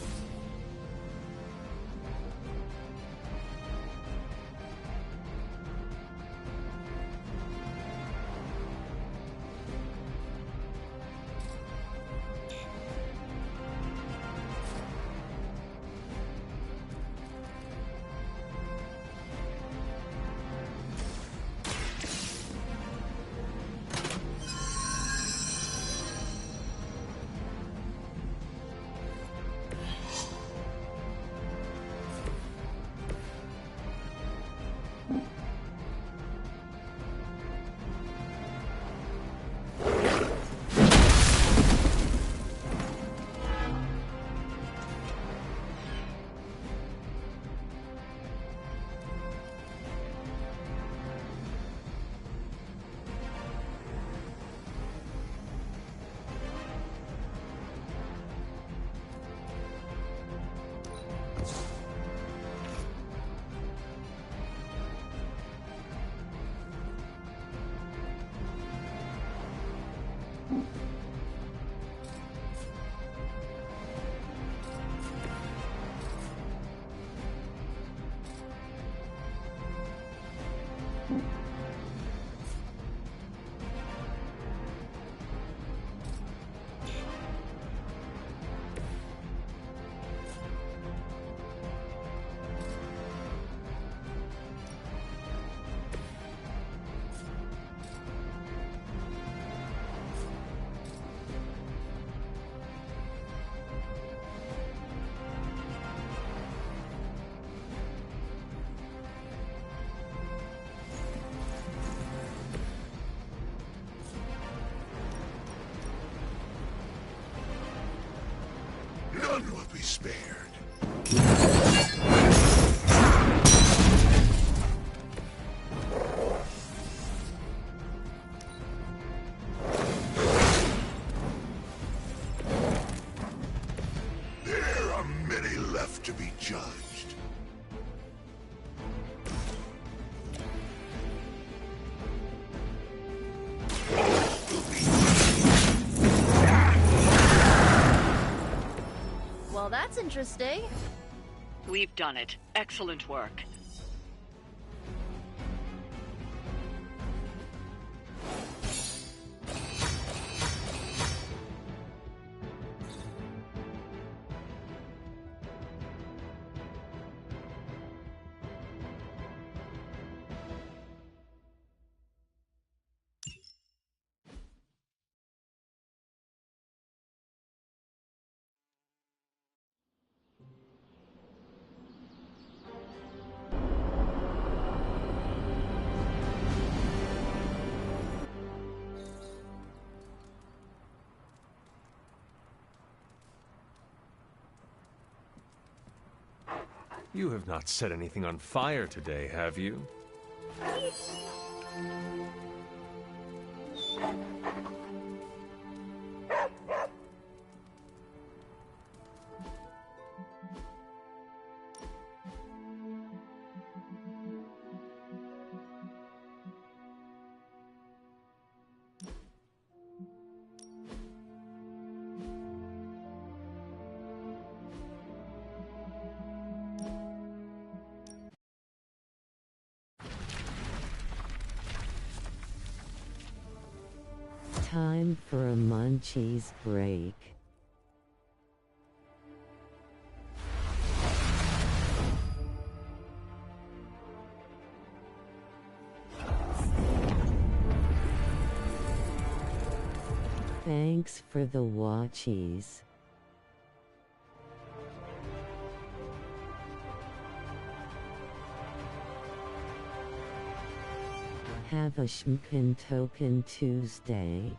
None will be spared. that's interesting. We've done it. Excellent work. You have not set anything on fire today, have you? Time for a munchies break. Thanks for the watchies. Have a Schmkin Tokin Tuesday.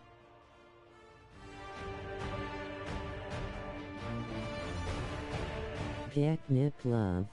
Get nip love.